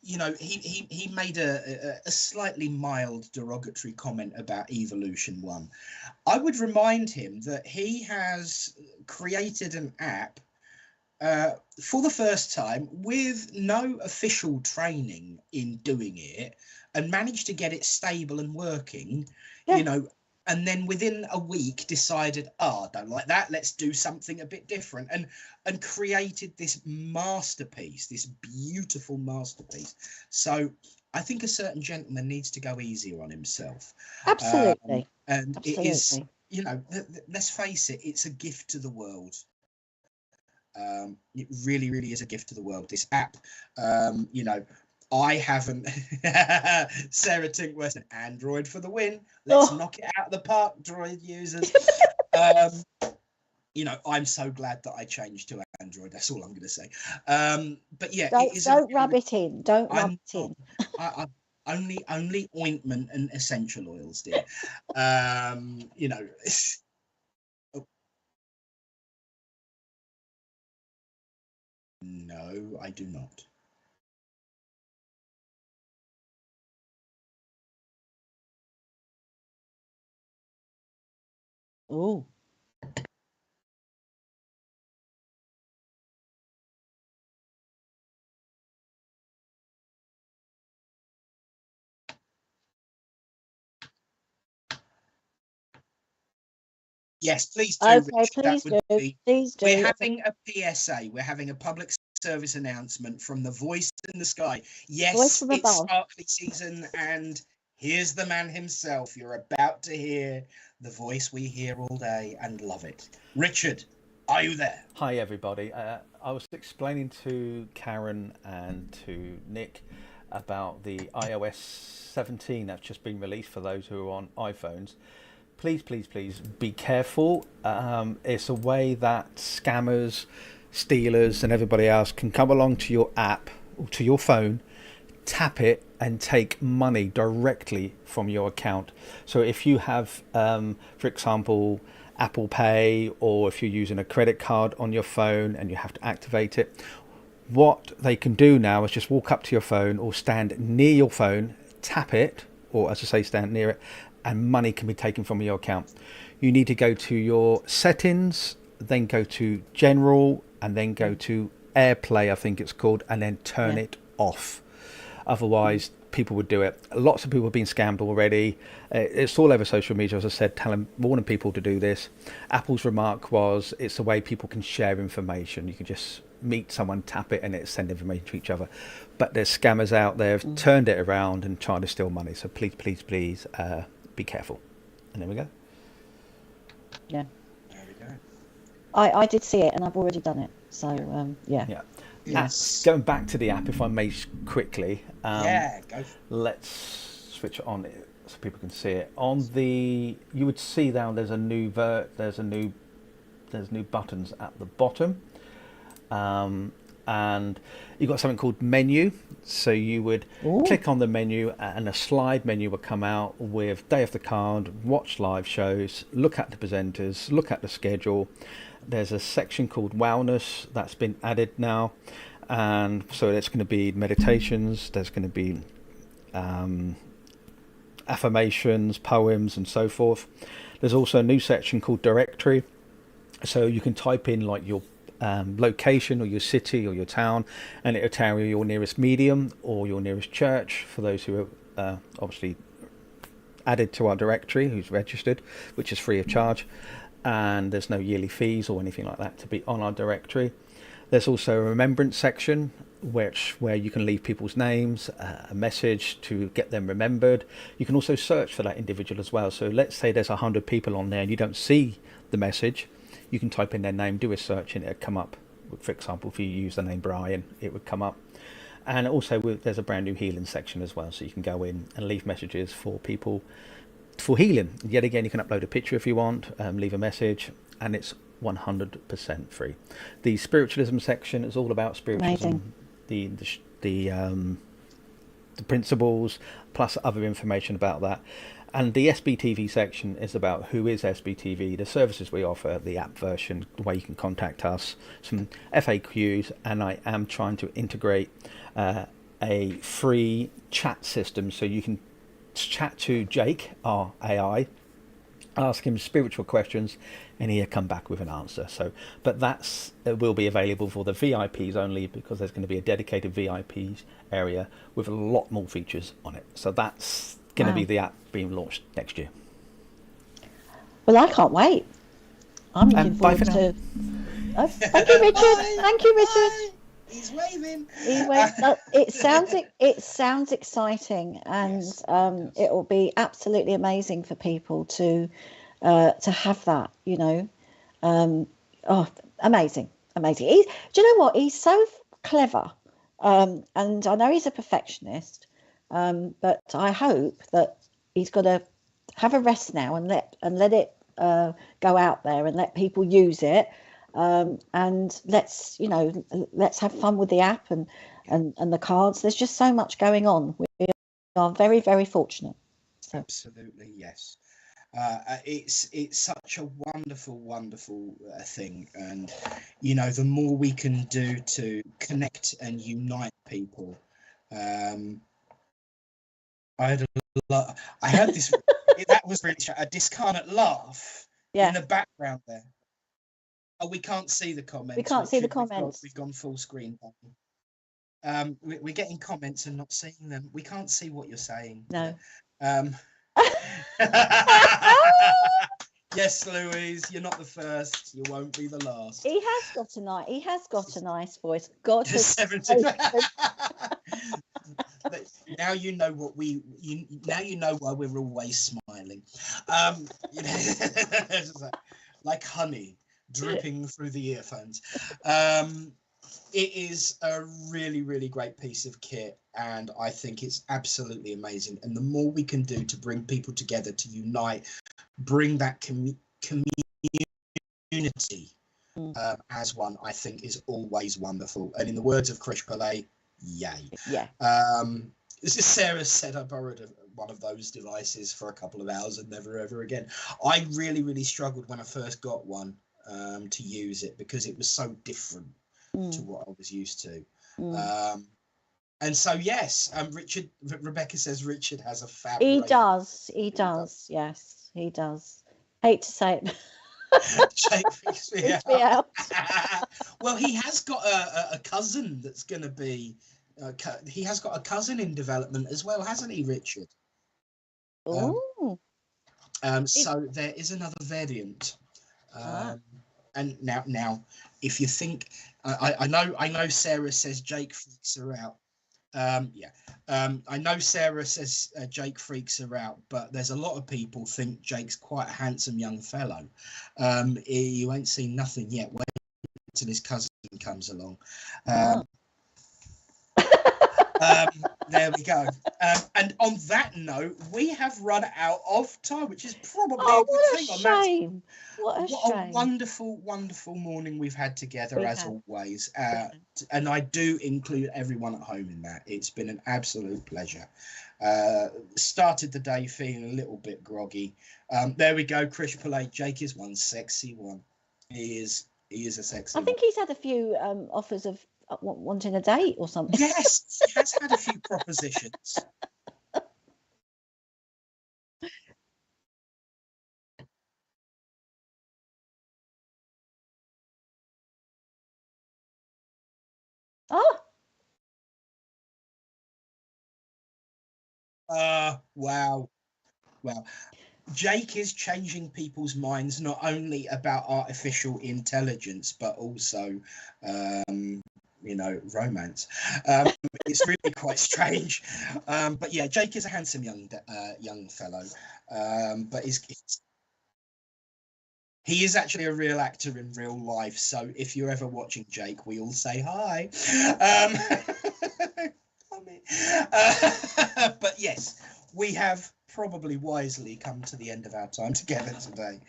[SPEAKER 1] You know, he made a slightly mild derogatory comment about Evolution 1. I would remind him that he has created an app for the first time with no official training in doing it, and managed to get it stable and working, you know, and then within a week decided, I don't like that, let's do something a bit different, and created this masterpiece, this beautiful masterpiece. So I think a certain gentleman needs to go easier on himself.
[SPEAKER 2] Absolutely.
[SPEAKER 1] And
[SPEAKER 2] Absolutely.
[SPEAKER 1] it is, you know, let's face it, it's a gift to the world. It really, really is a gift to the world, this app. You know, I haven't. Sarah Tinkworth, Android for the win. Let's knock it out of the park, Droid users. You know, I'm so glad that I changed to Android. That's all I'm going to say. But yeah,
[SPEAKER 2] don't rub it in. Don't rub it in.
[SPEAKER 1] Only ointment and essential oils, dear. You know. No, I do not.
[SPEAKER 2] Oh.
[SPEAKER 1] Yes, please do.
[SPEAKER 2] Okay,
[SPEAKER 1] Richard.
[SPEAKER 2] please do.
[SPEAKER 1] We're having a PSA. We're having a public service announcement from the voice in the sky. Yes, it's Sparkly season, and here's the man himself. You're about to hear the voice we hear all day and love it. Richard, are you there?
[SPEAKER 7] Hi, everybody. I was explaining to Karen and to Nick about the iOS 17 that's just been released for those who are on iPhones. Please be careful. It's a way that scammers, stealers and everybody else can come along to your app or to your phone, tap it and take money directly from your account. So if you have, for example, Apple Pay, or if you're using a credit card on your phone and you have to activate it, what they can do now is just walk up to your phone or stand near your phone, tap it, or as I say, stand near it, and money can be taken from your account. You need to go to your settings, then go to general, and then go to AirPlay, I think it's called, and then turn it off. Otherwise, people would do it. Lots of people have been scammed already. It's all over social media, as I said, warning people to do this. Apple's remark was, it's a way people can share information. You can just meet someone, tap it, and it send information to each other. But there's scammers out there who've turned it around and trying to steal money. So please, be careful. And there we go.
[SPEAKER 2] Yeah.
[SPEAKER 1] There we go.
[SPEAKER 2] I did see it, and I've already done it. So yeah.
[SPEAKER 1] Yes.
[SPEAKER 7] Going back to the app, if I may quickly.
[SPEAKER 1] Go.
[SPEAKER 7] Let's switch it on so people can see it. You would see down there's new buttons at the bottom. And you've got something called menu. So you would click on the menu and a slide menu would come out with day of the card, watch live shows, look at the presenters, look at the schedule. There's a section called wellness that's been added now. And so there's going to be meditations, there's going to be affirmations, poems and so forth. There's also a new section called directory. So you can type in like your location or your city or your town, and it'll tell you your nearest medium or your nearest church for those who are obviously added to our directory, who's registered, which is free of charge, and there's no yearly fees or anything like that to be on our directory. There's also a remembrance section where you can leave people's names, a message to get them remembered. You can also search for that individual as well. So let's say there's 100 people on there and you don't see the message, you can type in their name, do a search, and it'll come up. For example, if you use the name Brian, it would come up. And also there's a brand new healing section as well, so you can go in and leave messages for people for healing. Yet again, you can upload a picture if you want, leave a message, and it's 100% free. The spiritualism section is all about spiritualism, the principles, plus other information about that. And the SBTV section is about who is SBTV, the services we offer, the app version, the way you can contact us, some FAQs, and I am trying to integrate a free chat system so you can chat to Jake, our AI, ask him spiritual questions, and he'll come back with an answer. So, but that's will be available for the VIPs only, because there's going to be a dedicated VIPs area with a lot more features on it. So that's going to be the app being launched next year.
[SPEAKER 2] Well, I can't wait. I'm looking forward to. Oh, thank you, Richard. Thank you, Richard.
[SPEAKER 6] He's waving.
[SPEAKER 2] It sounds exciting, and
[SPEAKER 6] Yes.
[SPEAKER 2] it will be absolutely amazing for people to have that. You know, amazing. Do you know what? He's so clever, and I know he's a perfectionist, but I hope that he's got to have a rest now and let it go out there and let people use it. And let's have fun with the app and the cards. There's just so much going on. We are very, very fortunate. So.
[SPEAKER 1] Absolutely, yes. It's such a wonderful thing, and the more we can do to connect and unite people. I heard this. That was really a discarnate laugh in the background there. Oh, we can't see the comments.
[SPEAKER 2] We can't see the comments.
[SPEAKER 1] We've gone full screen. We're getting comments and not seeing them. We can't see what you're saying.
[SPEAKER 2] No.
[SPEAKER 1] Yes, Louise, you're not the first. You won't be the last.
[SPEAKER 2] He has got a nice voice. God has
[SPEAKER 1] 70. Now you know what now you know why we're always smiling. Like honey dripping through the earphones. It is a really, really great piece of kit, and I think it's absolutely amazing. And the more we can do to bring people together, to unite, bring that community as one, I think is always wonderful. And in the words of Krish Pillay, yay.
[SPEAKER 2] Yeah.
[SPEAKER 1] This is Sarah said, I borrowed one of those devices for a couple of hours and never ever again. I really, really struggled when I first got one to use it, because it was so different to what I was used to. And so, yes, Rebecca says Richard has a fab.
[SPEAKER 2] He does. Yes, he does. Hate to say it.
[SPEAKER 1] Jake freaks me out. Well, he has got a cousin that's going to be. He has got a cousin in development as well, hasn't he, Richard?
[SPEAKER 2] Oh.
[SPEAKER 1] So there is another variant. And now, if you think, I know Sarah says Jake freaks her out. I know Sarah says Jake freaks her out, but there's a lot of people think Jake's quite a handsome young fellow. You ain't seen nothing yet. Wait till his cousin comes along. There we go. And on that note, we have run out of time, which is probably a good thing.
[SPEAKER 2] Shame. What a
[SPEAKER 1] a wonderful, wonderful morning we've had together, always. And I do include everyone at home in that. It's been an absolute pleasure. Started the day feeling a little bit groggy. There we go. Krish Pillay. Jake is one sexy one. He is a sexy one.
[SPEAKER 2] I think he's had a few offers of wanting a date or something.
[SPEAKER 1] Yes, he has had a few propositions. Wow. Jake is changing people's minds, not only about artificial intelligence, but also romance. It's really quite strange. But yeah, Jake is a handsome young fellow. But he is actually a real actor in real life. So if you're ever watching Jake, we all say hi. But yes, we have probably wisely come to the end of our time together today.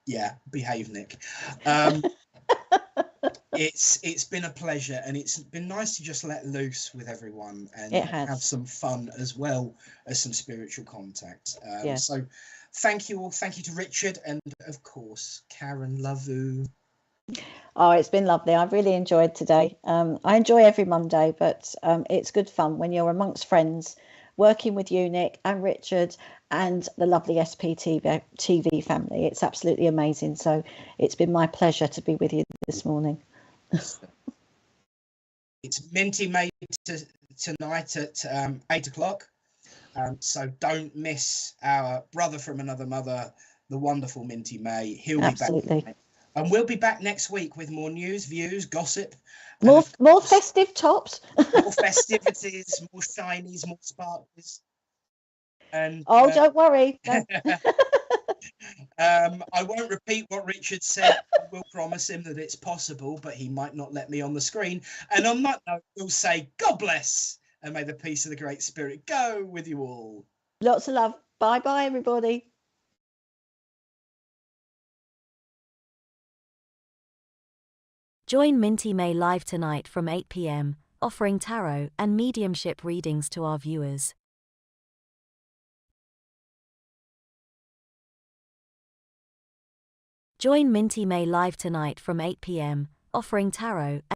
[SPEAKER 1] Yeah, behave, Nick.
[SPEAKER 6] It's been a pleasure, and it's been nice to just let loose with everyone and
[SPEAKER 2] It has.
[SPEAKER 6] have some fun as well as some spiritual contact.
[SPEAKER 2] Yeah.
[SPEAKER 6] So thank you all. Thank you to Richard, and of course Karen. Love you.
[SPEAKER 2] Oh, it's been lovely. I've really enjoyed today. I enjoy every Monday, but it's good fun when you're amongst friends, working with you, Nick, and Richard, and the lovely SPTV family. It's absolutely amazing. So it's been my pleasure to be with you this morning.
[SPEAKER 6] It's Minty May tonight at 8 o'clock. So don't miss our brother from another mother, the wonderful Minty May. He'll
[SPEAKER 2] Absolutely.
[SPEAKER 6] be back. And we'll be back next week with more news, views, gossip.
[SPEAKER 2] More festive tops.
[SPEAKER 6] More festivities, more shinies, more sparkles. And
[SPEAKER 2] don't worry. No.
[SPEAKER 6] I won't repeat what Richard said. I will promise him that it's possible, but he might not let me on the screen. And on that note, we'll say God bless, and may the peace of the Great Spirit go with you all.
[SPEAKER 2] Lots of love. Bye-bye, everybody.
[SPEAKER 4] Join Minty May live tonight from 8 p.m, offering tarot and mediumship readings to our viewers. Join Minty May live tonight from 8 p.m, offering tarot and